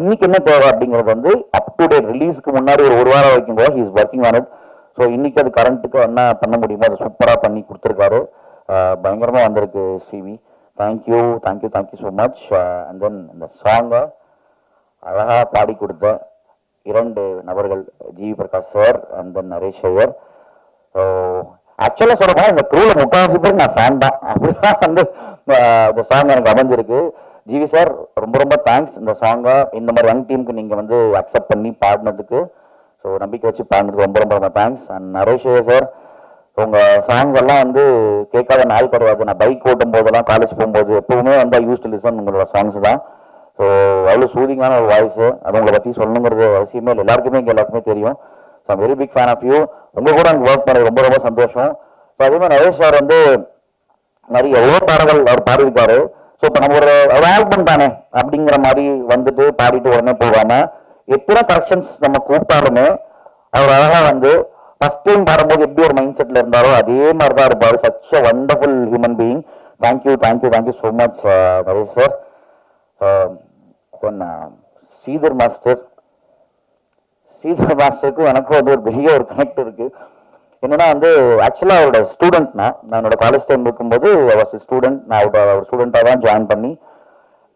இன்னைக்கு என்ன தேவை அப்படிங்கிறது வந்து அப் டு டேட் ரிலீஸ்க்கு முன்னாடி ஒரு வாரம் வரைக்கும் கூட he's working on it. So இன்னைக்கு அது கரண்ட்டுக்கு என்ன பண்ண முடியுமோ அதை சூப்பராக பண்ணி கொடுத்துருக்காரு. பயங்கரமாக வந்திருக்கு சிவி. Thank you thank you thank you so much. And then இந்த சாங்கை அழகாக பாடி கொடுத்த 2 நபர்கள், GV Prakash sir and then Naresh Iyer. So ஆக்சுவலாக சொல்லப்போனால் இந்த க்ரூவில் 3/4 பேர் நான் ஃபேன் தான். அப்படிதான் வந்து இந்த சாங் எனக்கு அமைஞ்சிருக்கு. ஜிவி சார் ரொம்ப ரொம்ப தேங்க்ஸ். இந்த சாங்கை இந்த மாதிரி யங் டீமுக்கு நீங்கள் வந்து அக்செப்ட் பண்ணி பாடினதுக்கு, ஸோ நம்பிக்கை வச்சு பாடினதுக்கு ரொம்ப ரொம்ப ரொம்ப தேங்க்ஸ். அண்ட் நரேஷ் சார், உங்கள் சாங்ஸ் எல்லாம் வந்து கேட்காத நாள் கிடையாது. நான் பைக் ஓட்டும் போதெல்லாம், காலேஜ் போகும்போது எப்பவுமே வந்து யூஸ் டு லிசன் உங்களோட சாங்ஸ் தான். ஸோ அவ்வளோ சூதிங்கான ஒரு வாய்ஸு, அது உங்களை பற்றி சொல்லணுங்கிறது அவசியமே இல்லை, எல்லாருக்குமே இங்கே எல்லாருக்குமே தெரியும். So very big fan of you. உங்கள் கூட அங்கே ஒர்க் பண்ணது ரொம்ப ரொம்ப சந்தோஷம். ஸோ அதே மாதிரி நரேஷ் சார் வந்து நிறைய எவ்வளோ பாடல்கள் அவர் பாடியிருக்காரு. ஸோ இப்போ நம்ம ஒரு ஆல்பம் தானே அப்படிங்கிற மாதிரி வந்துட்டு பாடிட்டு உடனே போகாமல் எத்தனை கரெக்ஷன்ஸ் நம்ம கூப்பிட்டாலுமே அவர் அழகாக வந்து ஃபர்ஸ்ட் டைம் பாடும்போது எப்படி ஒரு மைண்ட் செட்டில் இருந்தாரோ அதே மாதிரி தான் இருப்பார். Such a wonderful human being. Thank you thank you thank you so much Naresh sir. Sridhar மாஸ்டருக்கும் எனக்கும் வந்து ஒரு பெரிய ஒரு கனெக்ட் இருக்கு. என்னன்னா வந்து ஆக்சுவலாக அவரோட ஸ்டூடெண்ட் நான் என்னோட காலேஜ் டைம் இருக்கும்போது ஸ்டூடெண்ட், நான் அவர் ஸ்டூடெண்ட்டாக தான் ஜாயின் பண்ணி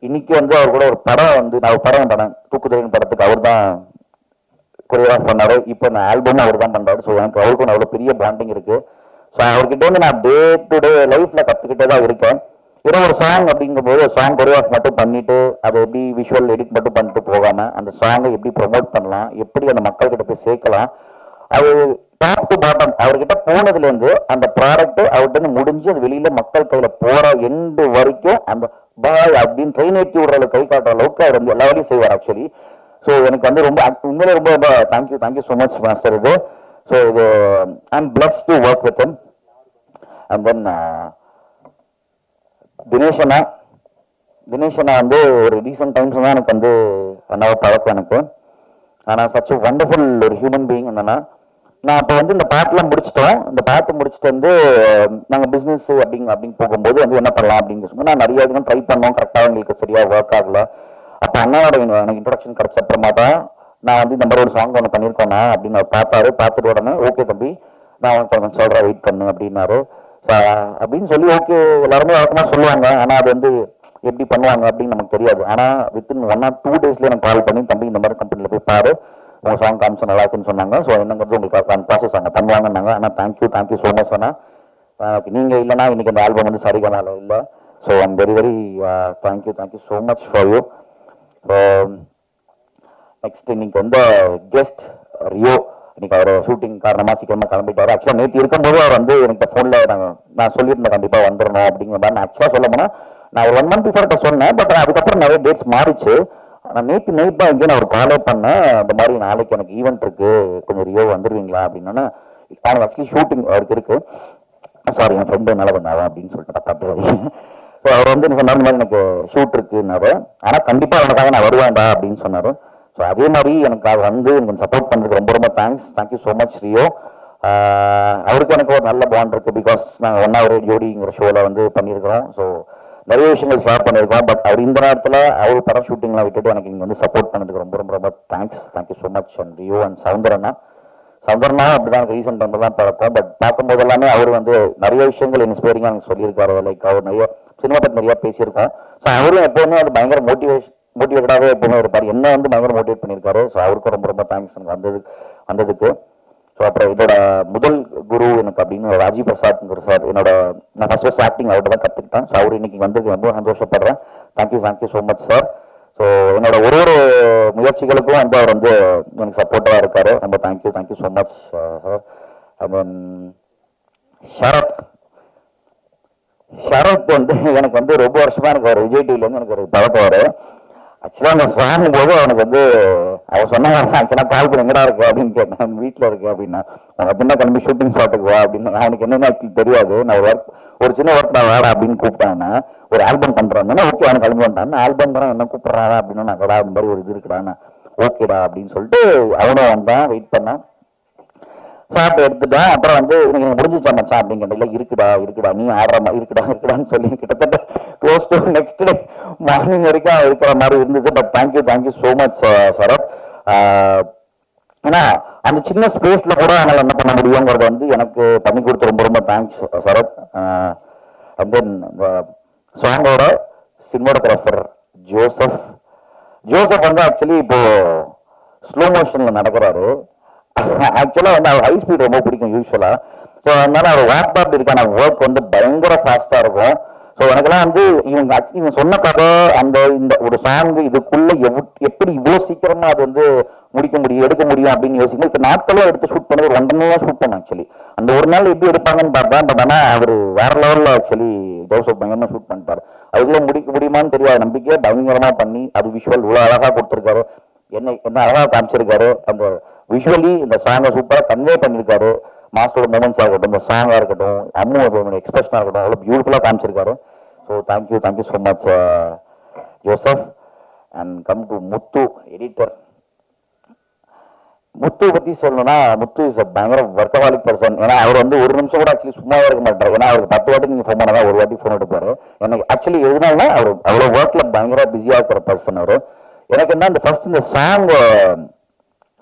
இன்னைக்கு வந்து அவர் கூட ஒரு படம் வந்து நான் ஒரு படம் பண்ணேன், தூக்குதுறையின் படத்துக்கு அவர் தான் கொரியோகிராஃப் பண்ணாரு. இப்போ இந்த ஆல்பமும் அவர் தான் பண்றாரு. ஸோ எனக்கு அவருக்கும் அவ்வளோ பெரிய பாண்டிங் இருக்கு. ஸோ அவர்கிட்ட வந்து நான் டே டு டே லைஃப்ல கற்றுக்கிட்டே தான் இருக்கேன். ஏன்னா ஒரு சாங் அப்படிங்கும்போது ஒரு சாங் கொரியோகிராஃப் மட்டும் பண்ணிட்டு அதை எப்படி விஷுவல் எடிட் மட்டும் பண்ணிட்டு போகாம அந்த சாங்கை எப்படி ப்ரொமோட் பண்ணலாம், எப்படி அந்த மக்கள்கிட்ட போய் சேர்க்கலாம், அது டாப் டு பாட்டம் அவர்கிட்ட போனதுலேருந்து அந்த ப்ராடக்ட் அவர்கிட்ட முடிஞ்சு அது வெளியில மக்கள் கையில போற எண்டு வரைக்கும் அந்த பாய் அப்படின்னு ட்ரெயின் ஏற்றி விடுற கை காட்டுற அளவுக்கு அவர் வந்து எல்லா வேலையும் செய்வார் ஆக்சுவலி. ஸோ எனக்கு வந்து ரொம்ப உண்மையிலே ரொம்ப ரொம்ப தேங்க்யூ ஸோ மச் மாஸ்டர் இது. ஸோ இது I am blessed to work with him. And then தினேஷனா வந்து ஒரு ரீசன்ட் டைம்ஸ் தான் எனக்கு வந்து அண்ணாவை பழக்கம் எனக்கு. ஆனால் சச் வண்டர்ஃபுல் ஒரு ஹியூமன் பீயிங் என்னன்னா, நான் அப்போ வந்து இந்த பாட்டெலாம் முடிச்சிட்டோம். இந்த பாட்டு முடிச்சுட்டு வந்து நாங்கள் பிஸ்னஸ் அப்படின்னு போகும்போது வந்து என்ன பண்ணலாம் அப்படின்னு சொல்லி நான் நிறைய இதுவும் ட்ரை பண்ணோம். கரெக்டாக எங்களுக்கு சரியாக ஒர்க் ஆகலை. அப்போ அண்ணாவோட எனக்கு இன்ட்ரடக்ஷன் கிடச்ச அப்புறமா தான் நான் வந்து இந்த மாதிரி ஒரு சாங் ஒன்று பண்ணியிருக்கோண்ணா அப்படின்னு அவர் பார்த்துட்டு உடனே ஓகே தம்பி நான் கொஞ்சம் சொல்கிறேன் வெயிட் பண்ணு அப்படின்னாரு. அப்படின்னு சொல்லி ஓகே எல்லாருமே வழக்கமாக சொல்லுவாங்க, ஆனால் அது வந்து எப்படி பண்ணுவாங்க அப்படின்னு நமக்கு தெரியாது. ஆனால் வித்தின் 1 or 2 daysல எனக்கு கால் பண்ணி தம்பி இந்த மாதிரி கம்பெனியில் போய் பாரு, உங்கள் சாங் காமிச்சு நல்லா இருக்குன்னு சொன்னாங்க. ஸோ என்னங்கிறது உங்களுக்கு அந்த ப்ராசஸ் அங்கே பண்ணுவாங்கன்னாங்க. ஆனால் தேங்க்யூ ஸோ மச் அண்ணா. நீங்கள் இல்லைனா இன்னைக்கு அந்த ஆல்பம் வந்து சரிகனால இல்லை. So I'm very thank you so much for you. Next இன்னைக்கு வந்து கெஸ்ட் ரியோ. இன்னைக்கு அவர் ஷூட்டிங் காரணமாக சீக்கிரமாக கிளம்பிட்டாரு. ஆக்சுவலாக நேற்று இருக்கும்போது அவர் வந்து எனக்கு ஃபோனில் நான் சொல்லியிருந்தேன் கண்டிப்பாக வந்துடணும் அப்படிங்கிற மாதிரி. நான் ஆக்சுவலாக சொல்ல போனால் நான் ஒரு 1 month பிஃபோர்ட்ட சொன்னேன். பட் அதுக்கப்புறம் நிறைய டேட்ஸ் மாறிச்சு. நான் நேற்று நைட் தான் எங்கேயும் நான் ஒரு காலே பண்ணேன். இந்த மாதிரி நாளைக்கு எனக்கு ஈவெண்ட் இருக்கு, கொஞ்சம் ரியோ வந்துடுவீங்களா அப்படின்னா, அவனுக்கு ஆக்சுவலி ஷூட்டிங் அவருக்கு இருக்கு. சாரி என் ஃப்ரெண்டு நல்லா பண்ணாதான் அப்படின்னு சொல்லிட்டு பார்த்து. ஸோ அவர் வந்து சொன்ன மாதிரி எனக்கு ஷூட் இருக்குன்னாரு. ஆனால் கண்டிப்பாக அவனுக்காக நான் வருவேன்டா அப்படின்னு சொன்னார். ஸோ அதே மாதிரி எனக்கு அவர் வந்து எனக்கு சப்போர்ட் பண்ணுறதுக்கு ரொம்ப ரொம்ப தேங்க்யூ ஸோ மச் ரியோ. அவருக்கு எனக்கு ஒரு நல்ல பாண்ட் இருக்குது. பிகாஸ் நாங்கள் ஒன்றா ஒரு ஜோடிங்கிற ஷோவில் வந்து பண்ணியிருக்கிறோம். ஸோ நிறைய விஷயங்கள் ஷேர் பண்ணியிருக்கோம். பட் அவர் இந்த நேரத்தில் அவர் படம் ஷூட்டிங்லாம் விட்டுட்டு எனக்கு இங்கே வந்து சப்போர்ட் பண்ணதுக்கு ரொம்ப ரொம்ப ரொம்ப thank you so much. And Rio and சவுந்தரனா அப்படிதான் ரீசன்ட் டைம்ல தான் பழக்கம். பட் பார்க்கும்போது எல்லாமே அவர் வந்து நிறைய விஷயங்கள் இன்ஸ்பைரிங்காக எனக்கு சொல்லியிருக்காரு. லைக் அவர் நிறைய சினிமா பற்றி நிறைய பேசியிருக்கோம். ஸோ அவரும் எப்போவுமே அது பயங்கர மோட்டிவேட்டடாகவே எப்பவுமே இருப்பார். என்ன வந்து பயங்கர மோட்டிவேட் பண்ணியிருக்காரு. ஸோ அவருக்கும் ரொம்ப ரொம்ப தேங்க்ஸ் எனக்கு வந்ததுக்கு. ஸோ அப்புறம் இதோட முதல் குரு எனக்கு அப்படின்னு ராஜீவ் பிரசாத் சார், நான் ஃபர்ஸ்ட் ஆக்டிங் அவர்கிட்ட தான் கற்றுக்கிட்டேன். ஸோ அவர் இன்னைக்கு வந்து ரொம்ப சந்தோஷப்படுறேன். Thank you so much sir. So என்னோட ஒரு முயற்சிகளுக்கும் வந்து அவர் வந்து எனக்கு சப்போர்ட்டாக இருக்காரு. ரொம்ப thank you so much sir. And then Sharath Sharath வந்து எனக்கு வந்து ரொம்ப வருஷமா எனக்கு ஒரு விஜய் டிவிலேருந்து எனக்கு ஒரு பழக்கம் வரும். ஆக்சுவலாக அந்த சாங் போது அவனுக்கு வந்து அவன் சொன்னாங்க ஆக்சுவலாக கால் பண்ணி எங்கடா இருக்கு அப்படின்னு கேட்டேன். வீட்டில் இருக்கு அப்படின்னா அப்படின்னா கிளம்பி ஷூட்டிங் ஸ்பாட்டுக்கு வா அப்படின்னு. அவனுக்கு என்னென்ன தெரியாது. நான் ஒரு சின்ன ஒர்க் நான் வேடா அப்படின்னு கூப்பிட்டாங்கன்னா ஒரு ஆல்பம் பண்ணுறாங்கன்னா ஓகே அவனுக்கு கிளம்பி வந்தான். ஆல்பம் பண்ண என்ன கூப்பிட்றாங்க அப்படின்னா நான் கடா அந்த மாதிரி ஒரு இது இருக்குடான்னு ஓகேடா அப்படின்னு சொல்லிட்டு அவனும் வந்தான். வெயிட் பண்ணான், சாப்பிட்டு எடுத்துட்டான். அப்புறம் வந்து எனக்கு முடிஞ்சிச்சா மச்சான் அப்படின்னு கேட்டீங்களா, இருக்குடா நீ ஆடுற மாதிரி இருக்குடான்னு சொல்லி கிட்டத்தட்ட close to next day morning வரைக்கும் இருக்கிற மாதிரி இருந்துச்சு. But thank you so much Sarath. ஏன்னா அந்த சின்ன ஸ்பேஸ்ல கூட அவனால் என்ன பண்ண முடியுங்கிறது வந்து எனக்கு பண்ணி கொடுத்து ரொம்ப ரொம்ப தேங்க்ஸ் சரத். அண்ட் தென் இந்த சாங்கோட சினிமாட்டோகிராஃபர் ஜோசப் வந்து ஆக்சுவலி இப்போ ஸ்லோ மோஷன்ல நடக்கிறாரு. ஆக்சுவலாக வந்து அவர் ஹை ஸ்பீட் ரொம்ப பிடிக்கும் யூஸ்வலாக. ஸோ அதனால அவர் வாட்ஸ்அப் இருக்கான ஒர்க் வந்து பயங்கர ஃபாஸ்ட்டாக இருக்கும். ஸோ எனக்கெல்லாம் வந்து இவங்க சொன்ன கதை அந்த இந்த ஒரு சாங் இதுக்குள்ள எப்படி இவ்வளோ சீக்கிரமா அது வந்து முடிக்க முடியும் எடுக்க முடியும் அப்படின்னு யோசிக்கணும். இப்போ நாட்களும் எடுத்து ஷூட் பண்ணி ஒரு 2 நாள் ஷூட் பண்ணோம் ஆக்சுவலி. அந்த ஒரு நாள் எப்படி எடுப்பாங்கன்னு பார்த்தேன். பட் ஆனால் அவர் வேற லெவலில் ஆக்சுவலி ஜோசப் பயங்கரமாக ஷூட் பண்ணிட்டார். அதுக்குள்ள முடிக்க முடியுமான்னு தெரியாது நம்பிக்கையை பயங்கரமாக பண்ணி அது விஷுவல் இவ்வளோ அழகாக கொடுத்துருக்காரு. என்ன அழகாக காமிச்சிருக்காரு. அந்த விஷுவலி இந்த சாங்கை சூப்பராக கன்வே பண்ணியிருக்காரு. மாஸ்டரோட மூமெண்ட்ஸாக இருக்கட்டும், இந்த சாங்காக இருக்கட்டும், அம்முவோட எக்ஸ்பிரஷனாக இருக்கட்டும், அவ்வளோ பியூட்டிஃபுல்லாக காமிச்சிருக்காரு. So thank you so much Joseph. And come to Muthu editor. Muthu பற்றி சொல்லணும்னா முத்து இஸ் பயங்கர ஒர்க்கவாலிக் பர்சன். ஏன்னா அவர் வந்து ஒரு நிமிஷம் கூட ஆக்சுவலி சும்மாவே இருக்க மாட்டார். ஏன்னா அவருக்கு 10 வாட்டி நீங்கள் ஃபோன் பண்ணாதான் ஒரு வாட்டி ஃபோன் எடுப்பாரு. எனக்கு ஆக்சுவலி எதுனால அவர் அவ்வளோ ஒர்க்கில் பயங்கர பிஸியாக இருக்கிற பர்சன் அவர். எனக்கு என்ன இந்த ஃபர்ஸ்ட் இந்த சாங்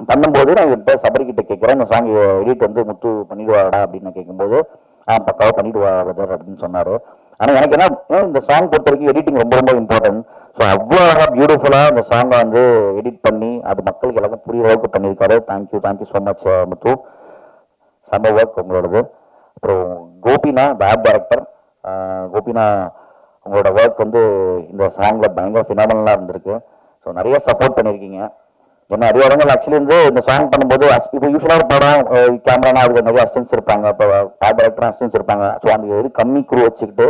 பண்ணும்போது நான் இவர்கிட்ட சபரிக்கிட்ட கேட்குறேன், இந்த சாங் எடிட் வந்து முத்து பண்ணிடுவாடா அப்படின்னு கேட்கும்போது பக்காவாக பண்ணிடுவா பிரதர் அப்படின்னு சொன்னார். ஆனால் எனக்கு என்ன இந்த சாங் பொறுத்த வரைக்கும் எடிட்டிங் ரொம்ப ரொம்ப இம்பார்ட்டன்ட். ஸோ அவ்வளோ அழகாக பியூட்டிஃபுல்லாக இந்த சாங்கை வந்து எடிட் பண்ணி அது மக்களுக்கு எல்லாருக்கும் புரியுற அளவுக்கு பண்ணியிருக்காரு. தேங்க்யூ ஸோ மச் முத்து. செம்ம ஒர்க் உங்களோடது. அப்புறம் கோபினா இந்த ஆப் டைரக்டர் கோபினா, உங்களோட ஒர்க் வந்து இந்த சாங்கில் பயங்கர ஃபினாமினலாக இருந்திருக்கு. ஸோ நிறைய சப்போர்ட் பண்ணியிருக்கீங்க. ஏன்னா நிறைய இடங்கள் ஆக்சுவலி வந்து இந்த சாங் பண்ணும்போது இப்போ யூஸ்வலாக படம் கேமரானா அதுக்கு நிறைய அசிஸ்டன்ஸ் இருப்பாங்க, இப்போ ஆர்ட் டைரக்டர் அசிஸ்டன்ஸ் இருப்பாங்க. ஸோ அந்த கம்மி குரூ வச்சுக்கிட்டு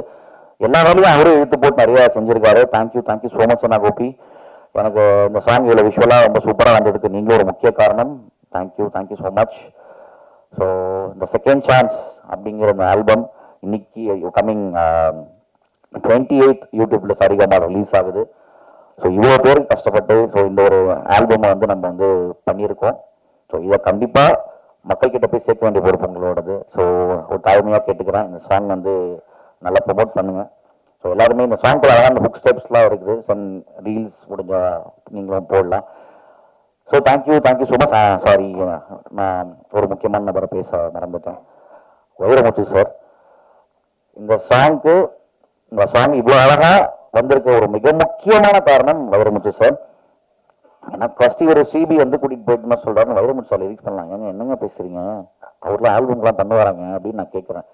எல்லா வேலையும் அவரும் இழுத்து போட்டு நிறைய செஞ்சிருக்காரு. தேங்க்யூ ஸோ மச் அண்ணா கோபி. எனக்கு இந்த சாங் இவ்வளோ விஷுவலாக ரொம்ப சூப்பராக வந்ததுக்கு நீங்களும் ஒரு முக்கிய காரணம். Thank you so much. ஸோ இந்த செகண்ட் சான்ஸ் அப்படிங்கிற இந்த ஆல்பம் இன்னைக்கு கம்மிங் 28th யூடியூப்ல சரிகமா ரிலீஸ் ஆகுது. ஸோ இவ்வளோ பேருக்கு கஷ்டப்பட்டு ஸோ இந்த ஒரு ஆல்பமை வந்து நம்ம வந்து பண்ணியிருக்கோம். ஸோ இதை கண்டிப்பாக மக்கள்கிட்ட போய் சேர்க்க வேண்டிய பொறுப்பு உங்களோடது. ஸோ ஒரு தாழ்மையாக கேட்டுக்கிறேன், இந்த சாங் வந்து நல்லா ப்ரொமோட் பண்ணுங்கள். ஸோ எல்லாருமே இந்த சாங்க்குள்ள அழகான புக் ஸ்டெப்ஸ்லாம் இருக்குது. சம் ரீல்ஸ் முடிஞ்ச நீங்களும் போடலாம். So thank you so much. Sorry, நான் ஒரு முக்கியமான நபரை பேச மறந்துட்டேன். வைரமுத்து சார், இந்த சாங் இவ்வளோ அழகாக வந்திருக்க ஒரு மிக முக்கியமான காரணம் வைரமுத்து சார். ஏன்னா ஃபர்ஸ்ட் இவர் சிபி வந்து கூட்டிகிட்டு போயிட்டு சொல்கிறாரு, வைரமுத்து சார் லிரிக்ஸ் பண்ணலாம். ஏங்க என்னங்க பேசுறீங்க, அவர்லாம் ஆல்பம்லாம் பண்ணுவாராங்க அப்படின்னு நான் கேட்குறேன்.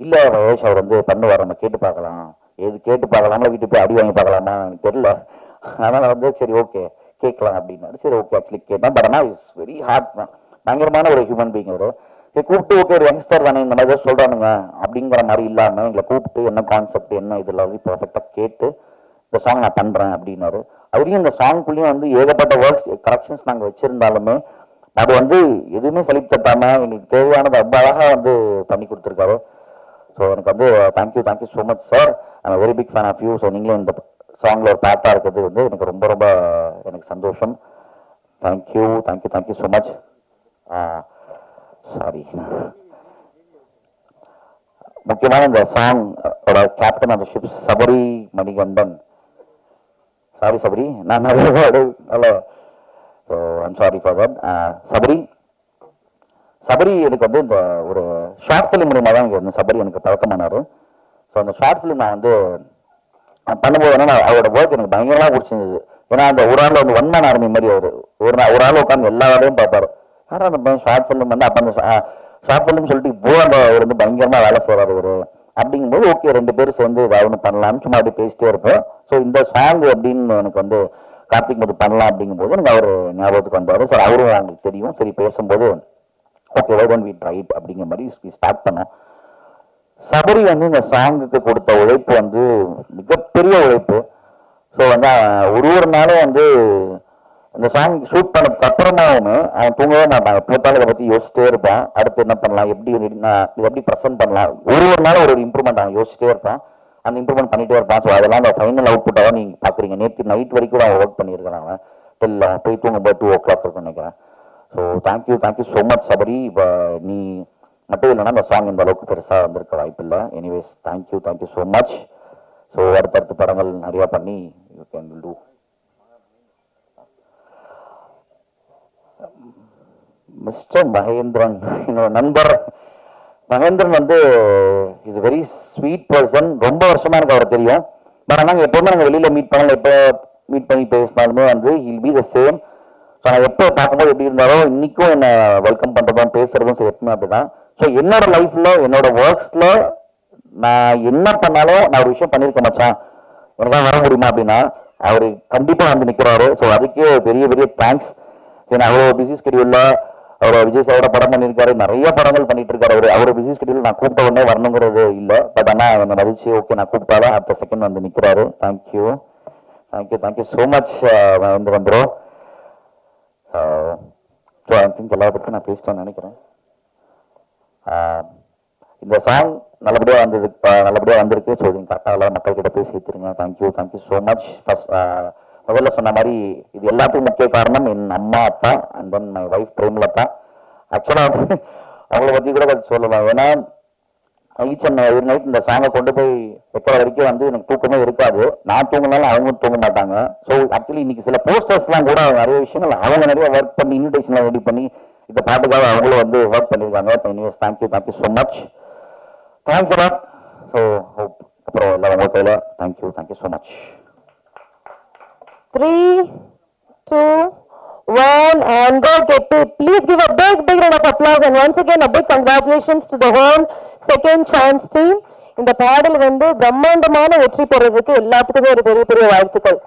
இல்லை வயசு அவர் வந்து பண்ணுவார், நம்ம கேட்டு பார்க்கலாம். கேட்டு பார்க்கலாமா, வீட்டுக்கு போய் அடி வாங்கி பார்க்கலாமா எனக்கு தெரியல. அதனால் வந்து சரி ஓகே கேட்கலாம் அப்படின்னாரு. சரி ஓகே ஆக்சுவலி கேட்டேன். பட் ஆனால் இட்ஸ் வெரி ஹார்ட் தான், பயங்கரமான ஒரு ஹியூமன் பீங் அவர். சரி கூப்பிட்டு ஓகே ஒரு யங்ஸ்டர் தானே இந்த மாதிரி சொல்கிறானுங்க அப்படிங்கிற மாதிரி இல்லாமல் எங்களை கூப்பிட்டு என்ன கான்செப்ட் என்ன இதில் வந்து பர்ஃபெக்டாக கேட்டு இந்த சாங் நான் பண்ணுறேன் அப்படின்னாரு. அவரையும் இந்த சாங்குள்ளேயும் வந்து ஏகப்பட்ட ஒர்க்ஸ் கரெக்ஷன்ஸ் நாங்கள் வச்சுருந்தாலுமே அது வந்து எதுவுமே சலிப்பு தட்டாமல் எங்களுக்கு தேவையானது ரொம்ப அழகாக வந்து பண்ணி கொடுத்துருக்காரு. ஸோ எனக்கு வந்து thank you so much sir. I'm very big fan of you. So நீங்களும் இந்த சாங்கில் ஒரு பார்ட்டாக இருக்கிறது வந்து எனக்கு ரொம்ப ரொம்ப எனக்கு சந்தோஷம். Thank you so much. சாரி, முக்கியமான இந்த song captain of the ship Sabari Manikandan. Sorry Sabari, நான் நல்ல so I'm sorry for that. Sabari எனக்கு வந்து இந்த ஒரு ஷார்ட் ஃபிலிம் மூலியமாக தான் இங்கே சபரி எனக்கு பழக்கமானார். ஸோ அந்த ஷார்ட் ஃபிலிம் நான் வந்து பண்ணும்போது என்னன்னா அவரோட ஒர்க் எனக்கு பயங்கரமாக பிடிச்சிருந்தது. ஏன்னா அந்த ஒரு ஆள் வந்து 1 man ஆர்மி மாதிரி அவர் ஒரு ஆள் உட்காந்து எல்லா வேலையும் பார்ப்பாரு. ஆனால் அந்த ஷார்ட் ஃபிலிம் வந்து அப்போ அந்த ஷார்ட் ஃபிலிம் சொல்லிட்டு இப்போ அந்த அவர் வந்து பயங்கரமாக வேலை செய்கிறார் அவர். அப்படிங்கும்போது ஓகே 2 பேரும் சேர்ந்து ஏதாவது ஒன்று பண்ணலாம்னு சும்மா அப்படி பேசிட்டே இருப்பேன். ஸோ இந்த சாங் அப்படின்னு எனக்கு வந்து கார்த்திக் மட்டும் பண்ணலாம் அப்படிங்கும்போது எனக்கு அவர் ஞாபகத்துக்கு வந்தார். சார் அவரும் அவங்களுக்கு தெரியும். சரி பேசும்போது okay why don't we try it அப்படிங்கிற மாதிரி ஸ்டார்ட் பண்ணோம். சபரி வந்து இந்த சாங்குக்கு கொடுத்த உழைப்பு வந்து மிகப்பெரிய உழைப்பு. ஸோ வந்து ஒரு நாளும் வந்து இந்த சாங் ஷூட் பண்ணதுக்கு அப்புறமாவுமே அவன் தூங்கவே மாட்டான். எப்போத்தாலும் இதை பற்றி யோசிச்சிட்டே இருப்பான். அடுத்து என்ன பண்ணலாம், எப்படி இதை எப்படி ப்ரெசென்ட் பண்ணலாம், ஒரு நாளும் ஒரு இம்ப்ரூவ்மெண்ட் அவன் யோசிச்சிட்டே இருப்பான். அந்த இம்ப்ரூவ்மெண்ட் பண்ணிட்டே இருப்பான். ஸோ அதெல்லாம் அந்த ஃபைனல் அவுட்புட்டாக தான் நீங்கள் பார்க்குறீங்க. நேற்று நைட் வரைக்கும் அவன் ஒர்க் பண்ணியிருக்கான். அவன் இல்லை போய் தூங்கும்போது 2 o'clock இருக்குன்னு நினைக்கிறேன். So thank you so much Sabari. இப்போ நீ மட்டும் இல்லைன்னா இந்த சாங் இந்த அளவுக்கு பெருசாக வந்திருக்க வாய்ப்பு இல்லை. Anyways thank you so much. So அடுத்தடுத்த படங்கள் நிறையா பண்ணி you can do. Mister Mahendran, என்னோட நண்பர் மகேந்திரன் வந்து இஸ் வெரி ஸ்வீட் பர்சன். ரொம்ப வருஷமா எனக்கு அவரை தெரியும். பட் ஆனால் எப்போவுமே நாங்கள் வெளியில் மீட் பண்ணல, எப்போ மீட் பண்ணி பேசினாலுமே வந்து he'll be the same. So நான் எப்போ பார்க்கும்போது எப்படி இருந்தாலும் இன்னைக்கும் என்னை வெல்கம் பண்ணுறதும் பேசுறதும் சரி எப்பவுமே அப்படிதான். ஸோ என்னோட லைஃப்ல என்னோட ஒர்க்ஸ்ல நான் என்ன பண்ணாலும் நான் ஒரு விஷயம் பண்ணியிருக்க மச்சான் எனக்காக வர முடியுமா அப்படின்னா அவர் கண்டிப்பாக வந்து நிற்கிறாரு. ஸோ அதுக்கே பெரிய பெரிய தேங்க்ஸ். சரி, அவ்வளோ பிஸி ஸ்கெடியூல்ல அவர் விஜய் சாரோட படம் பண்ணியிருக்காரு, நிறைய படங்கள் பண்ணிட்டு இருக்காரு. அவர் பிஸி ஸ்கெடியூல் நான் கூப்பிட்ட உடனே வரணுங்கிறது இல்லை. பட் ஆனால் என்னை மதிச்சு ஓகே நான் கூப்பிட்டாதான் அடுத்த செகண்ட் வந்து நிற்கிறாரு. Thank you so much Mahendran bro. So I think எல்லா பற்றி நான் பேசிட்டேன்னு நினைக்கிறேன். இந்த சாங் நல்லபடியாக வந்திருக்கு. ஸோ இது கரெக்டாக எல்லாம் மக்கள்கிட்ட பேசி வச்சிருங்க. Thank you so much. ஃபர்ஸ்ட் முதல்ல சொன்ன மாதிரி இது எல்லாத்துக்கும் முக்கிய காரணம் என் அம்மா அப்பா and then my wife Premalatha. ஆக்சுவலாக வந்து அவங்கள பற்றி கூட கொஞ்சம் சொல்லலாம். ஏன்னா ஈச் அண்ட் எவ்ரி நைட் இந்த சாங்கை கொண்டு போய் வைக்கிற வரைக்கும் வந்து எனக்கு தூக்கமே இருக்காது. நான் தூங்கினாலும் அவங்க தூங்க மாட்டாங்க. ஸோ ஆக்சுவலி இன்னைக்கு சில போஸ்டர்ஸ்லாம் கூட நிறைய விஷயங்கள் அவங்க நிறைய ஒர்க் பண்ணி இன்விடேஷன்லாம் ரெடி பண்ணி இந்த பாட்டுக்காக அவங்களும் வந்து ஒர்க் பண்ணியிருக்காங்க. Anyways thank you so much. Thanks a lot. So அப்புறம் எல்லாரும் உங்கள் கையில் thank you so much. 3, 2, 1 and go get it. Please give a big round of applause and once again a big congratulations to the whole second chance team. இந்த பாடல் வந்து பிரம்மாண்டமான வெற்றி பெறதுக்கு எல்லாத்துக்குமே ஒரு பெரிய வாழ்த்துக்கள்.